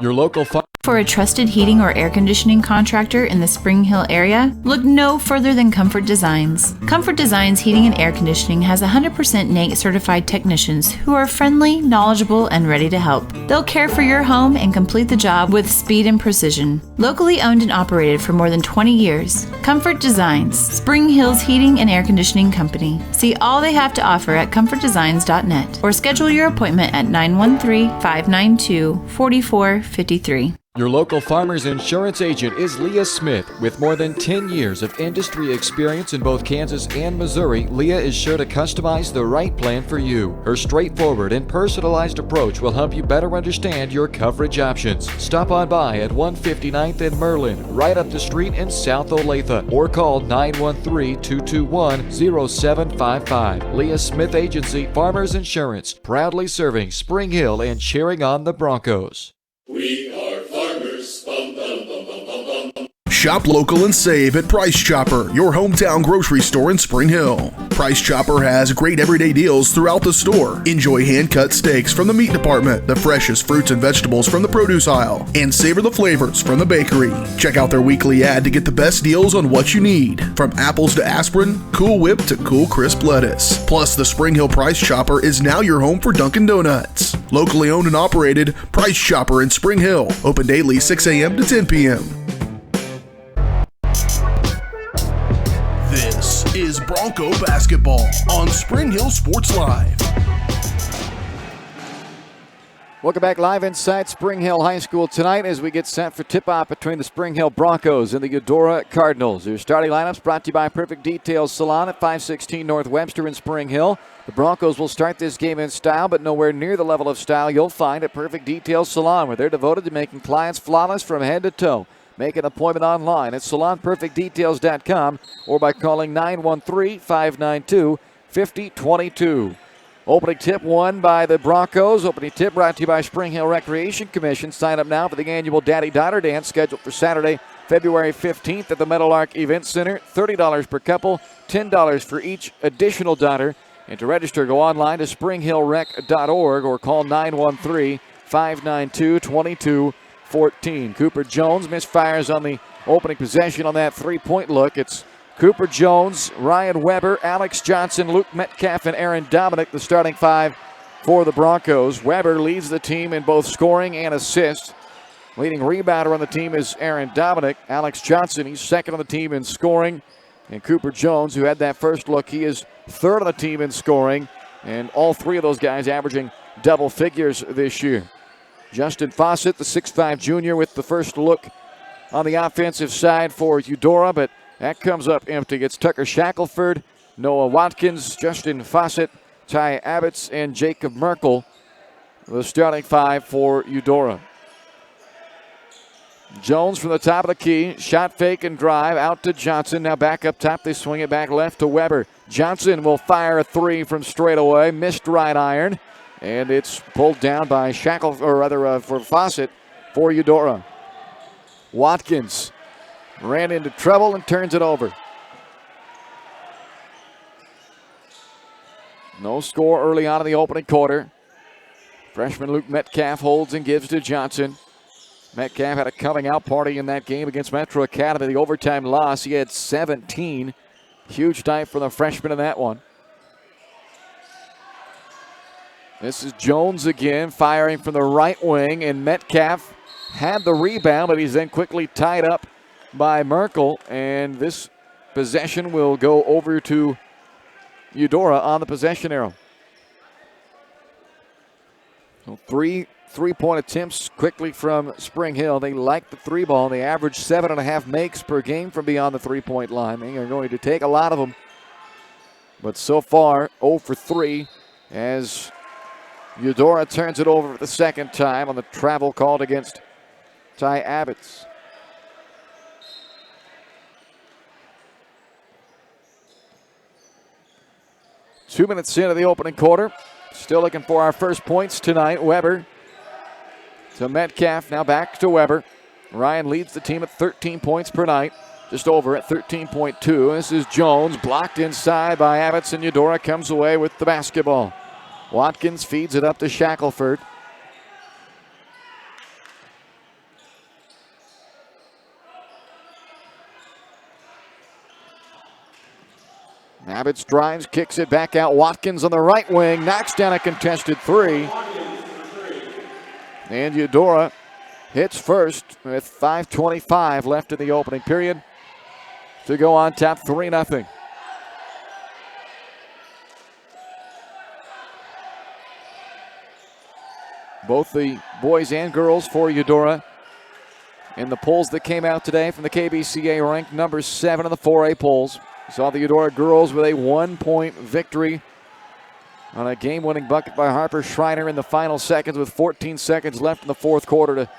Your local For a trusted heating or air conditioning contractor in the Spring Hill area, look no further than Comfort Designs. Comfort Designs Heating and Air Conditioning has 100% NATE certified technicians who are friendly, knowledgeable, and ready to help. They'll care for your home and complete the job with speed and precision. Locally owned and operated for more than 20 years, Comfort Designs, Spring Hill's heating and air conditioning company. See all they have to offer at comfortdesigns.net or schedule your appointment at 913-592-4453. Your local Farmers Insurance agent is Leah Smith. With more than 10 years of industry experience in both Kansas and Missouri, Leah is sure to customize the right plan for you. Her straightforward and personalized approach will help you better understand your coverage options. Stop on by at 159th and Merlin, right up the street in South Olathe, or call 913-221-0755. Leah Smith Agency, Farmers Insurance, proudly serving Spring Hill and cheering on the Broncos. We are farmers. Bum, bum, bum, bum, bum, bum. Shop local and save at Price Chopper, your hometown grocery store in Spring Hill. Price Chopper has great everyday deals throughout the store. Enjoy hand-cut steaks from the meat department, the freshest fruits and vegetables from the produce aisle, and savor the flavors from the bakery. Check out their weekly ad to get the best deals on what you need, from apples to aspirin, Cool Whip to Cool Crisp lettuce. Plus, the Spring Hill Price Chopper is now your home for Dunkin' Donuts. Locally owned and operated, Price Chopper in Spring Hill. Open daily 6 a.m. to 10 p.m. This is Bronco basketball on Spring Hill Sports Live. Welcome back live inside Spring Hill High School tonight as we get set for tip-off between the Spring Hill Broncos and the Eudora Cardinals. Your starting lineups brought to you by Perfect Details Salon at 516 North Webster in Spring Hill. The Broncos will start this game in style, but nowhere near the level of style you'll find at Perfect Details Salon, where they're devoted to making clients flawless from head to toe. Make an appointment online at salonperfectdetails.com or by calling 913-592-5022. Opening tip won by the Broncos. Opening tip brought to you by Spring Hill Recreation Commission. Sign up now for the annual Daddy-Daughter Dance scheduled for Saturday, February 15th at the Meadowlark Event Center. $30 per couple, $10 for each additional daughter. And to register, go online to springhillrec.org or call 913-592-2214. Cooper Jones misfires on the opening possession on that three-point look. It's Cooper Jones, Ryan Weber, Alex Johnson, Luke Metcalf, and Aaron Dominic, the starting five for the Broncos. Weber leads the team in both scoring and assists. Leading rebounder on the team is Aaron Dominic. Alex Johnson, he's second on the team in scoring. And Cooper Jones, who had that first look, he is third on the team in scoring. And all three of those guys averaging double figures this year. Justin Fawcett, the 6'5 junior, with the first look on the offensive side for Eudora, but that comes up empty. It's Tucker Shackelford, Noah Watkins, Justin Fawcett, Ty Abbots, and Jacob Merkel, the starting five for Eudora. Jones from the top of the key, shot fake and drive out to Johnson. Now back up top, they swing it back left to Weber. Johnson will fire a three from straight away, missed right iron, and it's pulled down by for Fawcett for Eudora. Watkins ran into trouble and turns it over. No score early on in the opening quarter. Freshman Luke Metcalf holds and gives to Johnson. Metcalf had a coming out party in that game against Metro Academy. The overtime loss, he had 17. Huge night for the freshman in that one. This is Jones again, firing from the right wing, and Metcalf had the rebound, but he's then quickly tied up by Merkel, and this possession will go over to Eudora on the possession arrow. So three-point attempts quickly from Spring Hill. They like the three ball. They average 7.5 makes per game from beyond the three-point line. They are going to take a lot of them, but so far 0 for 3 as Eudora turns it over for the second time on the travel called against Ty Abbots. Two minutes into the opening quarter. Still looking for our first points tonight. Weber to Metcalf, now back to Weber. Ryan leads the team at 13 points per night, just over at 13.2. This is Jones, blocked inside by Abbots, and Eudora comes away with the basketball. Watkins feeds it up to Shackelford. Abbots drives, kicks it back out. Watkins on the right wing, knocks down a contested three. And Eudora hits first with 5:25 left in the opening period to go on top 3-0. Both the boys and girls for Eudora in the polls that came out today from the KBCA ranked number 7 in the 4A polls. Saw the Eudora girls with a 1-point victory on a game-winning bucket by Harper Schreiner in the final seconds with 14 seconds left in the fourth quarter to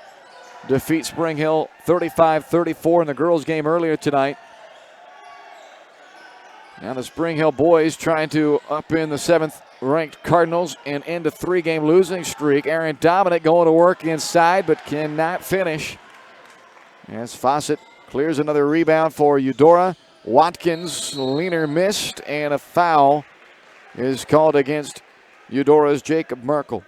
defeat Spring Hill 35-34 in the girls' game earlier tonight. Now the Spring Hill boys trying to up in the 7th-ranked Cardinals and end a 3-game losing streak. Aaron Dominic going to work inside but cannot finish as Fawcett clears another rebound for Eudora. Watkins, leaner missed, and a foul is called against Eudora's Jacob Merkel.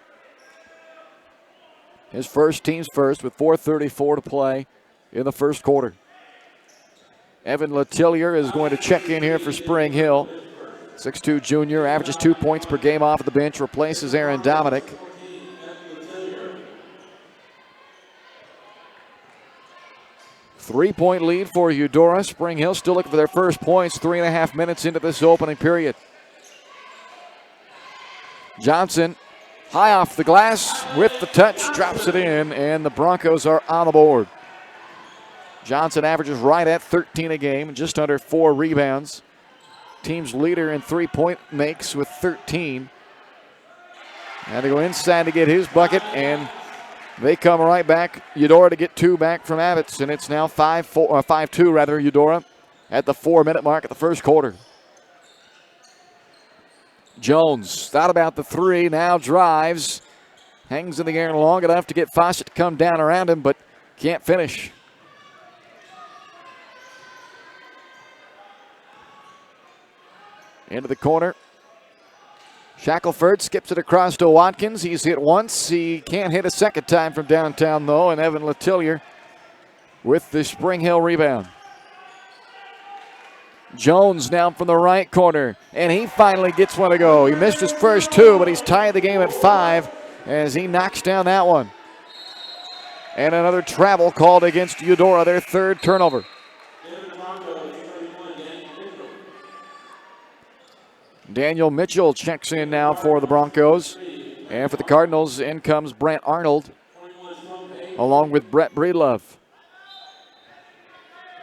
His first, team's first, with 4:34 to play in the first quarter. Evan Letillier is going to check in here for Spring Hill. 6'2 junior, averages 2 points per game off the bench, replaces Aaron Dominic. Three-point lead for Eudora. Spring Hill still looking for their first points 3.5 minutes into this opening period. Johnson High off the glass with the touch, drops it in, and the Broncos are on the board. Johnson averages right at 13 a game, just under 4 rebounds. Team's leader in three-point makes with 13. And they go inside to get his bucket, and they come right back. Eudora to get 2 back from Abbott's, and it's now 5-2 Eudora at the 4-minute mark of the first quarter. Jones thought about the 3, now drives. Hangs in the air long enough to get Fawcett to come down around him, but can't finish. Into the corner. Shackelford skips it across to Watkins. He's hit once. He can't hit a second time from downtown, though, and Evan Letillier with the Spring Hill rebound. Jones now from the right corner, and he finally gets one to go. He missed his first 2, but he's tied the game at 5 as he knocks down that one. And another travel called against Eudora, their 3rd turnover. Daniel Mitchell checks in now for the Broncos. And for the Cardinals, in comes Brent Arnold, along with Brett Breedlove.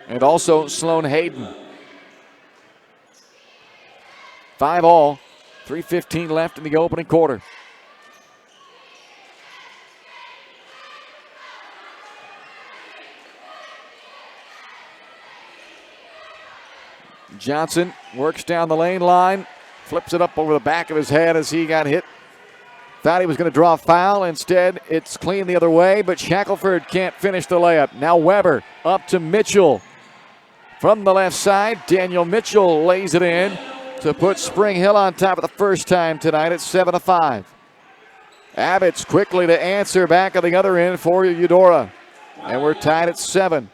And also Sloan Hayden. 5 all, 3:15 left in the opening quarter. Johnson works down the lane line, flips it up over the back of his head as he got hit. Thought he was going to draw a foul. Instead, it's clean the other way, but Shackelford can't finish the layup. Now Weber up to Mitchell. From the left side, Daniel Mitchell lays it in to put Spring Hill on top for the first time tonight at 7-5. Abbott's quickly to answer back on the other end for Eudora. And we're tied at 7.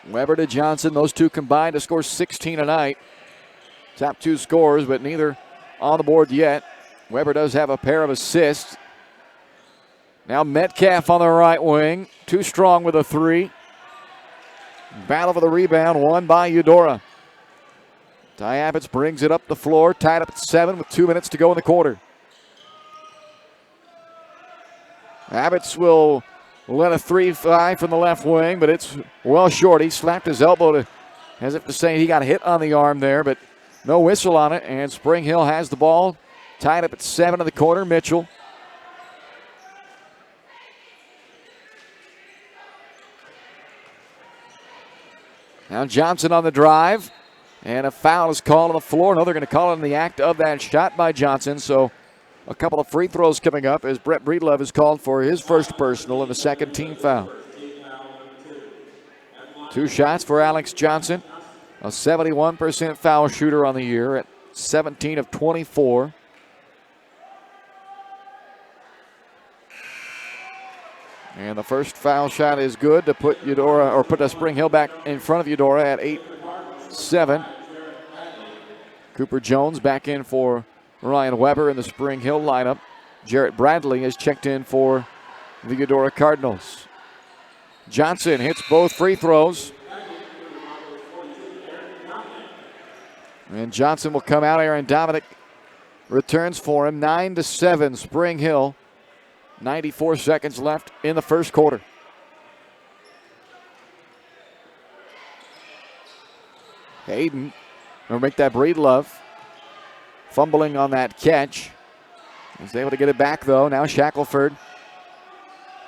Weber to Johnson, those two combined to score 16 tonight. Top 2 scorers, but neither on the board yet. Weber does have a pair of assists. Now Metcalf on the right wing, too strong with a 3. Battle for the rebound, won by Eudora. Ty Abbott's brings it up the floor, tied up at 7 with 2 minutes to go in the quarter. Abbott's will let a 3 fly from the left wing, but it's well short. He slapped his elbow as if to say he got hit on the arm there, but no whistle on it, and Spring Hill has the ball. Tied up at 7 in the quarter, Mitchell. Now Johnson on the drive, and a foul is called on the floor. No, they're going to call it in the act of that shot by Johnson, so a couple of free throws coming up as Brett Breedlove is called for his first personal and the second team foul. 2 shots for Alex Johnson, a 71% foul shooter on the year at 17 of 24. And the first foul shot is good to put Eudora, or put Spring Hill back in front of Eudora at 8-7. Cooper Jones back in for Ryan Weber in the Spring Hill lineup. Jarrett Bradley has checked in for the Eudora Cardinals. Johnson hits both free throws. And Johnson will come out here, and Dominic returns for him. 9-7, Spring Hill. 94 seconds left in the first quarter. Hayden will make that Breedlove. Fumbling on that catch. He's able to get it back, though. Now Shackelford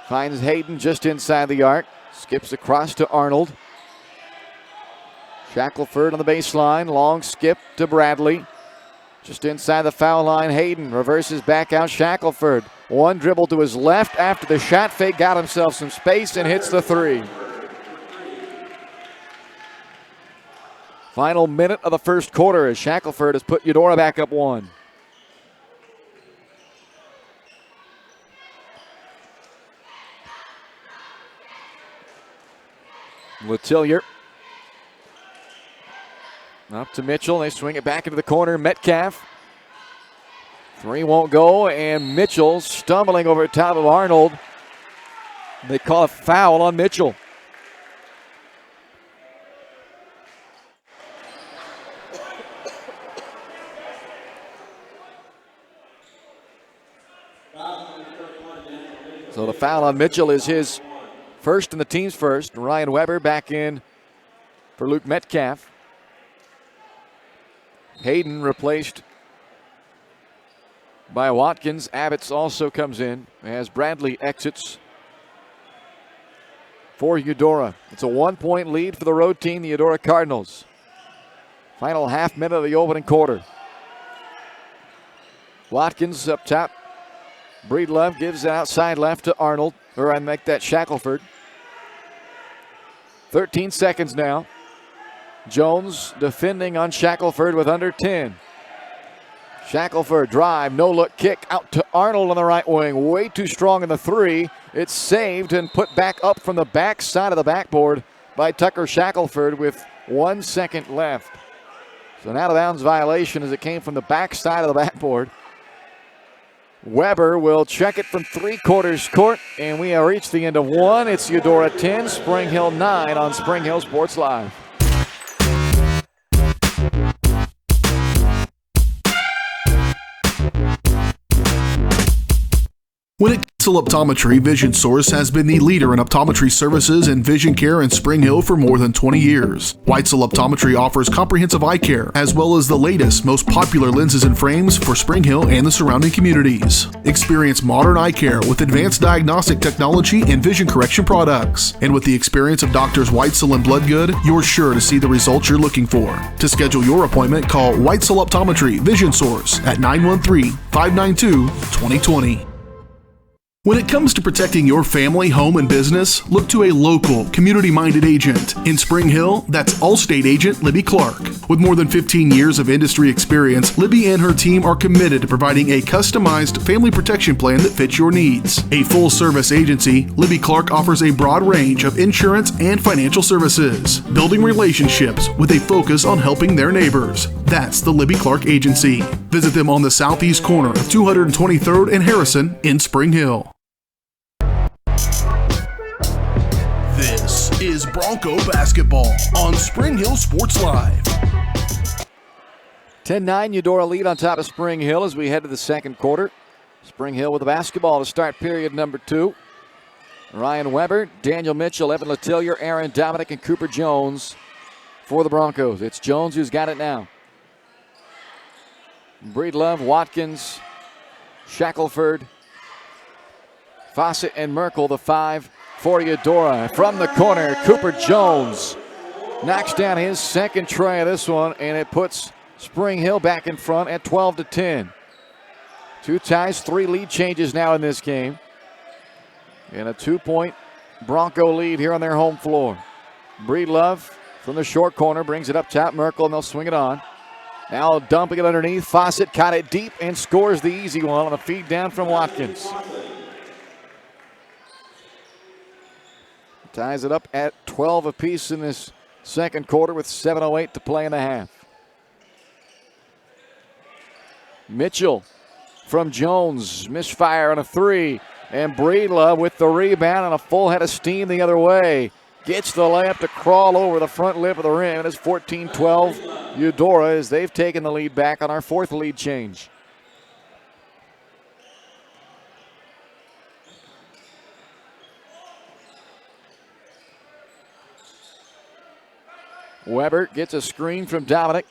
finds Hayden just inside the arc. Skips across to Arnold. Shackelford on the baseline. Long skip to Bradley. Just inside the foul line, Hayden reverses back out Shackelford. One dribble to his left after the shot fake. Got himself some space and hits the 3. Final minute of the first quarter as Shackelford has put Eudora back up 1. Letillier. Up to Mitchell. They swing it back into the corner. Metcalf Three won't go, and Mitchell stumbling over top of Arnold. They call a foul on Mitchell. So the foul on Mitchell is his first and the team's first. Ryan Weber back in for Luke Metcalf. Hayden replaced by Watkins. Abbott's also comes in as Bradley exits for Eudora. It's a 1-point lead for the road team, the Eudora Cardinals. Final half minute of the opening quarter. Watkins up top. Breedlove gives it outside left to Arnold, or I make that Shackelford. 13 seconds now. Jones defending on Shackelford with under 10. Shackelford drive, no look kick out to Arnold on the right wing. Way too strong in the three. It's saved and put back up from the back side of the backboard by Tucker Shackelford with 1 second left. So an out of bounds violation as it came from the back side of the backboard. Weber will check it from 3/4 court, and we have reached the end of one. It's Eudora 10, Spring Hill 9 on Spring Hill Sports Live. When it comes to optometry, Vision Source has been the leader in optometry services and vision care in Spring Hill for more than 20 years. Weitzel Optometry offers comprehensive eye care, as well as the latest, most popular lenses and frames for Spring Hill and the surrounding communities. Experience modern eye care with advanced diagnostic technology and vision correction products. And with the experience of Doctors Weitzel and Bloodgood, you're sure to see the results you're looking for. To schedule your appointment, call Weitzel Optometry Vision Source at 913-592-2020. When it comes to protecting your family, home, and business, look to a local, community-minded agent. In Spring Hill, that's Allstate agent Libby Clark. With more than 15 years of industry experience, Libby and her team are committed to providing a customized family protection plan that fits your needs. A full-service agency, Libby Clark offers a broad range of insurance and financial services, building relationships with a focus on helping their neighbors. That's the Libby Clark Agency. Visit them on the southeast corner of 223rd and Harrison in Spring Hill. This is Bronco basketball on Spring Hill Sports Live. 10-9 Eudora lead on top of Spring Hill as we head to the second quarter. Spring Hill with the basketball to start period number 2. Ryan Weber, Daniel Mitchell, Evan Letellier, Aaron Dominic, and Cooper Jones for the Broncos. It's Jones who's got it now. Breedlove, Watkins, Shackelford, Fawcett, and Merkel, the 5 for Eudora. From the corner, Cooper Jones knocks down his second try of this one, and it puts Spring Hill back in front at 12-10. 2 ties, 3 lead changes now in this game. And a 2-point Bronco lead here on their home floor. Breedlove from the short corner brings it up top. Merkel, and they'll swing it on. Now dumping it underneath. Fawcett caught it deep and scores the easy one on a feed down from Watkins. Ties it up at 12 apiece in this second quarter with 7:08 to play in the half. Mitchell from Jones, misfire on a 3, and Breedlove with the rebound and a full head of steam the other way. Gets the layup to crawl over the front lip of the rim, and it's 14-12 Eudora as they've taken the lead back on our 4th lead change. Weber gets a screen from Dominic.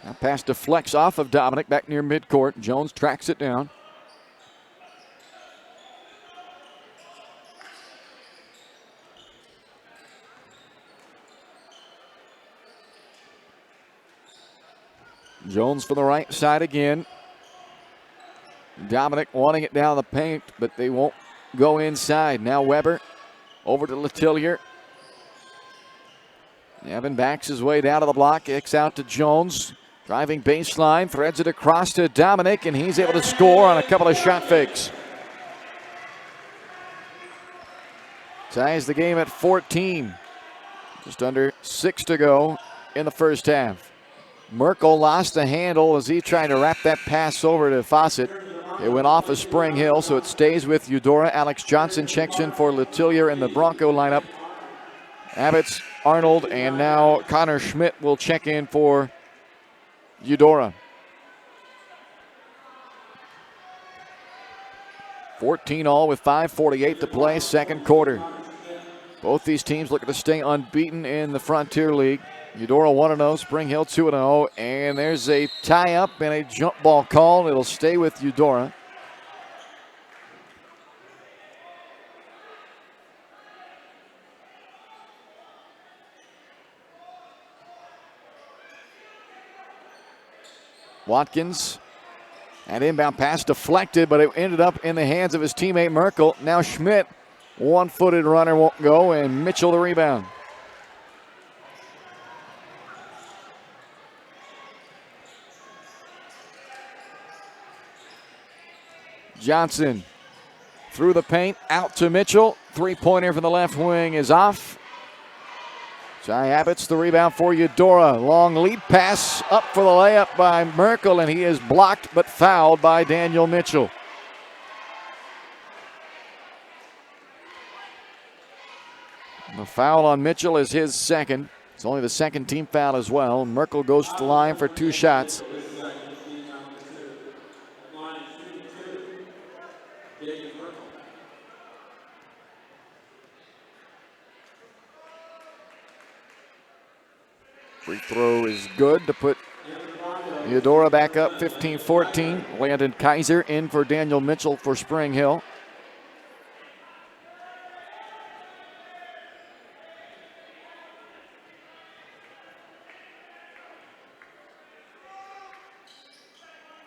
Now pass deflects off of Dominic back near midcourt. Jones tracks it down. Jones for the right side again. Dominic wanting it down the paint, but they won't go inside. Now Weber over to Letellier. Evan backs his way down to the block, kicks out to Jones. Driving baseline, threads it across to Dominic, and he's able to score on a couple of shot fakes. Ties the game at 14. Just under 6 to go in the first half. Merkel lost the handle as he tried to wrap that pass over to Fawcett. It went off of Spring Hill, so it stays with Eudora. Alex Johnson checks in for Letellier in the Bronco lineup. Abbott's, Arnold, and now Connor Schmidt will check in for Eudora. 14-all with 5:48 to play, second quarter. Both these teams looking to stay unbeaten in the Frontier League. Eudora 1-0, Spring Hill 2-0, and there's a tie-up and a jump ball call. It'll stay with Eudora. Watkins, an inbound pass deflected, but it ended up in the hands of his teammate Merkel. Now Schmidt, one-footed runner won't go, and Mitchell the rebound. Johnson through the paint, out to Mitchell. Three-pointer from the left wing is off. Jai Abbott's the rebound for Eudora. Long lead pass up for the layup by Merkel, and he is blocked but fouled by Daniel Mitchell. The foul on Mitchell is his second. It's only the second team foul as well. Merkel goes to the line for two shots. Free throw is good to put Eudora back up 15-14. Landon Kaiser in for Daniel Mitchell for Spring Hill.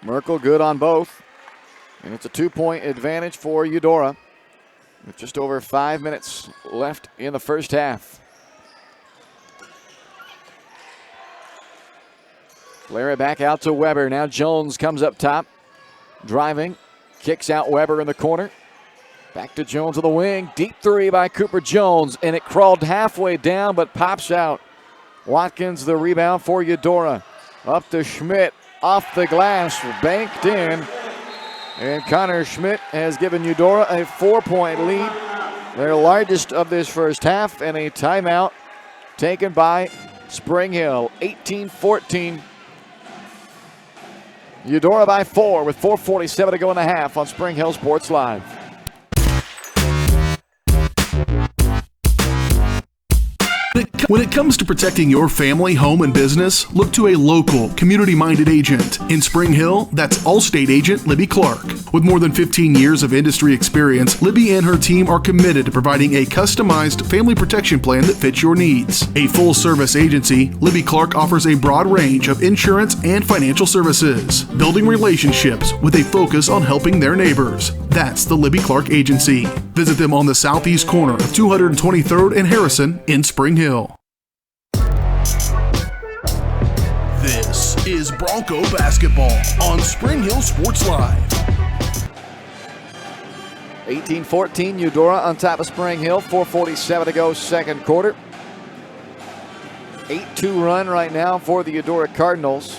Merkel good on both. And it's a 2-point advantage for Eudora with just over 5 minutes left in the first half. Larry back out to Weber. Now Jones comes up top. Driving. Kicks out Weber in the corner. Back to Jones on the wing. Deep three by Cooper Jones. And it crawled halfway down but pops out. Watkins the rebound for Eudora. Up to Schmidt. Off the glass. Banked in. And Connor Schmidt has given Eudora a 4-point lead. Their largest of this first half. And a timeout taken by Spring Hill. 18-14. Eudora by 4 with 4:47 to go in the half on Spring Hill Sports Live. When it comes to protecting your family, home, and business, look to a local, community-minded agent. In Spring Hill, that's Allstate agent Libby Clark. With more than 15 years of industry experience, Libby and her team are committed to providing a customized family protection plan that fits your needs. A full-service agency, Libby Clark offers a broad range of insurance and financial services, building relationships with a focus on helping their neighbors. That's the Libby Clark Agency. Visit them on the southeast corner of 223rd and Harrison in Spring Hill. This is Bronco basketball on Spring Hill Sports Live. 18-14, Eudora on top of Spring Hill. 4:47 to go, second quarter. 8-2 run right now for the Eudora Cardinals.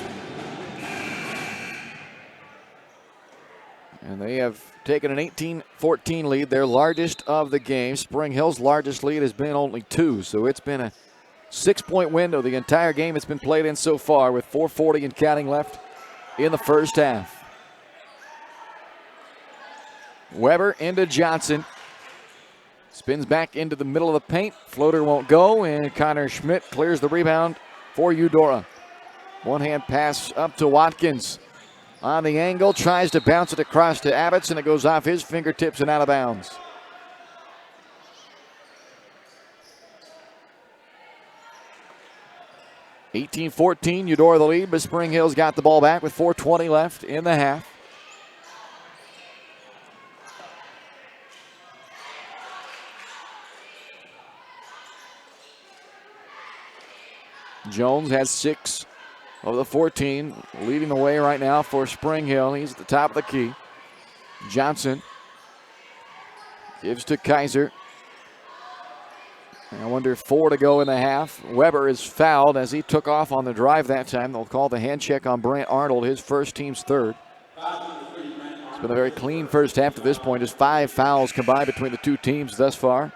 And they have taken an 18-14 lead, their largest of the game. Spring Hill's largest lead has been only 2, so it's been a 6-point window the entire game it's been played in so far, with 4:40 and counting left in the first half. Weber into Johnson. Spins back into the middle of the paint. Floater won't go, and Connor Schmidt clears the rebound for Eudora. One-hand pass up to Watkins. On the angle, tries to bounce it across to Abbott's, and it goes off his fingertips and out of bounds. (18-14), Eudora the lead, but Spring Hill's got the ball back with 4:20 left in the half. Jones has 6 of the 14, leading the way right now for Spring Hill. He's at the top of the key. Johnson gives to Kaiser. I wonder, 4 to go in the half. Weber is fouled as he took off on the drive that time. They'll call the hand check on Brant Arnold, his first, team's third. It's been a very clean first half to this point. Just 5 fouls combined between the two teams thus far.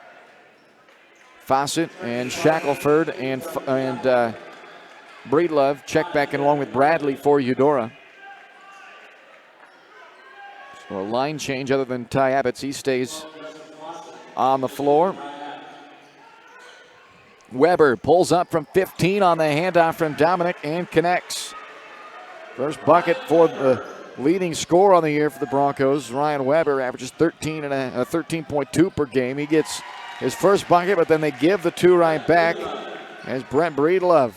Fawcett and Shackelford and Breedlove check back in along with Bradley for Eudora. So a line change other than Ty Abbott's. He stays on the floor. Weber pulls up from 15 on the handoff from Dominic and connects. First bucket for the leading scorer on the year for the Broncos. Ryan Weber averages 13.2 per game. He gets his first bucket, but then they give the 2 right back as Brent Breedlove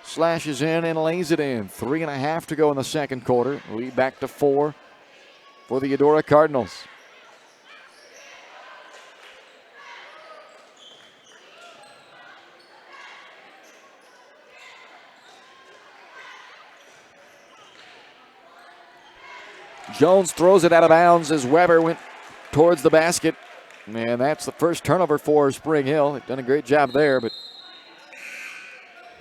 slashes in and lays it in. 3.5 to go in the second quarter. Lead back to 4 for the Eudora Cardinals. Jones throws it out of bounds as Weber went towards the basket. And that's the first turnover for Spring Hill. They've done a great job there, but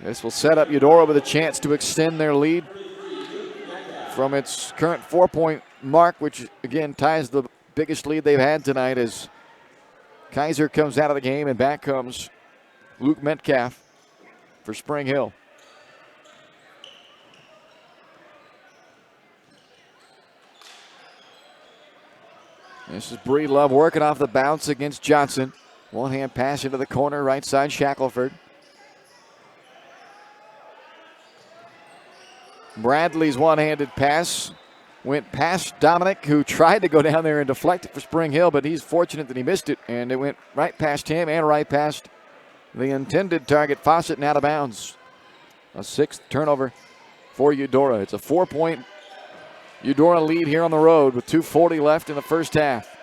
this will set up Eudora with a chance to extend their lead from its current 4-point mark, which again ties the biggest lead they've had tonight as Kaiser comes out of the game and back comes Luke Metcalf for Spring Hill. This is Breedlove working off the bounce against Johnson. One-hand pass into the corner, right side, Shackelford. Bradley's one-handed pass went past Dominic, who tried to go down there and deflect it for Spring Hill, but he's fortunate that he missed it, and it went right past him and right past the intended target, Fawcett, and out of bounds. A 6th turnover for Eudora. It's a 4-point Eudora lead here on the road with 2:40 left in the first half.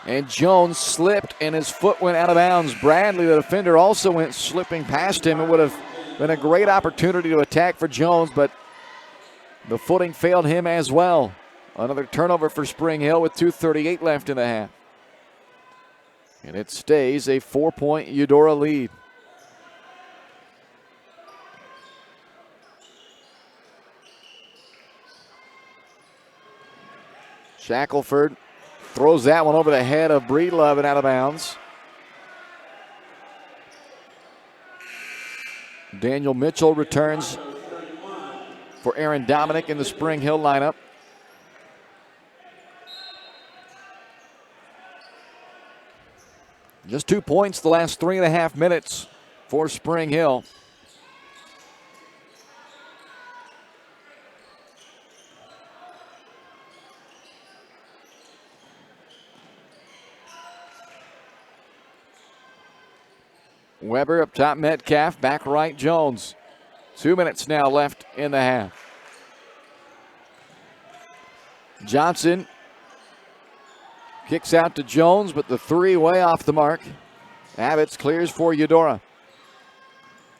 And Jones slipped and his foot went out of bounds. Bradley, the defender, also went slipping past him. It would have been a great opportunity to attack for Jones, but the footing failed him as well. Another turnover for Spring Hill with 2:38 left in the half. And it stays a 4-point Eudora lead. Shackelford throws that one over the head of Breedlove and out of bounds. Daniel Mitchell returns for Aaron Dominic in the Spring Hill lineup. Just 2 points the last 3.5 minutes for Spring Hill. Weber up top, Metcalf, back right, Jones. 2 minutes now left in the half. Johnson kicks out to Jones, but the 3 way off the mark. Abbott's clears for Eudora.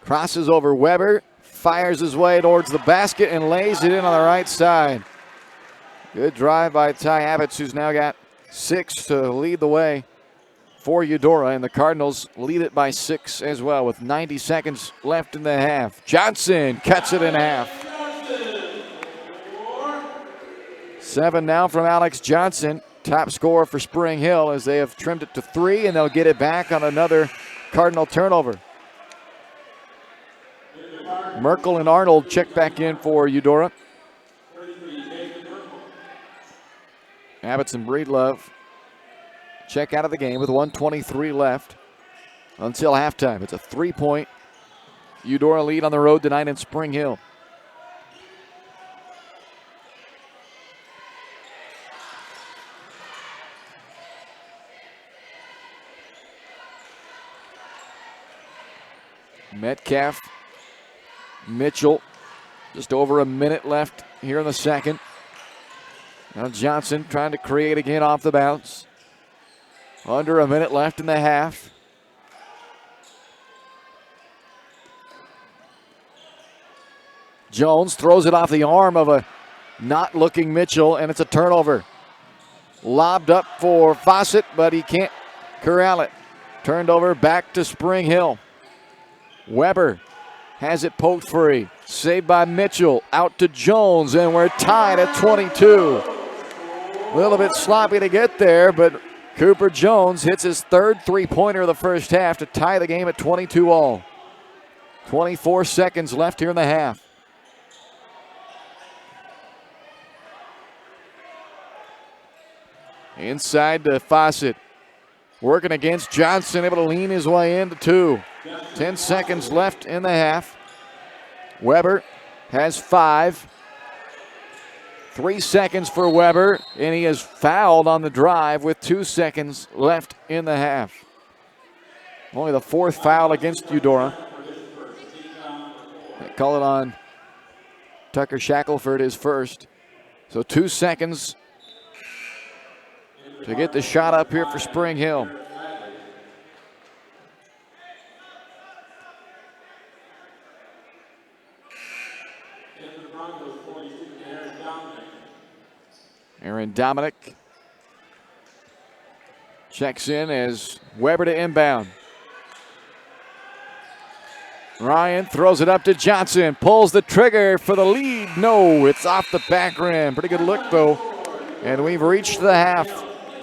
Crosses over Weber, fires his way towards the basket and lays it in on the right side. Good drive by Ty Abbott's, who's now got 6 to lead the way for Eudora, and the Cardinals lead it by 6 as well with 90 seconds left in the half. Johnson cuts it in half. 7 now from Alex Johnson, top scorer for Spring Hill, as they have trimmed it to 3, and they'll get it back on another Cardinal turnover. Merkel and Arnold check back in for Eudora. Abbott's and Breedlove check out of the game with 1:23 left until halftime. It's a 3-point Eudora lead on the road tonight in Spring Hill. Metcalf, Mitchell, just over a minute left here in the second. Now Johnson trying to create again off the bounce. Under a minute left in the half. Jones throws it off the arm of a not-looking Mitchell, and it's a turnover. Lobbed up for Fawcett, but he can't corral it. Turned over back to Spring Hill. Weber has it poked free. Saved by Mitchell. Out to Jones, and we're tied at 22. A little bit sloppy to get there, but Cooper Jones hits his third three-pointer of the first half to tie the game at 22 all. 24 seconds left here in the half. Inside to Fawcett. Working against Johnson, able to lean his way into two. 10 seconds left in the half. Weber has 5. 3 seconds for Weber, and he is fouled on the drive with 2 seconds left in the half. Only the 4th foul against Eudora. They call it on Tucker Shackelford, his first. So 2 seconds to get the shot up here for Spring Hill. Aaron Dominic checks in as Weber to inbound. Ryan throws it up to Johnson, pulls the trigger for the lead. No, it's off the back rim. Pretty good look though. And we've reached the half.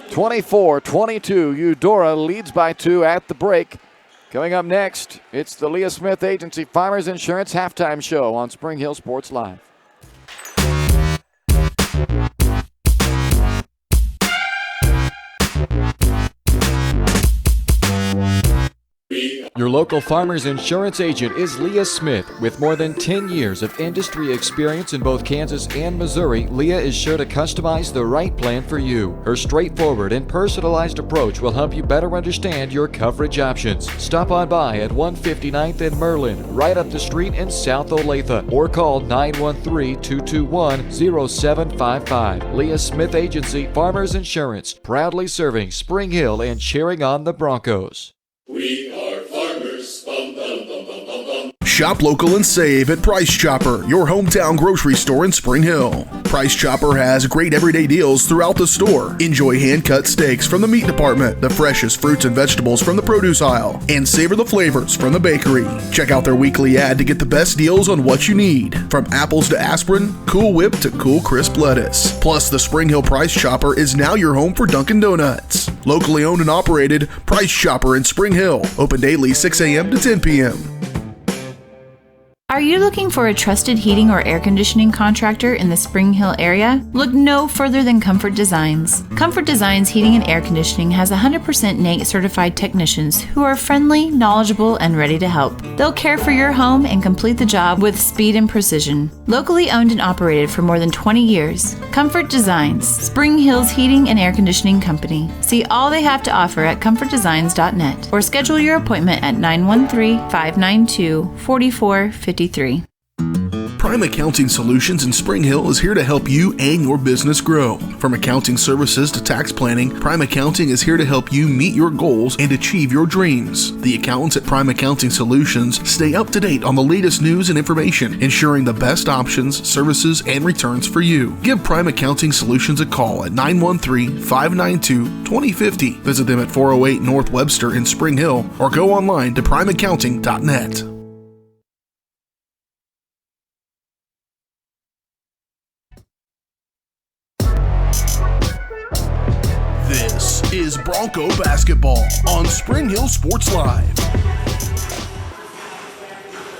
24-22. Eudora leads by 2 at the break. Coming up next, it's the Leah Smith Agency Farmers Insurance Halftime Show on Spring Hill Sports Live. Your local Farmers Insurance agent is Leah Smith. With more than 10 years of industry experience in both Kansas and Missouri, Leah is sure to customize the right plan for you. Her straightforward and personalized approach will help you better understand your coverage options. Stop on by at 159th and Merlin, right up the street in South Olathe, or call 913-221-0755. Leah Smith Agency Farmers Insurance, proudly serving Spring Hill and cheering on the Broncos. We are farmers. Bum, bum, bum, bum, bum, bum. Shop local and save at Price Chopper, your hometown grocery store in Spring Hill. Price Chopper has great everyday deals throughout the store. Enjoy hand-cut steaks from the meat department, the freshest fruits and vegetables from the produce aisle, and savor the flavors from the bakery. Check out their weekly ad to get the best deals on what you need, from apples to aspirin, Cool Whip to cool crisp lettuce. Plus, the Spring Hill Price Chopper is now your home for Dunkin' Donuts. Locally owned and operated, Price Chopper in Spring Hill. Open daily 6 a.m. to 10 p.m. Are you looking for a trusted heating or air conditioning contractor in the Spring Hill area? Look no further than Comfort Designs. Comfort Designs Heating and Air Conditioning has 100% NATE certified technicians who are friendly, knowledgeable, and ready to help. They'll care for your home and complete the job with speed and precision. Locally owned and operated for more than 20 years, Comfort Designs, Spring Hill's heating and air conditioning company. See all they have to offer at comfortdesigns.net or schedule your appointment at 913-592-4453. Prime Accounting Solutions in Spring Hill is here to help you and your business grow. From accounting services to tax planning, Prime Accounting is here to help you meet your goals and achieve your dreams. The accountants at Prime Accounting Solutions stay up to date on the latest news and information, ensuring the best options, services, and returns for you. Give Prime Accounting Solutions a call at 913-592-2050. Visit them at 408 North Webster in Spring Hill or go online to primeaccounting.net. This is Bronco basketball on Spring Hill Sports Live.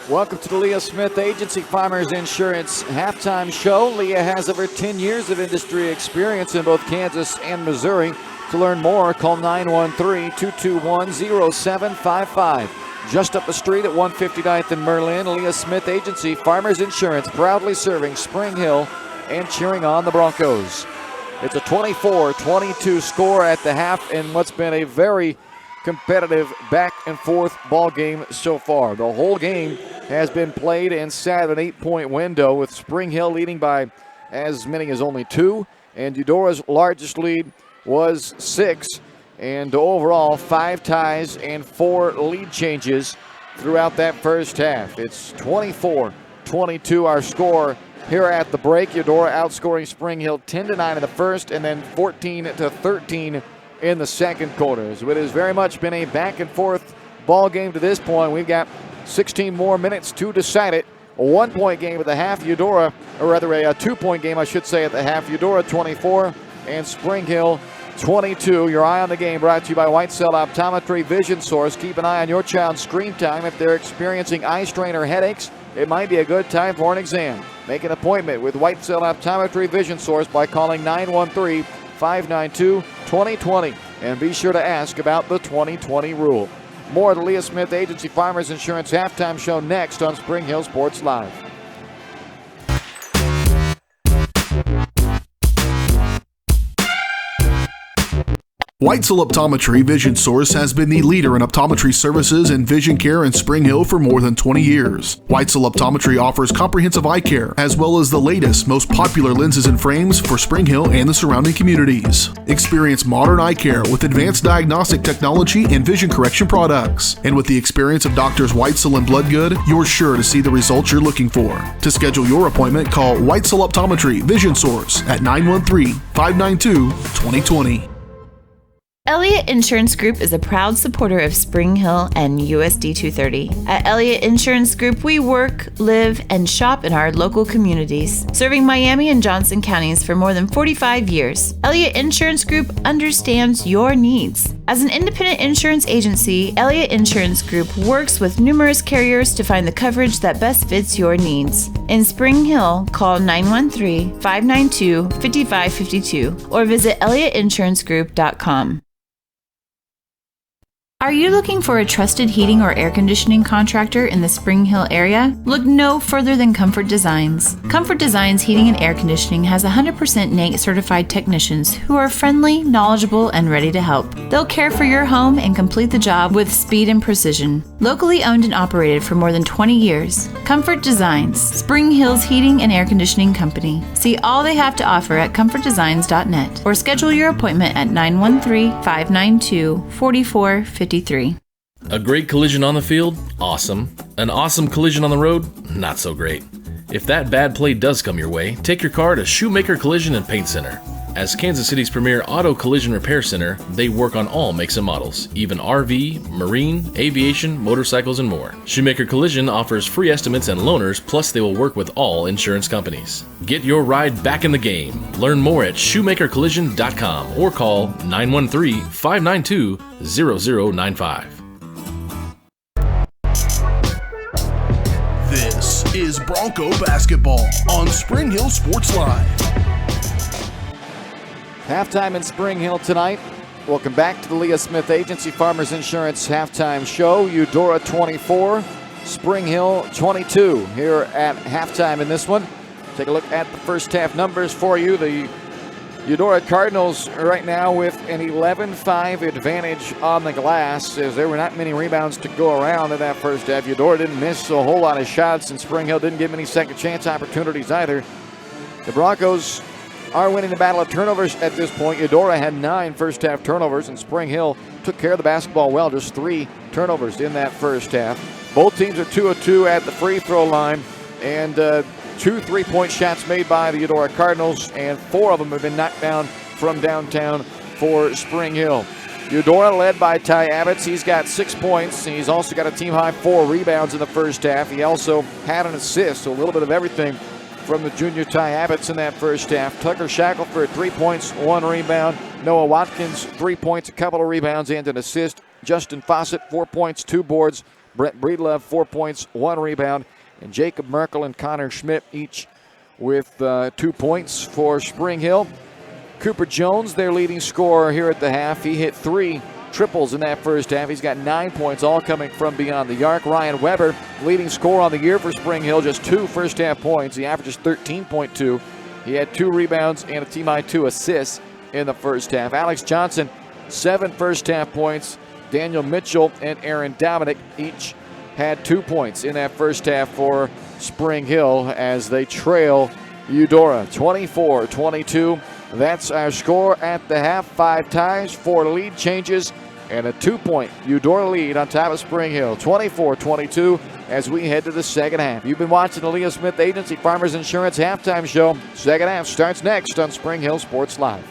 Welcome to the Leah Smith Agency Farmers Insurance Halftime Show. Leah has over 10 years of industry experience in both Kansas and Missouri. To learn more, call 913-221-0755. Just up the street at 159th and Merlin, Leah Smith Agency Farmers Insurance, proudly serving Spring Hill and cheering on the Broncos. It's a 24-22 score at the half in what's been a very competitive back-and-forth ball game so far. The whole game has been played and sat an 8-point window, with Spring Hill leading by as many as only 2, and Eudora's largest lead was 6, and overall 5 ties and 4 lead changes throughout that first half. It's 24-22 our score here at the break. Eudora outscoring Spring Hill 10-9 in the first, and then 14-13 in the second quarter. So it has very much been a back and forth ball game to this point. We've got 16 more minutes to decide it. A 1-point game at the half, Eudora, or rather a 2-point game, I should say, at the half. Eudora 24 and Spring Hill 22. Your eye on the game brought to you by Whitesell Optometry Vision Source. Keep an eye on your child's screen time. If they're experiencing eye strain or headaches, it might be a good time for an exam. Make an appointment with Whitesell Optometry Vision Source by calling 913-592-2020. And be sure to ask about the 2020 rule. More of the Leah Smith Agency Farmers Insurance Halftime Show next on Spring Hill Sports Live. Whitesell Optometry Vision Source has been the leader in optometry services and vision care in Spring Hill for more than 20 years. Whitesell Optometry offers comprehensive eye care, as well as the latest, most popular lenses and frames for Spring Hill and the surrounding communities. Experience modern eye care with advanced diagnostic technology and vision correction products. And with the experience of Doctors Whitesell and Bloodgood, you're sure to see the results you're looking for. To schedule your appointment, call Whitesell Optometry Vision Source at 913-592-2020. Elliott Insurance Group is a proud supporter of Spring Hill and USD 230. At Elliott Insurance Group, we work, live, and shop in our local communities, serving Miami and Johnson counties for more than 45 years. Elliott Insurance Group understands your needs. As an independent insurance agency, Elliott Insurance Group works with numerous carriers to find the coverage that best fits your needs. In Spring Hill, call 913-592-5552 or visit elliottInsuranceGroup.com. Are you looking for a trusted heating or air conditioning contractor in the Spring Hill area? Look no further than Comfort Designs. Comfort Designs Heating and Air Conditioning has 100% NATE certified technicians who are friendly, knowledgeable, and ready to help. They'll care for your home and complete the job with speed and precision. Locally owned and operated for more than 20 years, Comfort Designs, Spring Hill's heating and air conditioning company. See all they have to offer at comfortdesigns.net or schedule your appointment at 913-592-4453. A great collision on the field? Awesome. An awesome collision on the road? Not so great. If that bad play does come your way, take your car to Shoemaker Collision and Paint Center. As Kansas City's premier auto collision repair center, they work on all makes and models, even RV, marine, aviation, motorcycles, and more. Shoemaker Collision offers free estimates and loaners, plus they will work with all insurance companies. Get your ride back in the game. Learn more at shoemakercollision.com or call 913-592-0095. This is Bronco basketball on Spring Hill Sports Live. Halftime in Spring Hill tonight. Welcome back to the Leah Smith Agency Farmers Insurance Halftime Show. Eudora 24, Spring Hill 22 here at halftime in this one. Take a look at the first half numbers for you. The Eudora Cardinals right now with an 11-5 advantage on the glass, as there were not many rebounds to go around in that first half. Eudora didn't miss a whole lot of shots, and Spring Hill didn't give many second chance opportunities either. The Broncos are winning the battle of turnovers at this point. Eudora had 9 first half turnovers, and Spring Hill took care of the basketball well. Just 3 turnovers in that first half. Both teams are 2 of 2 at the free throw line, and 2 3-point shots made by the Eudora Cardinals, and 4 of them have been knocked down from downtown for Spring Hill. Eudora led by Ty Abbots. He's got 6 points. He's also got a team-high 4 rebounds in the first half. He also had an assist, so a little bit of everything from the junior Ty Abbots in that first half. Tucker Shackelford, 3 points, 1 rebound. Noah Watkins, 3 points, a couple of rebounds, and an assist. Justin Fawcett, 4 points, 2 boards. Brett Breedlove, 4 points, 1 rebound. And Jacob Merkel and Connor Schmidt each with 2 points for Spring Hill. Cooper Jones, their leading scorer here at the half. He hit 3 triples in that first half. He's got 9 points, all coming from beyond the arc. Ryan Weber, leading scorer on the year for Spring Hill, just 2 first half points. He averages 13.2. He had 2 rebounds and a team-high 2 assists in the first half. Alex Johnson, 7 first half points. Daniel Mitchell and Aaron Dominic each had 2 points in that first half for Spring Hill as they trail Eudora 24-22. That's our score at the half. 5 ties, 4 lead changes, and a 2-point Eudora lead on top of Spring Hill, 24-22, as we head to the second half. You've been watching the Leah Smith Agency Farmers Insurance Halftime Show. Second half starts next on Spring Hill Sports Live.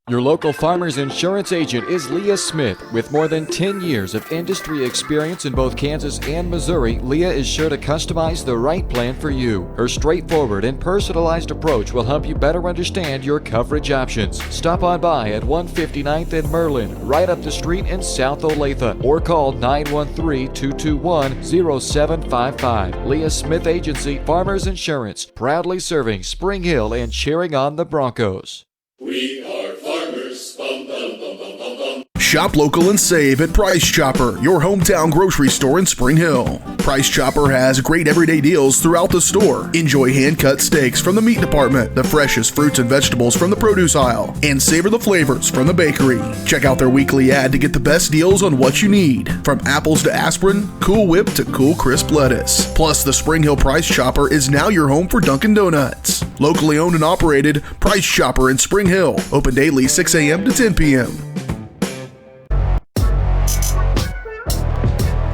Your local farmer's insurance agent is Leah Smith. With more than 10 years of industry experience in both Kansas and Missouri, Leah is sure to customize the right plan for you. Her straightforward and personalized approach will help you better understand your coverage options. Stop on by at 159th and Merlin, right up the street in South Olathe, or call 913-221-0755. Leah Smith Agency, Farmers Insurance, proudly serving Spring Hill and cheering on the Broncos. We are farmers. Bum, bum, bum, bum, bum, bum. Shop local and save at Price Chopper, your hometown grocery store in Spring Hill. Price Chopper has great everyday deals throughout the store. Enjoy hand-cut steaks from the meat department, the freshest fruits and vegetables from the produce aisle, and savor the flavors from the bakery. Check out their weekly ad to get the best deals on what you need, from apples to aspirin, Cool Whip to cool crisp lettuce. Plus, the Spring Hill Price Chopper is now your home for Dunkin' Donuts. Locally owned and operated, Price Chopper in Spring Hill. Open daily 6 a.m. to 10 p.m.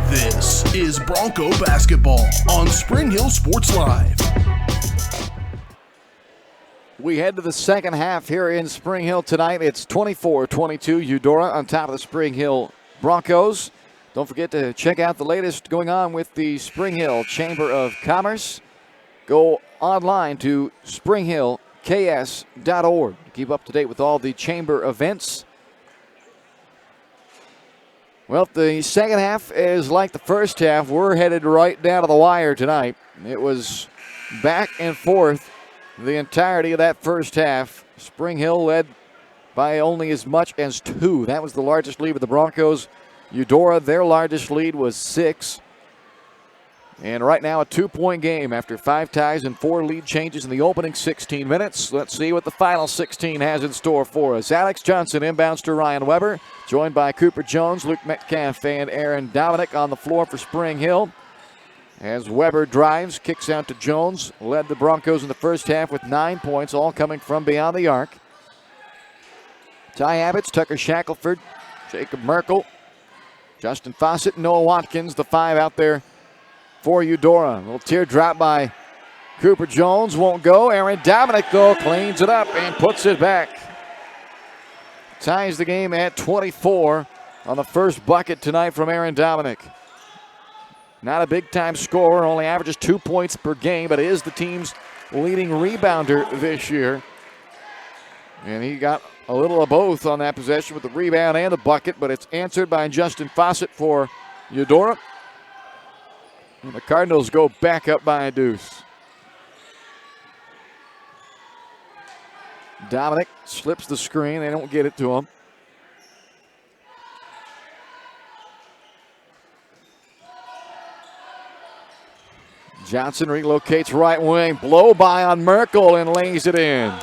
This is Bronco basketball on Spring Hill Sports Live. We head to the second half here in Spring Hill tonight. It's 24-22 Eudora on top of the Spring Hill Broncos. Don't forget to check out the latest going on with the Spring Hill Chamber of Commerce. Go online to springhillks.org to keep up to date with all the chamber events. Well, the second half is like the first half. We're headed right down to the wire tonight. It was back and forth the entirety of that first half. Spring Hill led by only as much as 2. That was the largest lead of the Broncos. Eudora, their largest lead was 6. And right now a 2-point game after 5 ties and 4 lead changes in the opening 16 minutes. Let's see what the final 16 has in store for us. Alex Johnson inbounds to Ryan Weber, joined by Cooper Jones, Luke Metcalf, and Aaron Dominic on the floor for Spring Hill. As Weber drives, kicks out to Jones, led the Broncos in the first half with 9 points, all coming from beyond the arc. Ty Abbott's, Tucker Shackelford, Jacob Merkel, Justin Fawcett, Noah Watkins, the 5 out there for Eudora. A little teardrop by Cooper Jones, won't go. Aaron Dominic, though, cleans it up and puts it back. Ties the game at 24 on the first bucket tonight from Aaron Dominic. Not a big-time scorer, only averages 2 points per game, but is the team's leading rebounder this year. And he got a little of both on that possession with the rebound and the bucket, but it's answered by Justin Fawcett for Eudora. And the Cardinals go back up by a deuce. Dominic slips the screen. They don't get it to him. Johnson relocates right wing. Blow by on Merkel and lays it in.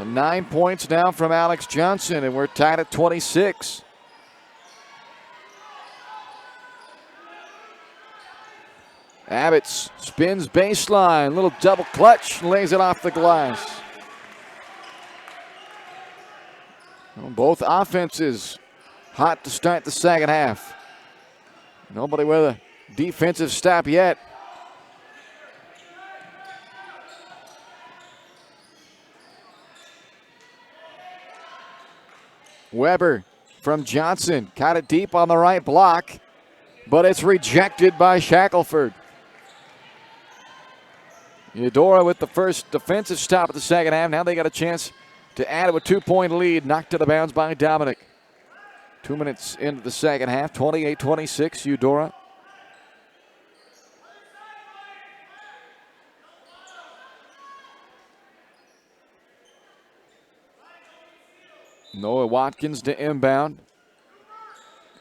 9 points now from Alex Johnson, and we're tied at 26. Abbott spins baseline, little double clutch, lays it off the glass. Well, both offenses hot to start the second half. Nobody with a defensive stop yet. Weber from Johnson, caught it deep on the right block, but it's rejected by Shackelford. Eudora with the first defensive stop of the second half. Now they got a chance to add to a 2-point lead. Knocked out of bounds by Dominic. 2 minutes into the second half. 28-26 Eudora. Noah Watkins to inbound.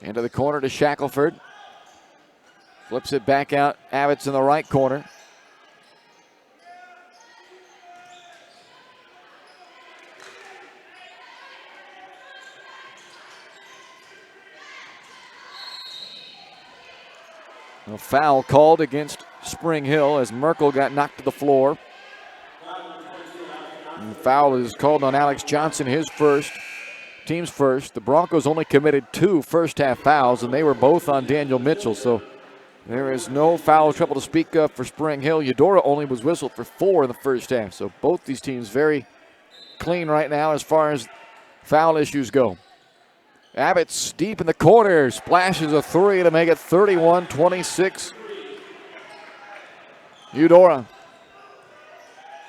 Into the corner to Shackelford. Flips it back out. Abbott's in the right corner. A foul called against Spring Hill as Merkel got knocked to the floor. And the foul is called on Alex Johnson, his first, team's first. The Broncos only committed 2 first-half fouls, and they were both on Daniel Mitchell. So there is no foul trouble to speak of for Spring Hill. Eudora only was whistled for 4 in the first half. So both these teams very clean right now as far as foul issues go. Abbott's deep in the corner, splashes a three to make it 31-26. Eudora.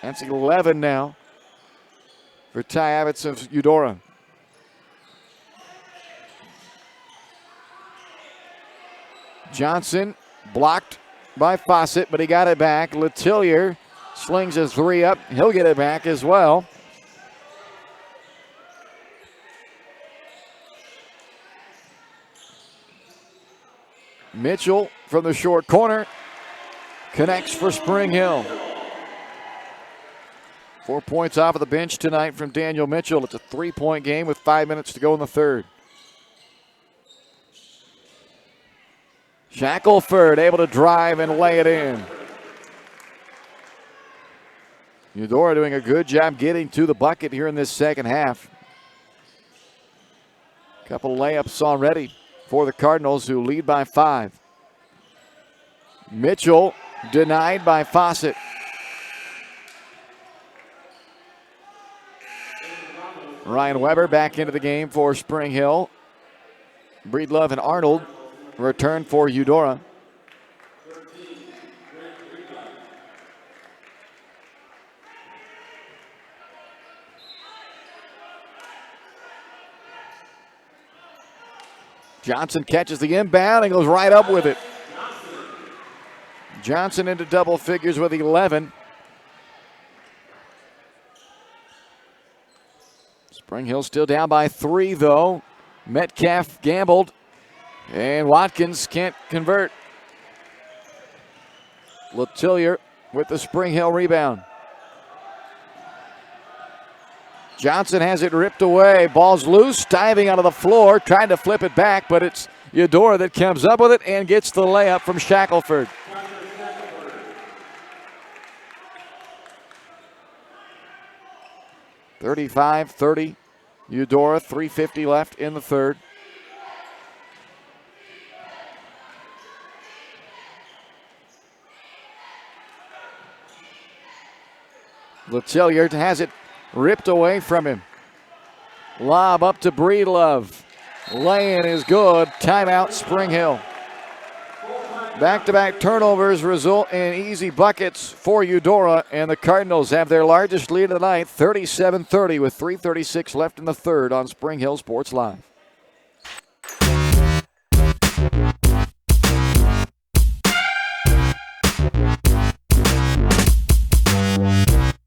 That's 11 now for Ty Abbott's of Eudora. Johnson blocked by Fawcett, but he got it back. Letillier slings a three up. He'll get it back as well. Mitchell from the short corner connects for Spring Hill. 4 points off of the bench tonight from Daniel Mitchell. It's a 3-point game with 5 minutes to go in the third. Shackelford able to drive and lay it in. Eudora doing a good job getting to the bucket here in this second half. Couple layups already for the Cardinals, who lead by 5. Mitchell denied by Fawcett. Ryan Weber back into the game for Spring Hill. Breedlove and Arnold return for Eudora. Johnson catches the inbound and goes right up with it. Johnson into double figures with 11. Spring Hill still down by 3, though. Metcalf gambled, and Watkins can't convert. Letillier with the Spring Hill rebound. Johnson has it ripped away. Ball's loose, diving onto the floor, trying to flip it back, but it's Eudora that comes up with it and gets the layup from Shackelford. (35-30). Eudora, 3:50 left in the third. Letillier has it ripped away from him. Lob up to Breedlove. Lay-in is good. Timeout, Spring Hill. Back-to-back turnovers result in easy buckets for Eudora, and the Cardinals have their largest lead of the night, 37-30, with 3:36 left in the third on Spring Hill Sports Live.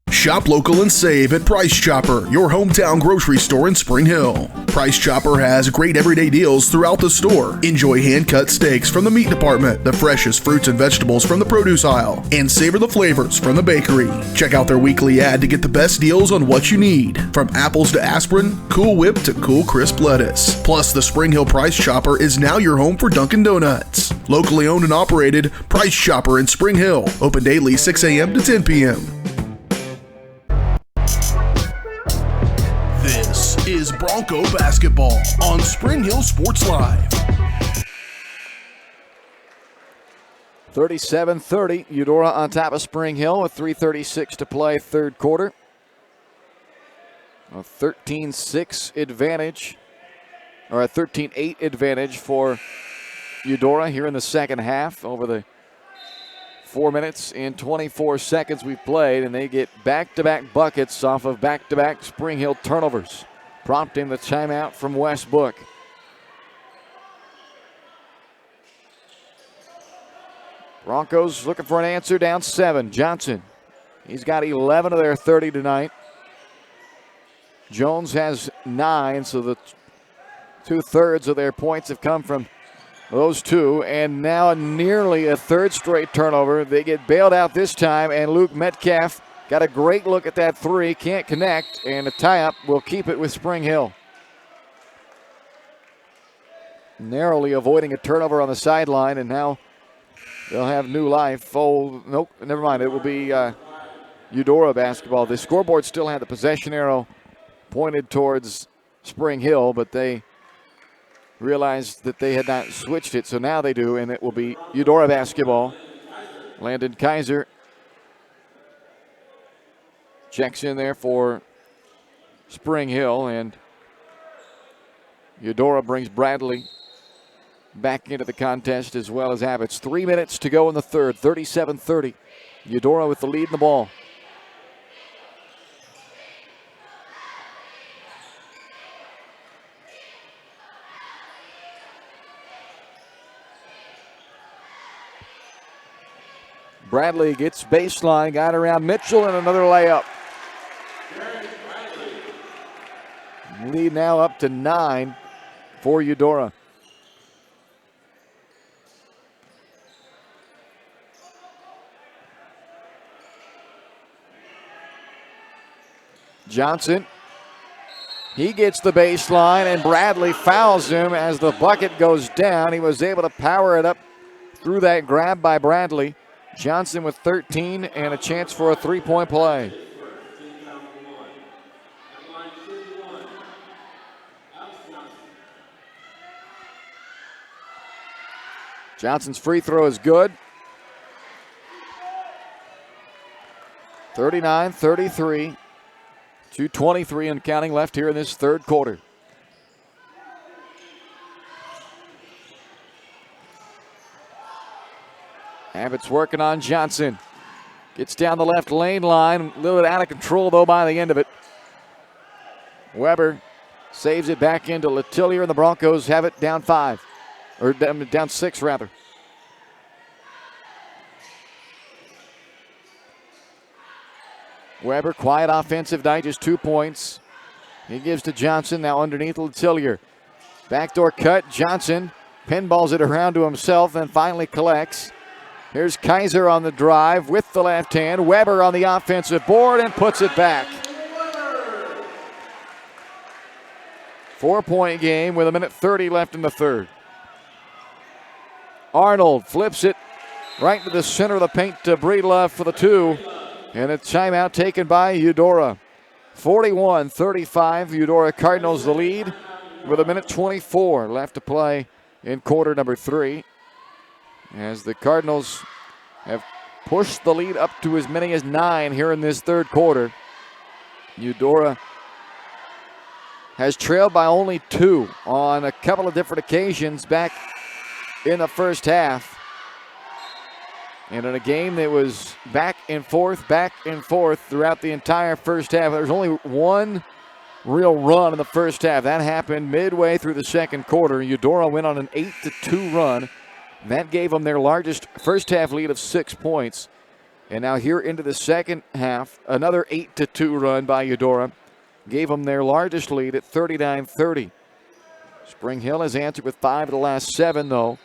Shop local and save at Price Chopper, your hometown grocery store in Spring Hill. Price Chopper has great everyday deals throughout the store. Enjoy hand-cut steaks from the meat department, the freshest fruits and vegetables from the produce aisle, and savor the flavors from the bakery. Check out their weekly ad to get the best deals on what you need, from apples to aspirin, Cool Whip to Cool Crisp lettuce. Plus, the Spring Hill Price Chopper is now your home for Dunkin' Donuts. Locally owned and operated, Price Chopper in Spring Hill. Open daily 6 a.m. to 10 p.m. This is Bronco basketball on Spring Hill Sports Live. 37-30, Eudora on top of Spring Hill with 3:36 to play third quarter. A 13-6 advantage, or a 13-8 advantage for Eudora here in the second half over the 4 minutes and 24 seconds we've played, and they get back-to-back buckets off of back-to-back Spring Hill turnovers, prompting the timeout from Westbrook. Broncos looking for an answer, down 7. Johnson, he's got 11 of their 30 tonight. Jones has 9, so the 2/3 of their points have come from those two, and now nearly a third straight turnover. They get bailed out this time, and Luke Metcalf got a great look at that three, can't connect, and a tie-up will keep it with Spring Hill. Narrowly avoiding a turnover on the sideline, and now they'll have new life. Oh, nope, never mind. It will be Eudora basketball. The scoreboard still had the possession arrow pointed towards Spring Hill, but they realized that they had not switched it, so now they do, and it will be Eudora basketball. Landon Kaiser checks in there for Spring Hill, and Eudora brings Bradley back into the contest as well as Abbott's. 3 minutes to go in the third, 37-30. Eudora with the lead in the ball. Bradley gets baseline, got around Mitchell, and another layup. Lead now up to 9 for Eudora. Johnson, he gets the baseline, and Bradley fouls him as the bucket goes down. He was able to power it up through that grab by Bradley. Johnson with 13 and a chance for a three-point play. Johnson's free throw is good. 39-33. 2:23 and counting left here in this third quarter. Abbott's working on Johnson. Gets down the left lane line. A little bit out of control, though, by the end of it. Weber saves it back into Letillier, and the Broncos have it down 5. Or down 6, rather. Weber, quiet offensive night, just 2 points. He gives to Johnson, now underneath Letillier. Backdoor cut, Johnson pinballs it around to himself, then finally collects. Here's Kaiser on the drive with the left hand. Weber on the offensive board and puts it back. 4-point game with 1:30 left in the third. Arnold flips it right to the center of the paint to Breedlove for the 2. And a timeout taken by Eudora. 41-35, Eudora Cardinals the lead with 1:24 left to play in quarter number 3. As the Cardinals have pushed the lead up to as many as 9 here in this third quarter. Eudora has trailed by only 2 on a couple of different occasions back in the first half. And in a game that was back and forth throughout the entire first half. There's only one real run in the first half. That happened midway through the second quarter. Eudora went on an 8-2 run. That gave them their largest first half lead of 6 points. And now here into the second half, another 8-2 run by Eudora gave them their largest lead at 39-30. Spring Hill has answered with 5 of the last 7, though.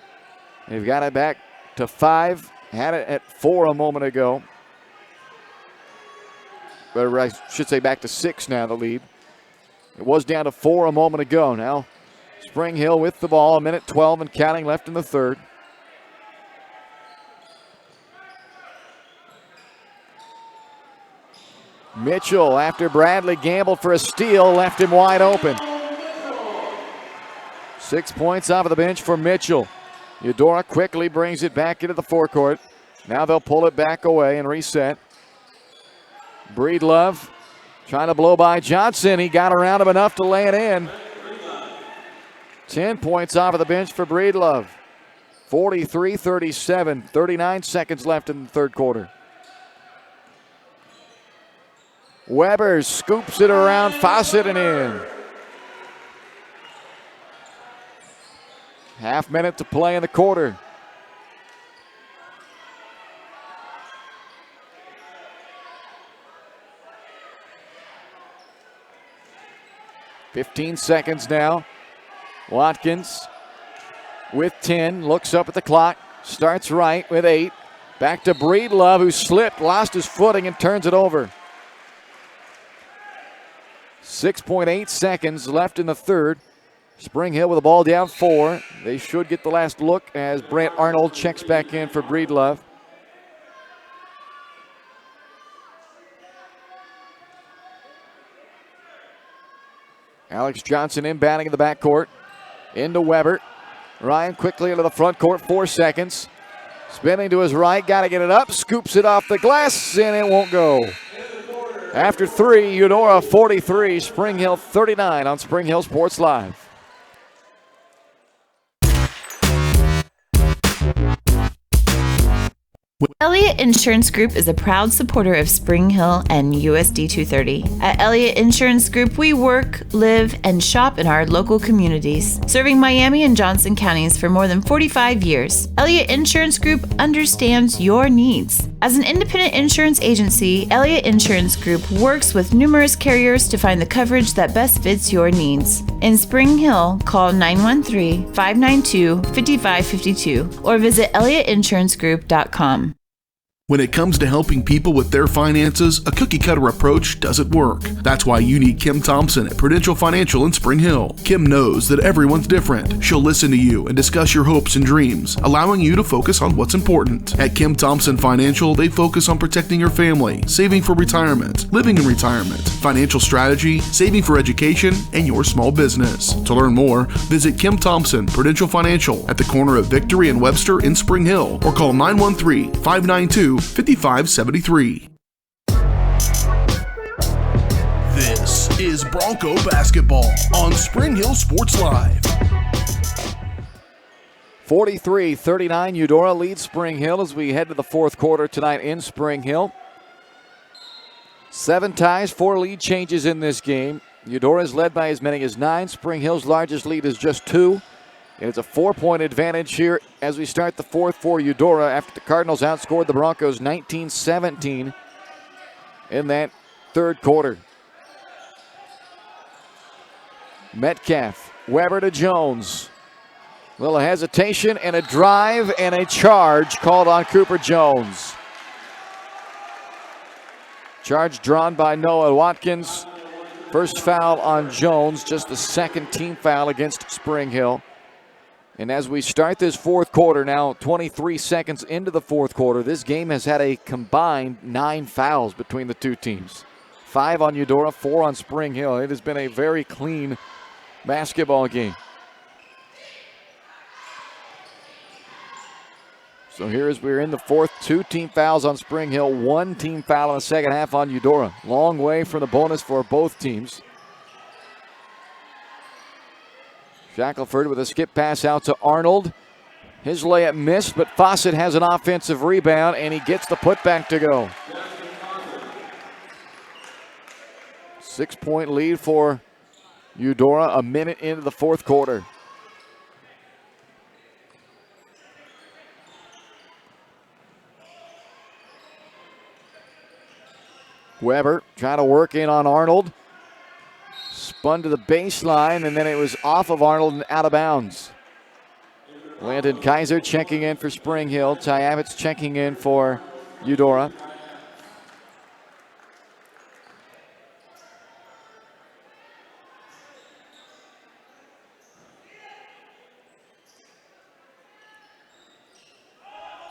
They've got it back to 5. Had it at 4 a moment ago. But I should say back to 6 now, the lead. It was down to 4 a moment ago. Now Spring Hill with the ball, 1:12 and counting left in the third. Mitchell, after Bradley gambled for a steal, left him wide open. 6 points off of the bench for Mitchell. Eudora quickly brings it back into the forecourt. Now they'll pull it back away and reset. Breedlove trying to blow by Johnson. He got around him enough to lay it in. 10 points off of the bench for Breedlove. 43-37, 39 seconds left in the third quarter. Weber scoops it around Fawcett and in. Half minute to play in the quarter. .15 seconds now. Watkins with 10, looks up at the clock, starts right with 8. Back to Breedlove, who slipped, lost his footing, and turns it over. 6.8 seconds left in the third. Spring Hill with the ball down 4. They should get the last look as Brant Arnold checks back in for Breedlove. Alex Johnson inbounding in the backcourt. Into Weber. Ryan quickly into the front court, 4 seconds. Spinning to his right, got to get it up, scoops it off the glass, and it won't go. After 3, Eudora 43, Spring Hill 39 on Spring Hill Sports Live. Elliott Insurance Group is a proud supporter of Spring Hill and USD 230. At Elliott Insurance Group, we work, live, and shop in our local communities, serving Miami and Johnson counties for more than 45 years. Elliott Insurance Group understands your needs. As an independent insurance agency, Elliott Insurance Group works with numerous carriers to find the coverage that best fits your needs. In Spring Hill, call 913-592-5552 or visit elliottInsuranceGroup.com. When it comes to helping people with their finances, a cookie-cutter approach doesn't work. That's why you need Kim Thompson at Prudential Financial in Spring Hill. Kim knows that everyone's different. She'll listen to you and discuss your hopes and dreams, allowing you to focus on what's important. At Kim Thompson Financial, they focus on protecting your family, saving for retirement, living in retirement, financial strategy, saving for education, and your small business. To learn more, visit Kim Thompson Prudential Financial at the corner of Victory and Webster in Spring Hill, or call 913-592-5573. This is Bronco basketball on Spring Hill Sports Live. 43-39, Eudora leads Spring Hill as we head to the fourth quarter tonight in Spring Hill. 7 ties, 4 lead changes in this game. Eudora is led by as many as 9. Spring Hill's largest lead is just 2. And it's a 4-point advantage here as we start the fourth for Eudora after the Cardinals outscored the Broncos 19-17 in that third quarter. Metcalf, Weber to Jones. Little hesitation and a drive and a charge called on Cooper Jones. Charge drawn by Noah Watkins. First foul on Jones, just the second team foul against Spring Hill. And as we start this fourth quarter, now 23 seconds into the fourth quarter, this game has had a combined 9 fouls between the two teams. 5 on Eudora, 4 on Spring Hill. It has been a very clean basketball game. So here as we're in the fourth, 2 team fouls on Spring Hill, 1 team foul in the second half on Eudora. Long way from the bonus for both teams. Shackelford with a skip pass out to Arnold. His layup missed, but Fawcett has an offensive rebound, and he gets the putback to go. 6-point lead for Eudora, a minute into the fourth quarter. Weber trying to work in on Arnold. Spun to the baseline, and then it was off of Arnold and out of bounds. Landon Kaiser checking in for Spring Hill. Ty Abbott's checking in for Eudora.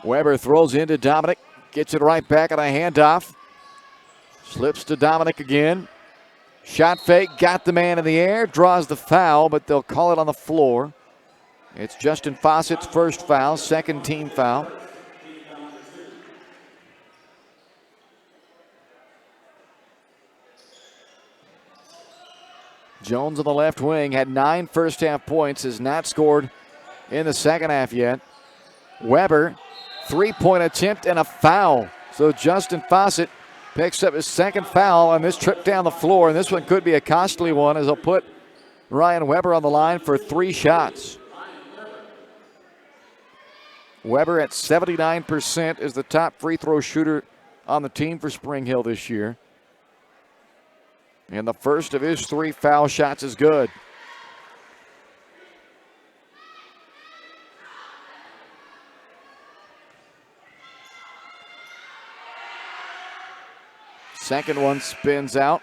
Weber throws into Dominic. Gets it right back on a handoff. Slips to Dominic again. Shot fake, got the man in the air, draws the foul, but they'll call it on the floor. It's Justin Fawcett's first foul, second team foul. Jones on the left wing had 9 first half points, has not scored in the second half yet. Weber, 3-point attempt and a foul. So Justin Fawcett picks up his second foul on this trip down the floor, and this one could be a costly one as they'll put Ryan Weber on the line for 3 shots. Weber at 79% is the top free throw shooter on the team for Spring Hill this year. And the first of his 3 foul shots is good. Second one spins out.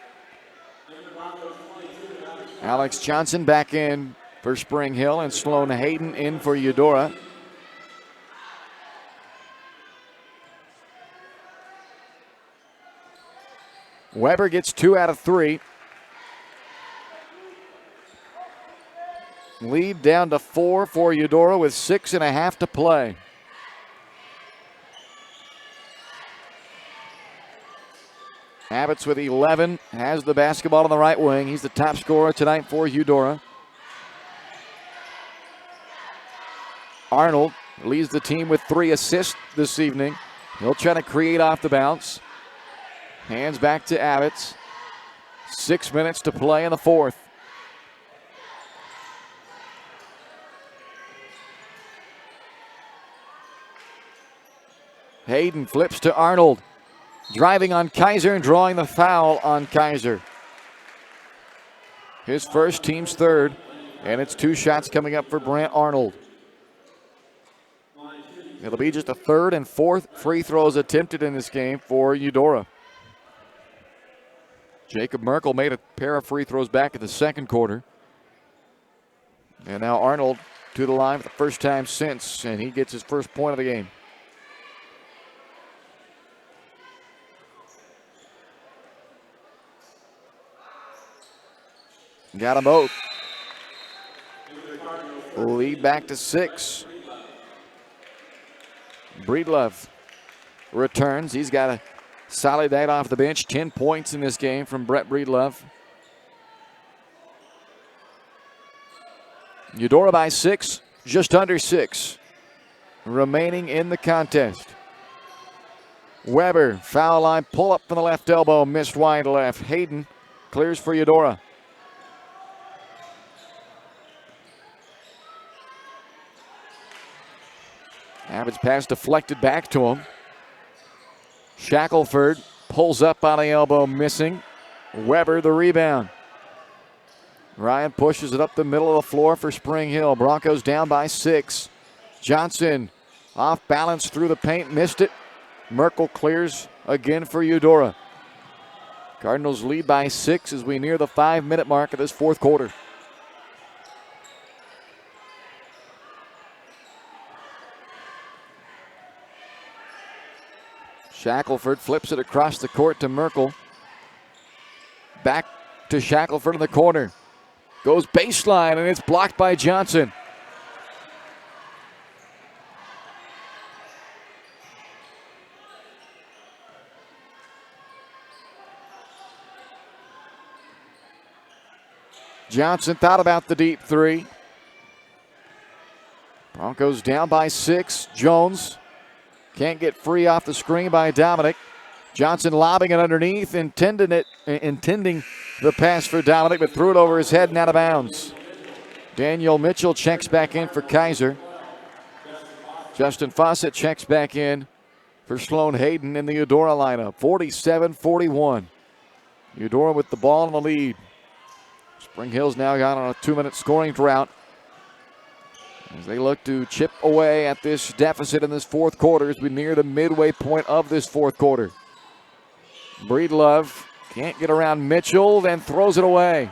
Alex Johnson back in for Spring Hill and Sloan Hayden in for Eudora. Weber gets 2 out of 3. Lead down to 4 for Eudora with 6.5 to play. Abbott's with 11, has the basketball on the right wing. He's the top scorer tonight for Eudora. Arnold leads the team with 3 assists this evening. He'll try to create off the bounce. Hands back to Abbott's. 6 minutes to play in the fourth. Hayden flips to Arnold. Driving on Kaiser and drawing the foul on Kaiser. His first, team's third, and it's 2 shots coming up for Brant Arnold. It'll be just a third and fourth free throws attempted in this game for Eudora. Jacob Merkel made a pair of free throws back in the second quarter. And now Arnold to the line for the first time since, and he gets his first point of the game. Got them both. Lead back to 6. Breedlove returns. He's got a solid night off the bench. 10 points in this game from Brett Breedlove. Eudora by 6, just under 6 remaining in the contest. Weber, foul line, pull up from the left elbow, missed wide left. Hayden clears for Eudora. Abbott's pass deflected back to him. Shackelford pulls up on the elbow, missing. Weber the rebound. Ryan pushes it up the middle of the floor for Spring Hill. Broncos down by 6. Johnson off balance through the paint, missed it. Merkel clears again for Eudora. Cardinals lead by 6 as we near the 5-minute mark of this fourth quarter. Shackelford flips it across the court to Merkel. Back to Shackelford in the corner. Goes baseline, and it's blocked by Johnson. Johnson thought about the deep three. Broncos down by 6. Jones can't get free off the screen by Dominic. Johnson lobbing it underneath, intending the pass for Dominic, but threw it over his head and out of bounds. Daniel Mitchell checks back in for Kaiser. Justin Fawcett checks back in for Sloan Hayden in the Eudora lineup. 47-41. Eudora with the ball in the lead. Spring Hill's now got on a 2-minute scoring drought as they look to chip away at this deficit in this fourth quarter as we near the midway point of this fourth quarter. Breedlove can't get around Mitchell, then throws it away.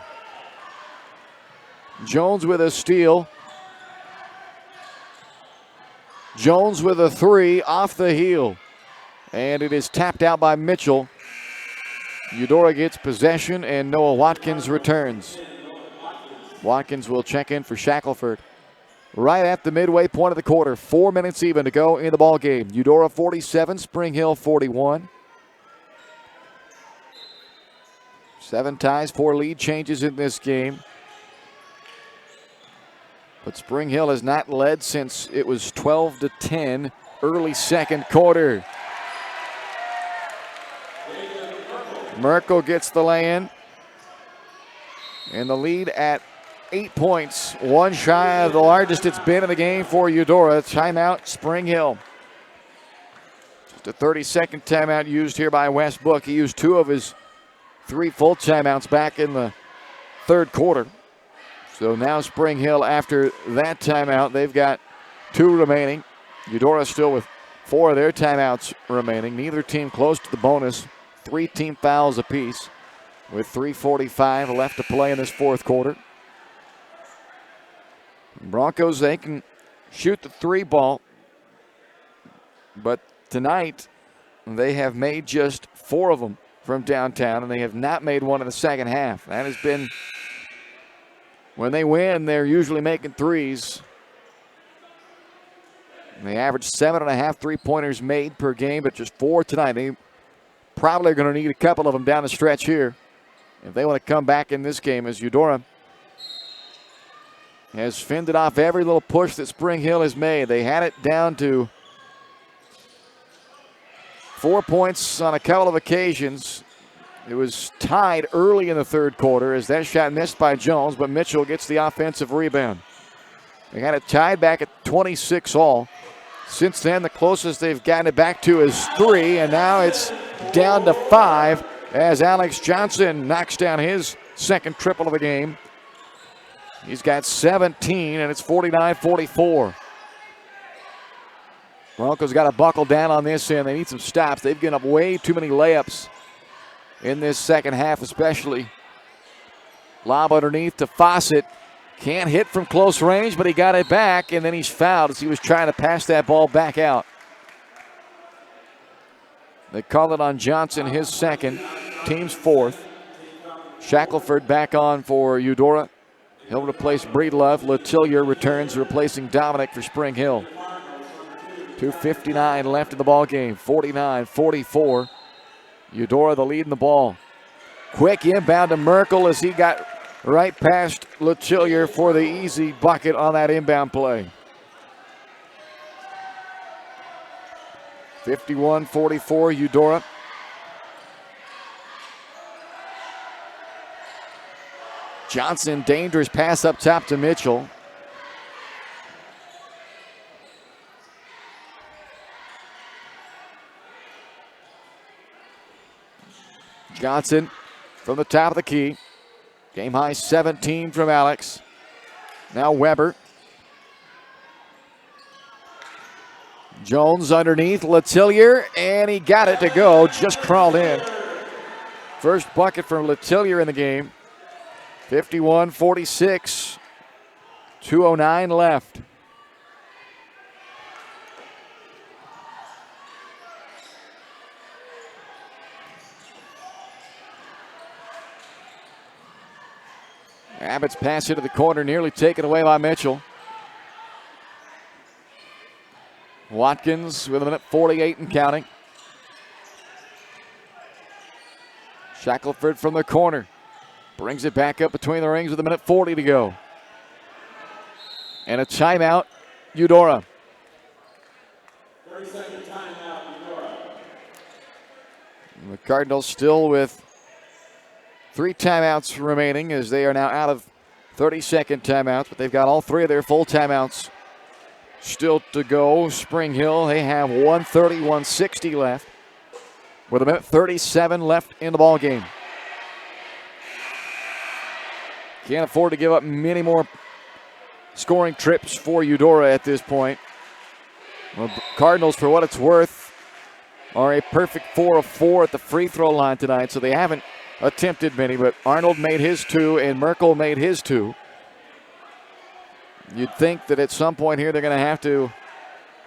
Jones with a steal. Jones with a 3 off the heel. And it is tapped out by Mitchell. Eudora gets possession and Noah Watkins returns. Watkins will check in for Shackelford. Right at the midway point of the quarter, 4 minutes even to go in the ball game. Eudora 47, Spring Hill 41. 7 ties, 4 lead changes in this game. But Spring Hill has not led since it was 12-10 early second quarter. Merkel gets the lay-in. And the lead at 8 points, one shy of the largest it's been in the game for Eudora. Timeout, Spring Hill. Just a 30-second timeout used here by Westbrook. He used 2 of his 3 full timeouts back in the third quarter. So now Spring Hill, after that timeout, they've got 2 remaining. Eudora still with 4 of their timeouts remaining. Neither team close to the bonus. 3 team fouls apiece with 3:45 left to play in this fourth quarter. Broncos, they can shoot the 3 ball, but tonight they have made just 4 of them from downtown, and they have not made one in the second half. That has been, when they win, they're usually making 3s. And they average 7.5 3-pointers made per game, but just 4 tonight. They probably going to need a couple of them down the stretch here if they want to come back in this game, as Eudora has fended off every little push that Spring Hill has made. They had it down to 4 points on a couple of occasions. It was tied early in the third quarter as that shot missed by Jones, but Mitchell gets the offensive rebound. They had it tied back at 26 all. Since then, the closest they've gotten it back to is 3, and now it's down to 5 as Alex Johnson knocks down his second triple of the game. He's got 17, and it's 49-44. Broncos got to buckle down on this end. They need some stops. They've given up way too many layups in this second half, especially. Lob underneath to Fawcett. Can't hit from close range, but he got it back, and then he's fouled as he was trying to pass that ball back out. They call it on Johnson, his second, team's fourth. Shackelford back on for Eudora. He'll replace Breedlove. Letillier returns, replacing Dominic for Spring Hill. 2:59 left in the ball game. 49-44. Eudora the lead in the ball. Quick inbound to Merkel as he got right past Letillier for the easy bucket on that inbound play. 51-44 Eudora. Johnson, dangerous pass up top to Mitchell. Johnson from the top of the key. Game high 17 from Alex. Now Weber. Jones underneath Letillier, and he got it to go. Just crawled in. First bucket from Letillier in the game. 51-46. 2:09 left. Abbott's pass into the corner, nearly taken away by Mitchell. Watkins with a minute 48 and counting. Shackelford from the corner. Brings it back up between the rings with a minute 40 to go. And a timeout, Eudora. 30-second timeout, Eudora. The Cardinals still with 3 timeouts remaining as they are now out of 30-second timeouts, but they've got all 3 of their full timeouts still to go. Spring Hill, they have 1:30-1:60 left with a minute 37 left in the ball game. Can't afford to give up many more scoring trips for Eudora at this point. Well, Cardinals, for what it's worth, are a perfect 4 of 4 at the free throw line tonight, so they haven't attempted many, but Arnold made his 2 and Merkel made his 2. You'd think that at some point here they're going to have to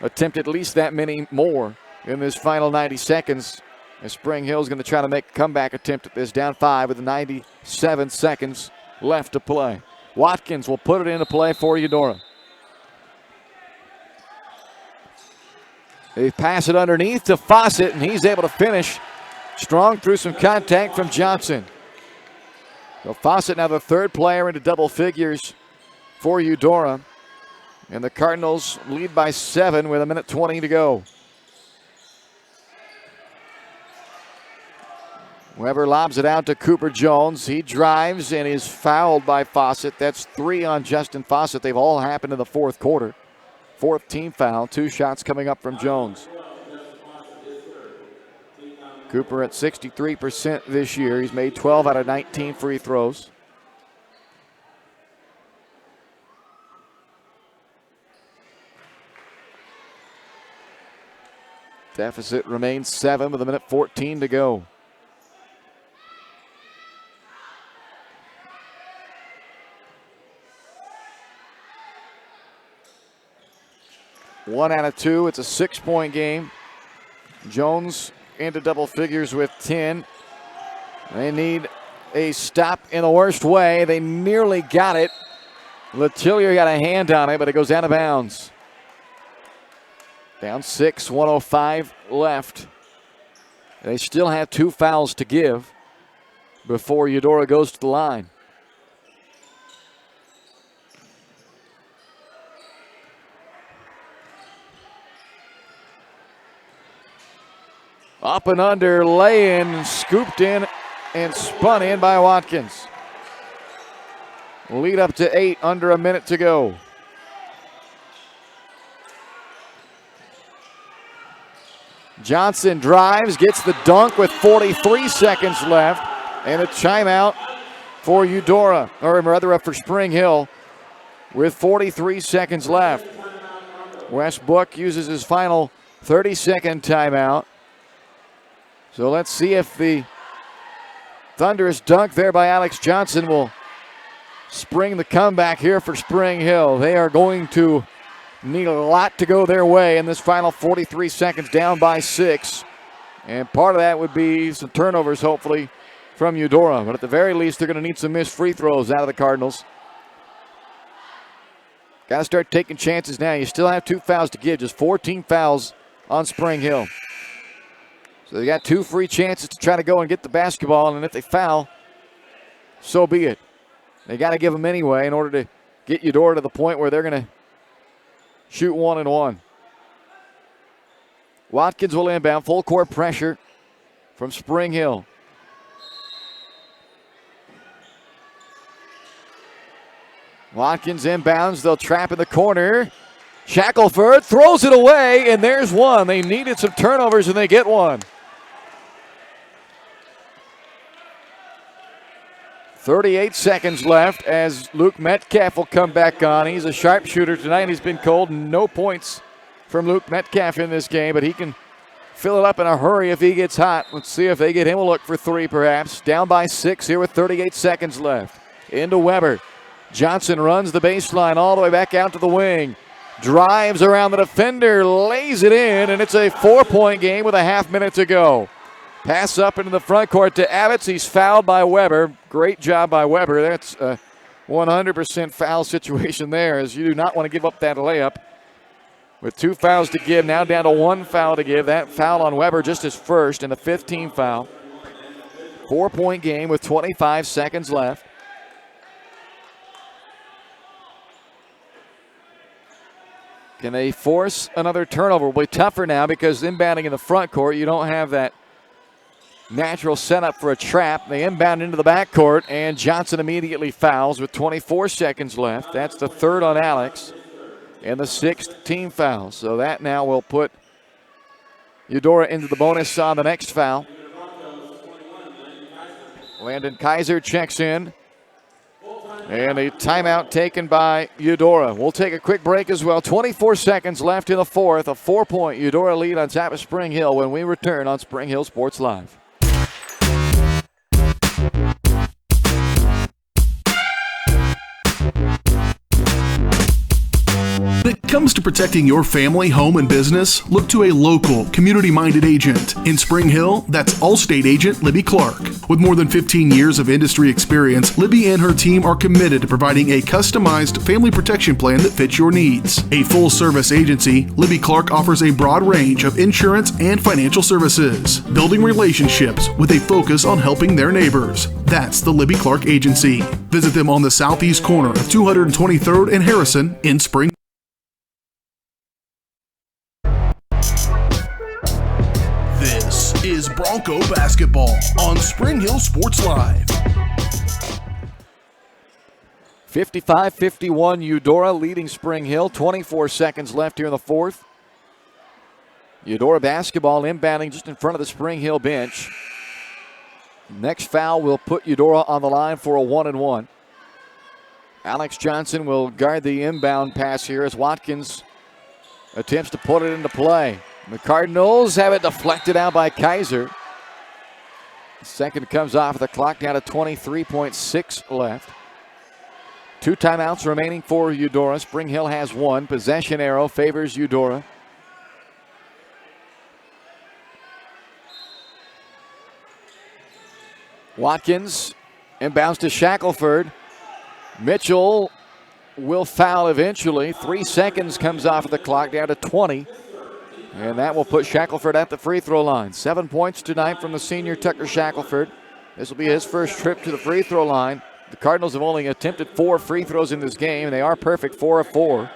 attempt at least that many more in this final 90 seconds. As Spring Hill is going to try to make a comeback attempt at this, down 5 with 97 seconds left to play. Watkins will put it into play for Eudora. They pass it underneath to Fawcett, and he's able to finish strong through some contact from Johnson. So Fawcett now the third player into double figures for Eudora. And the Cardinals lead by 7 with a minute 20 to go. Weber lobs it out to Cooper Jones. He drives and is fouled by Fawcett. That's 3 on Justin Fawcett. They've all happened in the fourth quarter. 4th team foul. 2 shots coming up from Jones. Cooper at 63% this year. He's made 12 out of 19 free throws. Deficit remains 7 with a minute 14 to go. One out of 2. It's a 6-point game. Jones into double figures with 10. They need a stop in the worst way. They nearly got it. Letillier got a hand on it, but it goes out of bounds. Down 6, 1:05 left. They still have 2 fouls to give before Eudora goes to the line. Up and under, lay-in, scooped in, and spun in by Watkins. Lead up to 8, under a minute to go. Johnson drives, gets the dunk with 43 seconds left, and a timeout for Eudora, or rather for Spring Hill, with 43 seconds left. Wes Book uses his final 30-second timeout. So let's see if the thunderous dunk there by Alex Johnson will spring the comeback here for Spring Hill. They are going to need a lot to go their way in this final 43 seconds, down by 6. And part of that would be some turnovers, hopefully, from Eudora. But at the very least, they're going to need some missed free throws out of the Cardinals. Got to start taking chances now. You still have 2 fouls to give, just 14 fouls on Spring Hill. So they got 2 free chances to try to go and get the basketball, and if they foul, so be it. They got to give them anyway in order to get Eudora to the point where they're going to shoot 1 and 1. Watkins will inbound, full court pressure from Spring Hill. Watkins inbounds, they'll trap in the corner. Shackelford throws it away, and there's one. They needed some turnovers, and they get one. 38 seconds left as Luke Metcalf will come back on. He's a sharpshooter tonight. He's been cold. No points from Luke Metcalf in this game, but he can fill it up in a hurry if he gets hot. Let's see if they get him a look for 3 perhaps. Down by 6 here with 38 seconds left. Into Weber. Johnson runs the baseline all the way back out to the wing. Drives around the defender, lays it in, and it's a 4-point game with a half minute to go. Pass up into the front court to Abbots. He's fouled by Weber. Great job by Weber. That's a 100% foul situation there, as you do not want to give up that layup. With 2 fouls to give, now down to 1 foul to give. That foul on Weber just his first, and a 15 foul. 4-point game with 25 seconds left. Can they force another turnover? Will be tougher now because inbounding in the front court, you don't have that natural setup for a trap. They inbound into the backcourt, and Johnson immediately fouls with 24 seconds left. That's the 3rd on Alex, and the 6th team foul. So that now will put Eudora into the bonus on the next foul. Landon Kaiser checks in. And a timeout taken by Eudora. We'll take a quick break as well. 24 seconds left in the 4th. A 4-point Eudora lead on top of Spring Hill when we return on Spring Hill Sports Live. When it comes to protecting your family, home, and business, look to a local, community-minded agent. In Spring Hill, that's Allstate agent Libby Clark. With more than 15 years of industry experience, Libby and her team are committed to providing a customized family protection plan that fits your needs. A full-service agency, Libby Clark offers a broad range of insurance and financial services, building relationships with a focus on helping their neighbors. That's the Libby Clark Agency. Visit them on the southeast corner of 223rd and Harrison in Spring. This is Bronco basketball on Spring Hill Sports Live. 55-51 Eudora leading Spring Hill. 24 seconds left here in the 4th. Eudora basketball inbounding just in front of the Spring Hill bench. Next foul will put Eudora on the line for a 1-and-1. Alex Johnson will guard the inbound pass here as Watkins attempts to put it into play. The Cardinals have it deflected out by Kaiser. Second comes off the clock, down to 23.6 left. 2 timeouts remaining for Eudora. Spring Hill has 1. Possession arrow favors Eudora. Watkins inbounds to Shackelford. Mitchell will foul eventually. 3 seconds comes off of the clock, down to 20. And that will put Shackelford at the free throw line. 7 points tonight from the senior Tucker Shackelford. This will be his first trip to the free throw line. The Cardinals have only attempted 4 free throws in this game, and they are perfect, 4 of 4.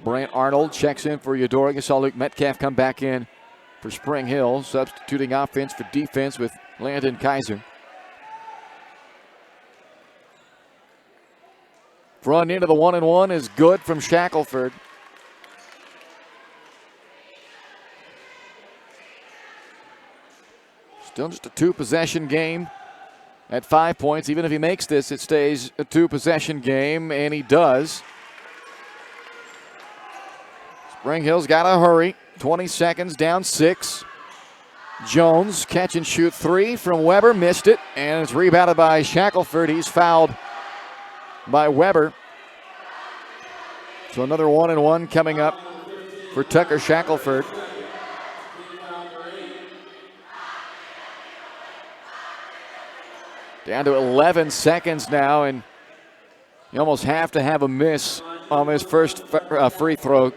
Brant Arnold checks in for Eudora. You saw Luke Metcalf come back in for Spring Hill, substituting offense for defense with Landon Kaiser. Front end of the 1-and-1 is good from Shackelford. Still just a 2-possession game at 5 points. Even if he makes this, it stays a 2-possession game, and he does. Spring Hill's got to hurry. 20 seconds, down 6. Jones, catch and shoot 3 from Weber, missed it, and it's rebounded by Shackelford. He's fouled by Weber. So another 1-and-1 coming up for Tucker Shackelford. Down to 11 seconds now, and you almost have to have a miss on his first free throw.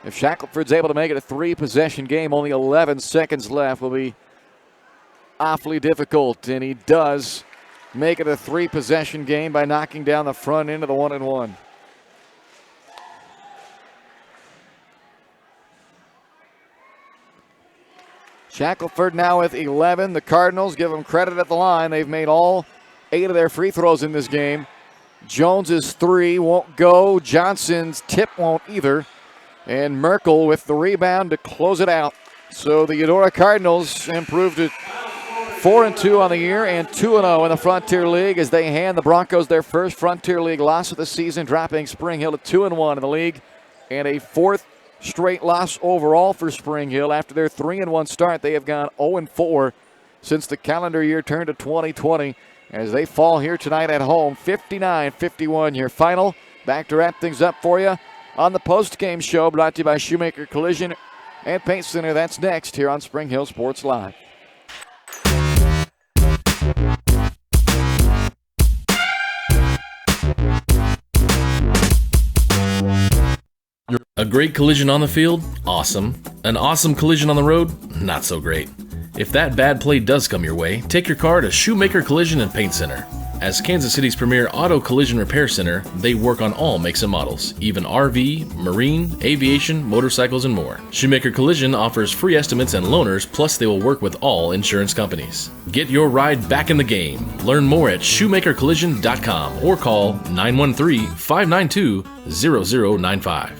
If Shackelford's able to make it a 3-possession game, only 11 seconds left, will be awfully difficult, and he does make it a 3-possession game by knocking down the front end of the 1-and-1. Shackelford now with 11. The Cardinals give them credit at the line. They've made all 8 of their free throws in this game. Jones's 3 won't go. Johnson's tip won't either. And Merkel with the rebound to close it out. So the Eudora Cardinals improved to 4-2 on the year and 2-0 in the Frontier League as they hand the Broncos their first Frontier League loss of the season, dropping Spring Hill to 2-1 in the league, and a 4th straight loss overall for Spring Hill. After their 3-1 start, they have gone 0-4 since the calendar year turned to 2020 as they fall here tonight at home. 59-51 your final. Back to wrap things up for you on the post-game show, brought to you by Shoemaker Collision and Paint Center. That's next here on Spring Hill Sports Live. A great collision on the field? Awesome. An awesome collision on the road? Not so great. If that bad play does come your way, take your car to Shoemaker Collision and Paint Center. As Kansas City's premier auto collision repair center, they work on all makes and models, even RV, marine, aviation, motorcycles, and more. Shoemaker Collision offers free estimates and loaners, plus they will work with all insurance companies. Get your ride back in the game. Learn more at shoemakercollision.com or call 913-592-0095.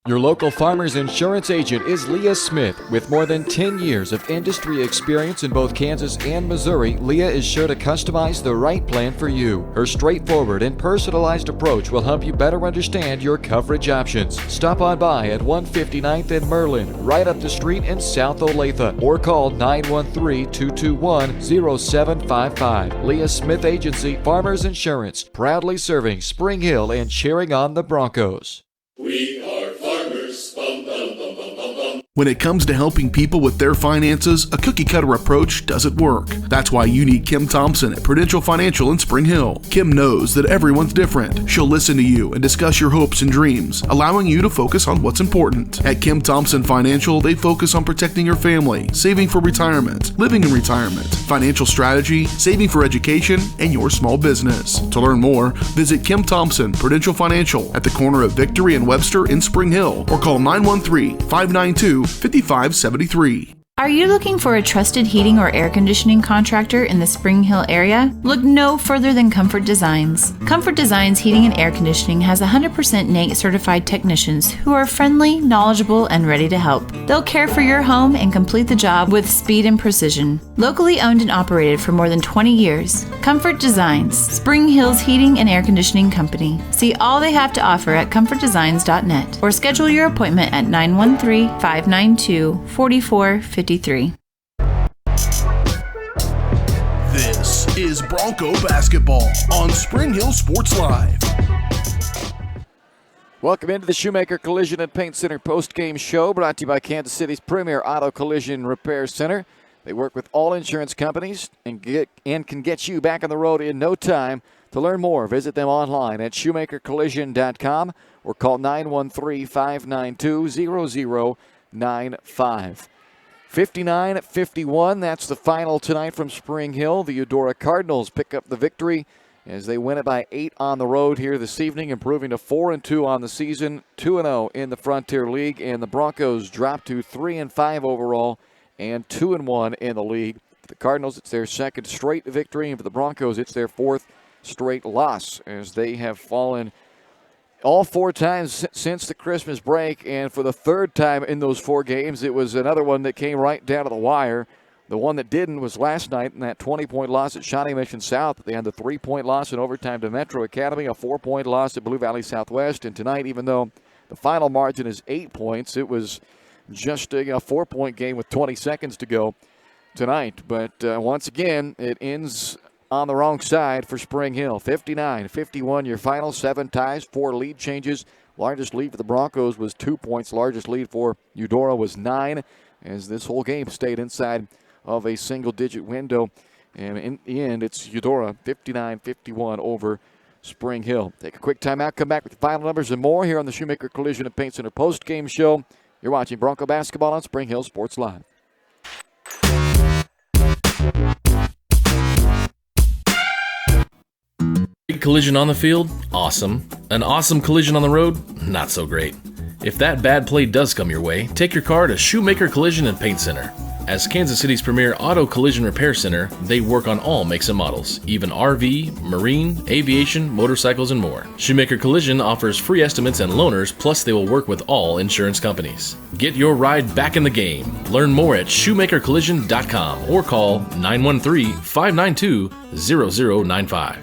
Your local farmer's insurance agent is Leah Smith. With more than 10 years of industry experience in both Kansas and Missouri, Leah is sure to customize the right plan for you. Her straightforward and personalized approach will help you better understand your coverage options. Stop on by at 159th and Merlin, right up the street in South Olathe, or call 913-221-0755. Leah Smith Agency, Farmers Insurance, proudly serving Spring Hill and cheering on the Broncos. We are farmers. Bum, bum, bum, bum, bum, bum. When it comes to helping people with their finances, a cookie-cutter approach doesn't work. That's why you need Kim Thompson at Prudential Financial in Spring Hill. Kim knows that everyone's different. She'll listen to you and discuss your hopes and dreams, allowing you to focus on what's important. At Kim Thompson Financial, they focus on protecting your family, saving for retirement, living in retirement, financial strategy, saving for education, and your small business. To learn more, visit Kim Thompson Prudential Financial at the corner of Victory and Webster in Spring Hill, or call 913-592-5573. Are you looking for a trusted heating or air conditioning contractor in the Spring Hill area? Look no further than Comfort Designs. Comfort Designs Heating and Air Conditioning has 100% NATE certified technicians who are friendly, knowledgeable, and ready to help. They'll care for your home and complete the job with speed and precision. Locally owned and operated for more than 20 years, Comfort Designs, Spring Hill's heating and air conditioning company. See all they have to offer at comfortdesigns.net or schedule your appointment at 913-592-4453. This is Bronco basketball on Spring Hill Sports Live. Welcome into the Shoemaker Collision and Paint Center post-game show, brought to you by Kansas City's premier auto collision repair center. They work with all insurance companies and can get you back on the road in no time. To learn more, visit them online at shoemakercollision.com or call 913-592-0095. 59-51, that's the final tonight from Spring Hill. The Eudora Cardinals pick up the victory as they win it by 8 on the road here this evening, improving to 4-2 on the season, 2-0 in the Frontier League, and the Broncos drop to 3-5 overall and 2-1 in the league. For the Cardinals, it's their second straight victory, and for the Broncos, it's their fourth straight loss as they have fallen all 4 times since the Christmas break, and for the third time in those 4 games, it was another one that came right down to the wire. The one that didn't was last night in that 20-point loss at Shawnee Mission South. They had the 3-point loss in overtime to Metro Academy, a 4-point loss at Blue Valley Southwest, and tonight, even though the final margin is 8 points, it was just a 4-point game with 20 seconds to go tonight. But once again, it ends on the wrong side for Spring Hill. 59-51, your final. 7 ties, 4 lead changes. Largest lead for the Broncos was 2 points. Largest lead for Eudora was 9, as this whole game stayed inside of a single-digit window. And in the end, it's Eudora 59-51 over Spring Hill. Take a quick timeout, come back with the final numbers and more here on the Shoemaker Collision and Paint Center post-game show. You're watching Bronco basketball on Spring Hill Sports Live. Great collision on the field? Awesome. An awesome collision on the road? Not so great. If that bad play does come your way, take your car to Shoemaker Collision and Paint Center. As Kansas City's premier auto collision repair center, they work on all makes and models, even RV, marine, aviation, motorcycles, and more. Shoemaker Collision offers free estimates and loaners, plus they will work with all insurance companies. Get your ride back in the game. Learn more at shoemakercollision.com or call 913-592-0095.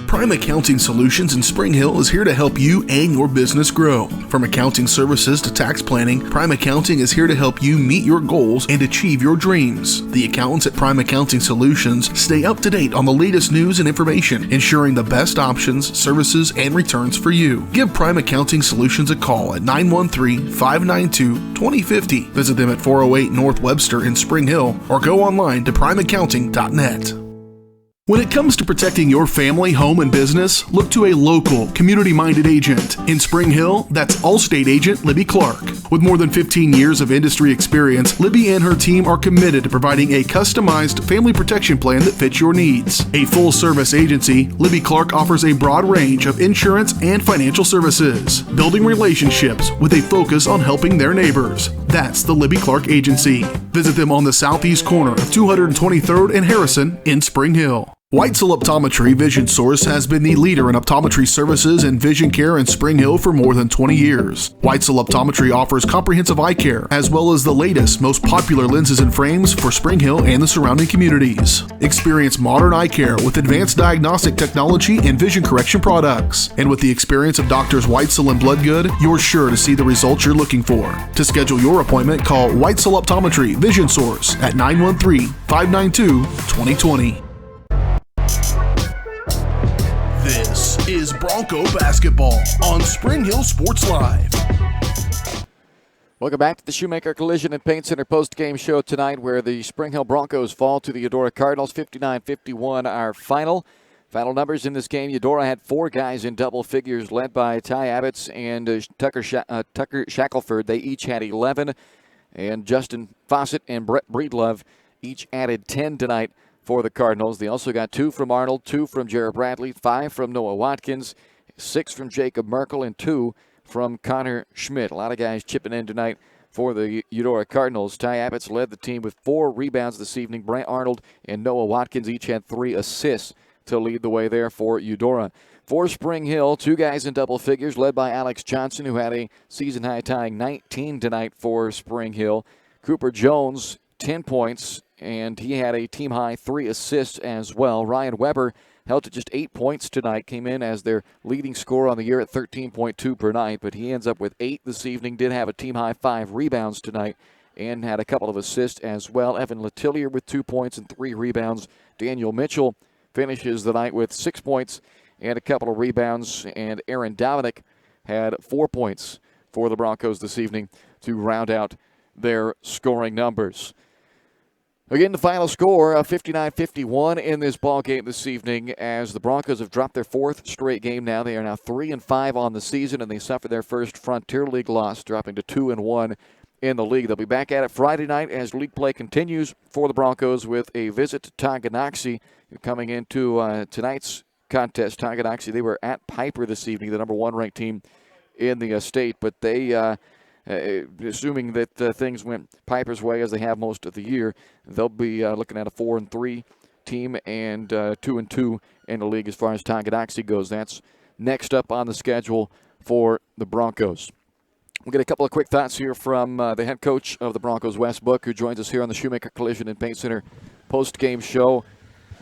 Prime Accounting Solutions in Spring Hill is here to help you and your business grow. From accounting services to tax planning, Prime Accounting is here to help you meet your goals and achieve your dreams. The accountants at Prime Accounting Solutions stay up to date on the latest news and information, ensuring the best options, services, and returns for you. Give Prime Accounting Solutions a call at 913-592-2050. Visit them at 408 North Webster in Spring Hill or go online to primeaccounting.net. When it comes to protecting your family, home, and business, look to a local, community-minded agent. In Spring Hill, that's Allstate agent Libby Clark. With more than 15 years of industry experience, Libby and her team are committed to providing a customized family protection plan that fits your needs. A full-service agency, Libby Clark offers a broad range of insurance and financial services, building relationships with a focus on helping their neighbors. That's the Libby Clark Agency. Visit them on the southeast corner of 223rd and Harrison in Spring Hill. Whitesell Optometry Vision Source has been the leader in optometry services and vision care in Spring Hill for more than 20 years. Whitesell Optometry offers comprehensive eye care, as well as the latest, most popular lenses and frames for Spring Hill and the surrounding communities. Experience modern eye care with advanced diagnostic technology and vision correction products. And with the experience of Doctors Whitesell and Bloodgood, you're sure to see the results you're looking for. To schedule your appointment, call Whitesell Optometry Vision Source at 913-592-2020. This is Bronco basketball on Spring Hill Sports Live. Welcome back to the Shoemaker Collision and Paint Center post-game show tonight, where the Spring Hill Broncos fall to the Eudora Cardinals, 59-51, our final. Final numbers in this game, Eudora had 4 guys in double figures, led by Ty Abbots and Tucker Shackelford. They each had 11, and Justin Fawcett and Brett Breedlove each added 10 tonight for the Cardinals. They also got 2 from Arnold, 2 from Jared Bradley, 5 from Noah Watkins, 6 from Jacob Merkel, and 2 from Connor Schmidt. A lot of guys chipping in tonight for the Eudora Cardinals. Ty Abbots led the team with 4 rebounds this evening. Brent Arnold and Noah Watkins each had 3 assists to lead the way there for Eudora. For Spring Hill, 2 guys in double figures, led by Alex Johnson, who had a season-high tying 19 tonight for Spring Hill. Cooper Jones, 10 points, and he had a team-high 3 assists as well. Ryan Weber held to just 8 points tonight, came in as their leading scorer on the year at 13.2 per night, but he ends up with 8 this evening, did have a team-high 5 rebounds tonight, and had a couple of assists as well. Evan Letillier with 2 points and 3 rebounds. Daniel Mitchell finishes the night with 6 points and a couple of rebounds, and Aaron Dominic had 4 points for the Broncos this evening to round out their scoring numbers. Again, the final score, 59-51 in this ball game this evening, as the Broncos have dropped their fourth straight game now. They are now 3-5 on the season, and they suffered their first Frontier League loss, dropping to 2-1 in the league. They'll be back at it Friday night as league play continues for the Broncos with a visit to Tonganoxie coming into tonight's contest. Tonganoxie, they were at Piper this evening, the number 1 ranked team in the state, but they assuming that things went Piper's way as they have most of the year, they'll be looking at a 4-3 team and 2-2 in the league as far as Tonganoxie goes. That's next up on the schedule for the Broncos. We'll get a couple of quick thoughts here from the head coach of the Broncos, Wes Book, who joins us here on the Shoemaker Collision and Paint Center post-game show.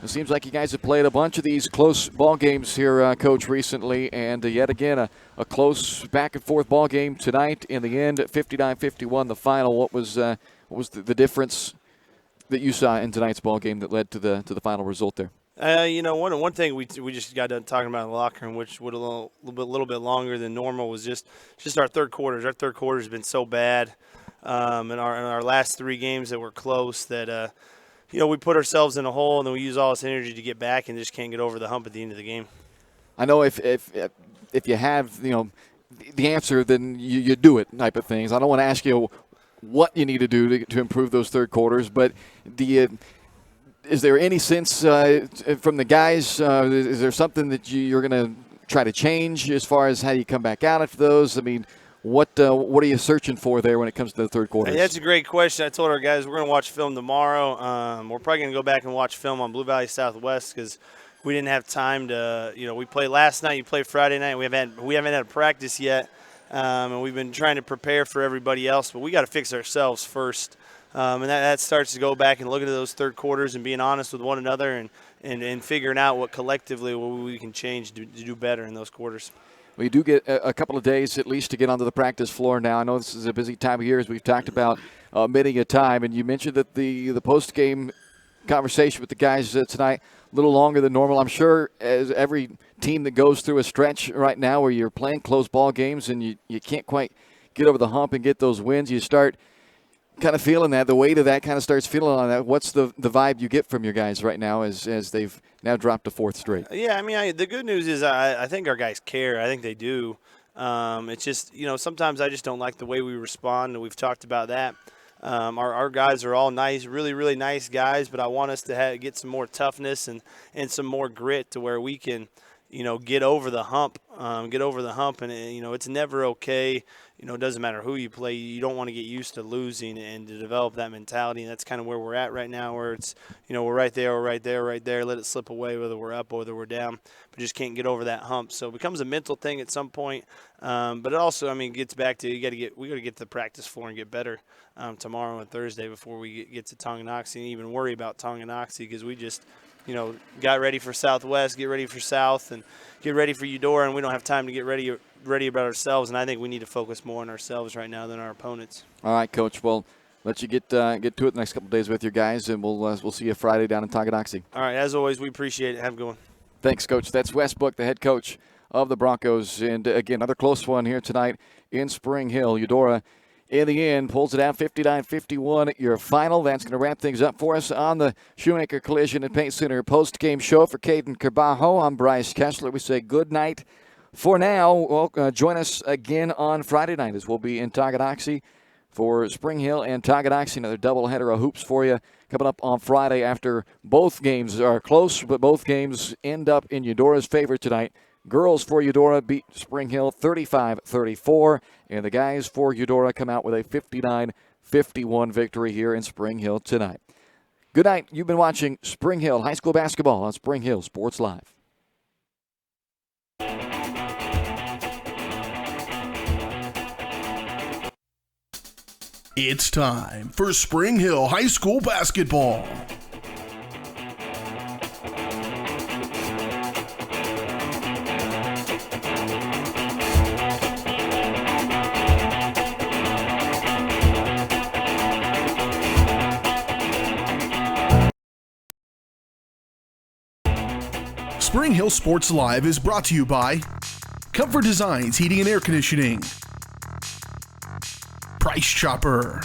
It seems like you guys have played a bunch of these close ball games here, Coach, recently, and yet again a close back-and-forth ball game tonight. In the end, 59-51, the final. What was the difference that you saw in tonight's ball game that led to the final result there? One thing we just got done talking about in the locker room, which would a little bit longer than normal, was just our third quarters. Our third quarter has been so bad in our last 3 games that were close that we put ourselves in a hole, and then we use all this energy to get back and just can't get over the hump at the end of the game. I know if you have the answer, then you do it type of things. I don't want to ask you what you need to do to improve those third quarters, but is there any sense from the guys? Is there something that you're going to try to change as far as how you come back out after those? I mean, what are you searching for there when it comes to the third quarter? Hey, that's a great question. I told our guys we're going to watch film tomorrow. We're probably going to go back and watch film on Blue Valley Southwest because we didn't have time to. We played last night. You played Friday night. We haven't had a practice yet, and we've been trying to prepare for everybody else. But we got to fix ourselves first, and that starts to go back and look at those third quarters and being honest with one another and figuring out what collectively we can change to do better in those quarters. We do get a couple of days at least to get onto the practice floor now. I know this is a busy time of year, as we've talked about many a time. And you mentioned that the post-game conversation with the guys tonight a little longer than normal. I'm sure as every team that goes through a stretch right now where you're playing close ball games and you can't quite get over the hump and get those wins, you start kind of feeling that. The weight of that kind of starts feeling on that. What's the vibe you get from your guys right now as they've now dropped a 4th straight? Yeah, I mean, the good news is I think our guys care. I think they do. It's just, sometimes I just don't like the way we respond, and we've talked about that. Our guys are all nice, really, really nice guys, but I want us to get some more toughness and some more grit to where we can, get over the hump. And, it's never okay. It doesn't matter who you play. You don't want to get used to losing and to develop that mentality. And that's kind of where we're at right now, where it's, we're right there, right there. Let it slip away, whether we're up or whether we're down, but just can't get over that hump. So it becomes a mental thing at some point. But it also, gets back to we got to get to the practice floor and get better tomorrow and Thursday before we get to Tonganoxie and even worry about Tonganoxie, because we just, got ready for Southwest, get ready for South, and get ready for Eudora, and we don't have time to get ready about ourselves. And I think we need to focus more on ourselves right now than our opponents. All right, Coach. Well, let you get to it the next couple of days with your guys, and we'll see you Friday down in Tonganoxie. All right. As always, we appreciate it. Have a good one. Thanks, Coach. That's Wes Book, the head coach of the Broncos. And, again, another close one here tonight in Spring Hill. Eudora, in the end, pulls it out 59-51 your final. That's going to wrap things up for us on the Shoemaker Collision and Paint Center post-game show. For Caden Carbajo, I'm Bryce Kessler. We say good night for now. Well, join us again on Friday night as we'll be in Tonganoxie for Spring Hill and Tonganoxie. Another doubleheader of hoops for you coming up on Friday after both games are close, but both games end up in Eudora's favor tonight. Girls for Eudora beat Spring Hill 35-34, and the guys for Eudora come out with a 59-51 victory here in Spring Hill tonight. Good night. You've been watching Spring Hill High School Basketball on Spring Hill Sports Live. It's time for Spring Hill High School Basketball. Spring Hill Sports Live is brought to you by Comfort Designs Heating and Air Conditioning, Price Chopper,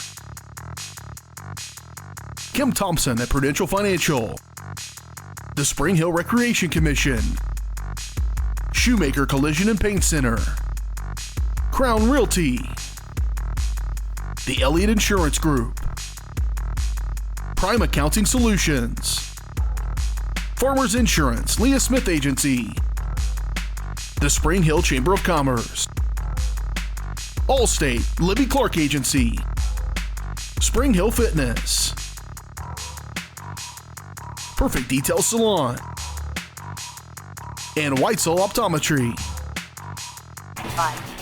Kim Thompson at Prudential Financial, the Spring Hill Recreation Commission, Shoemaker Collision and Paint Center, Crown Realty, the Elliott Insurance Group, Prime Accounting Solutions, Farmers Insurance, Leah Smith Agency, the Spring Hill Chamber of Commerce, Allstate, Libby Clark Agency, Spring Hill Fitness, Perfect Detail Salon, and Whitesell Optometry. 5.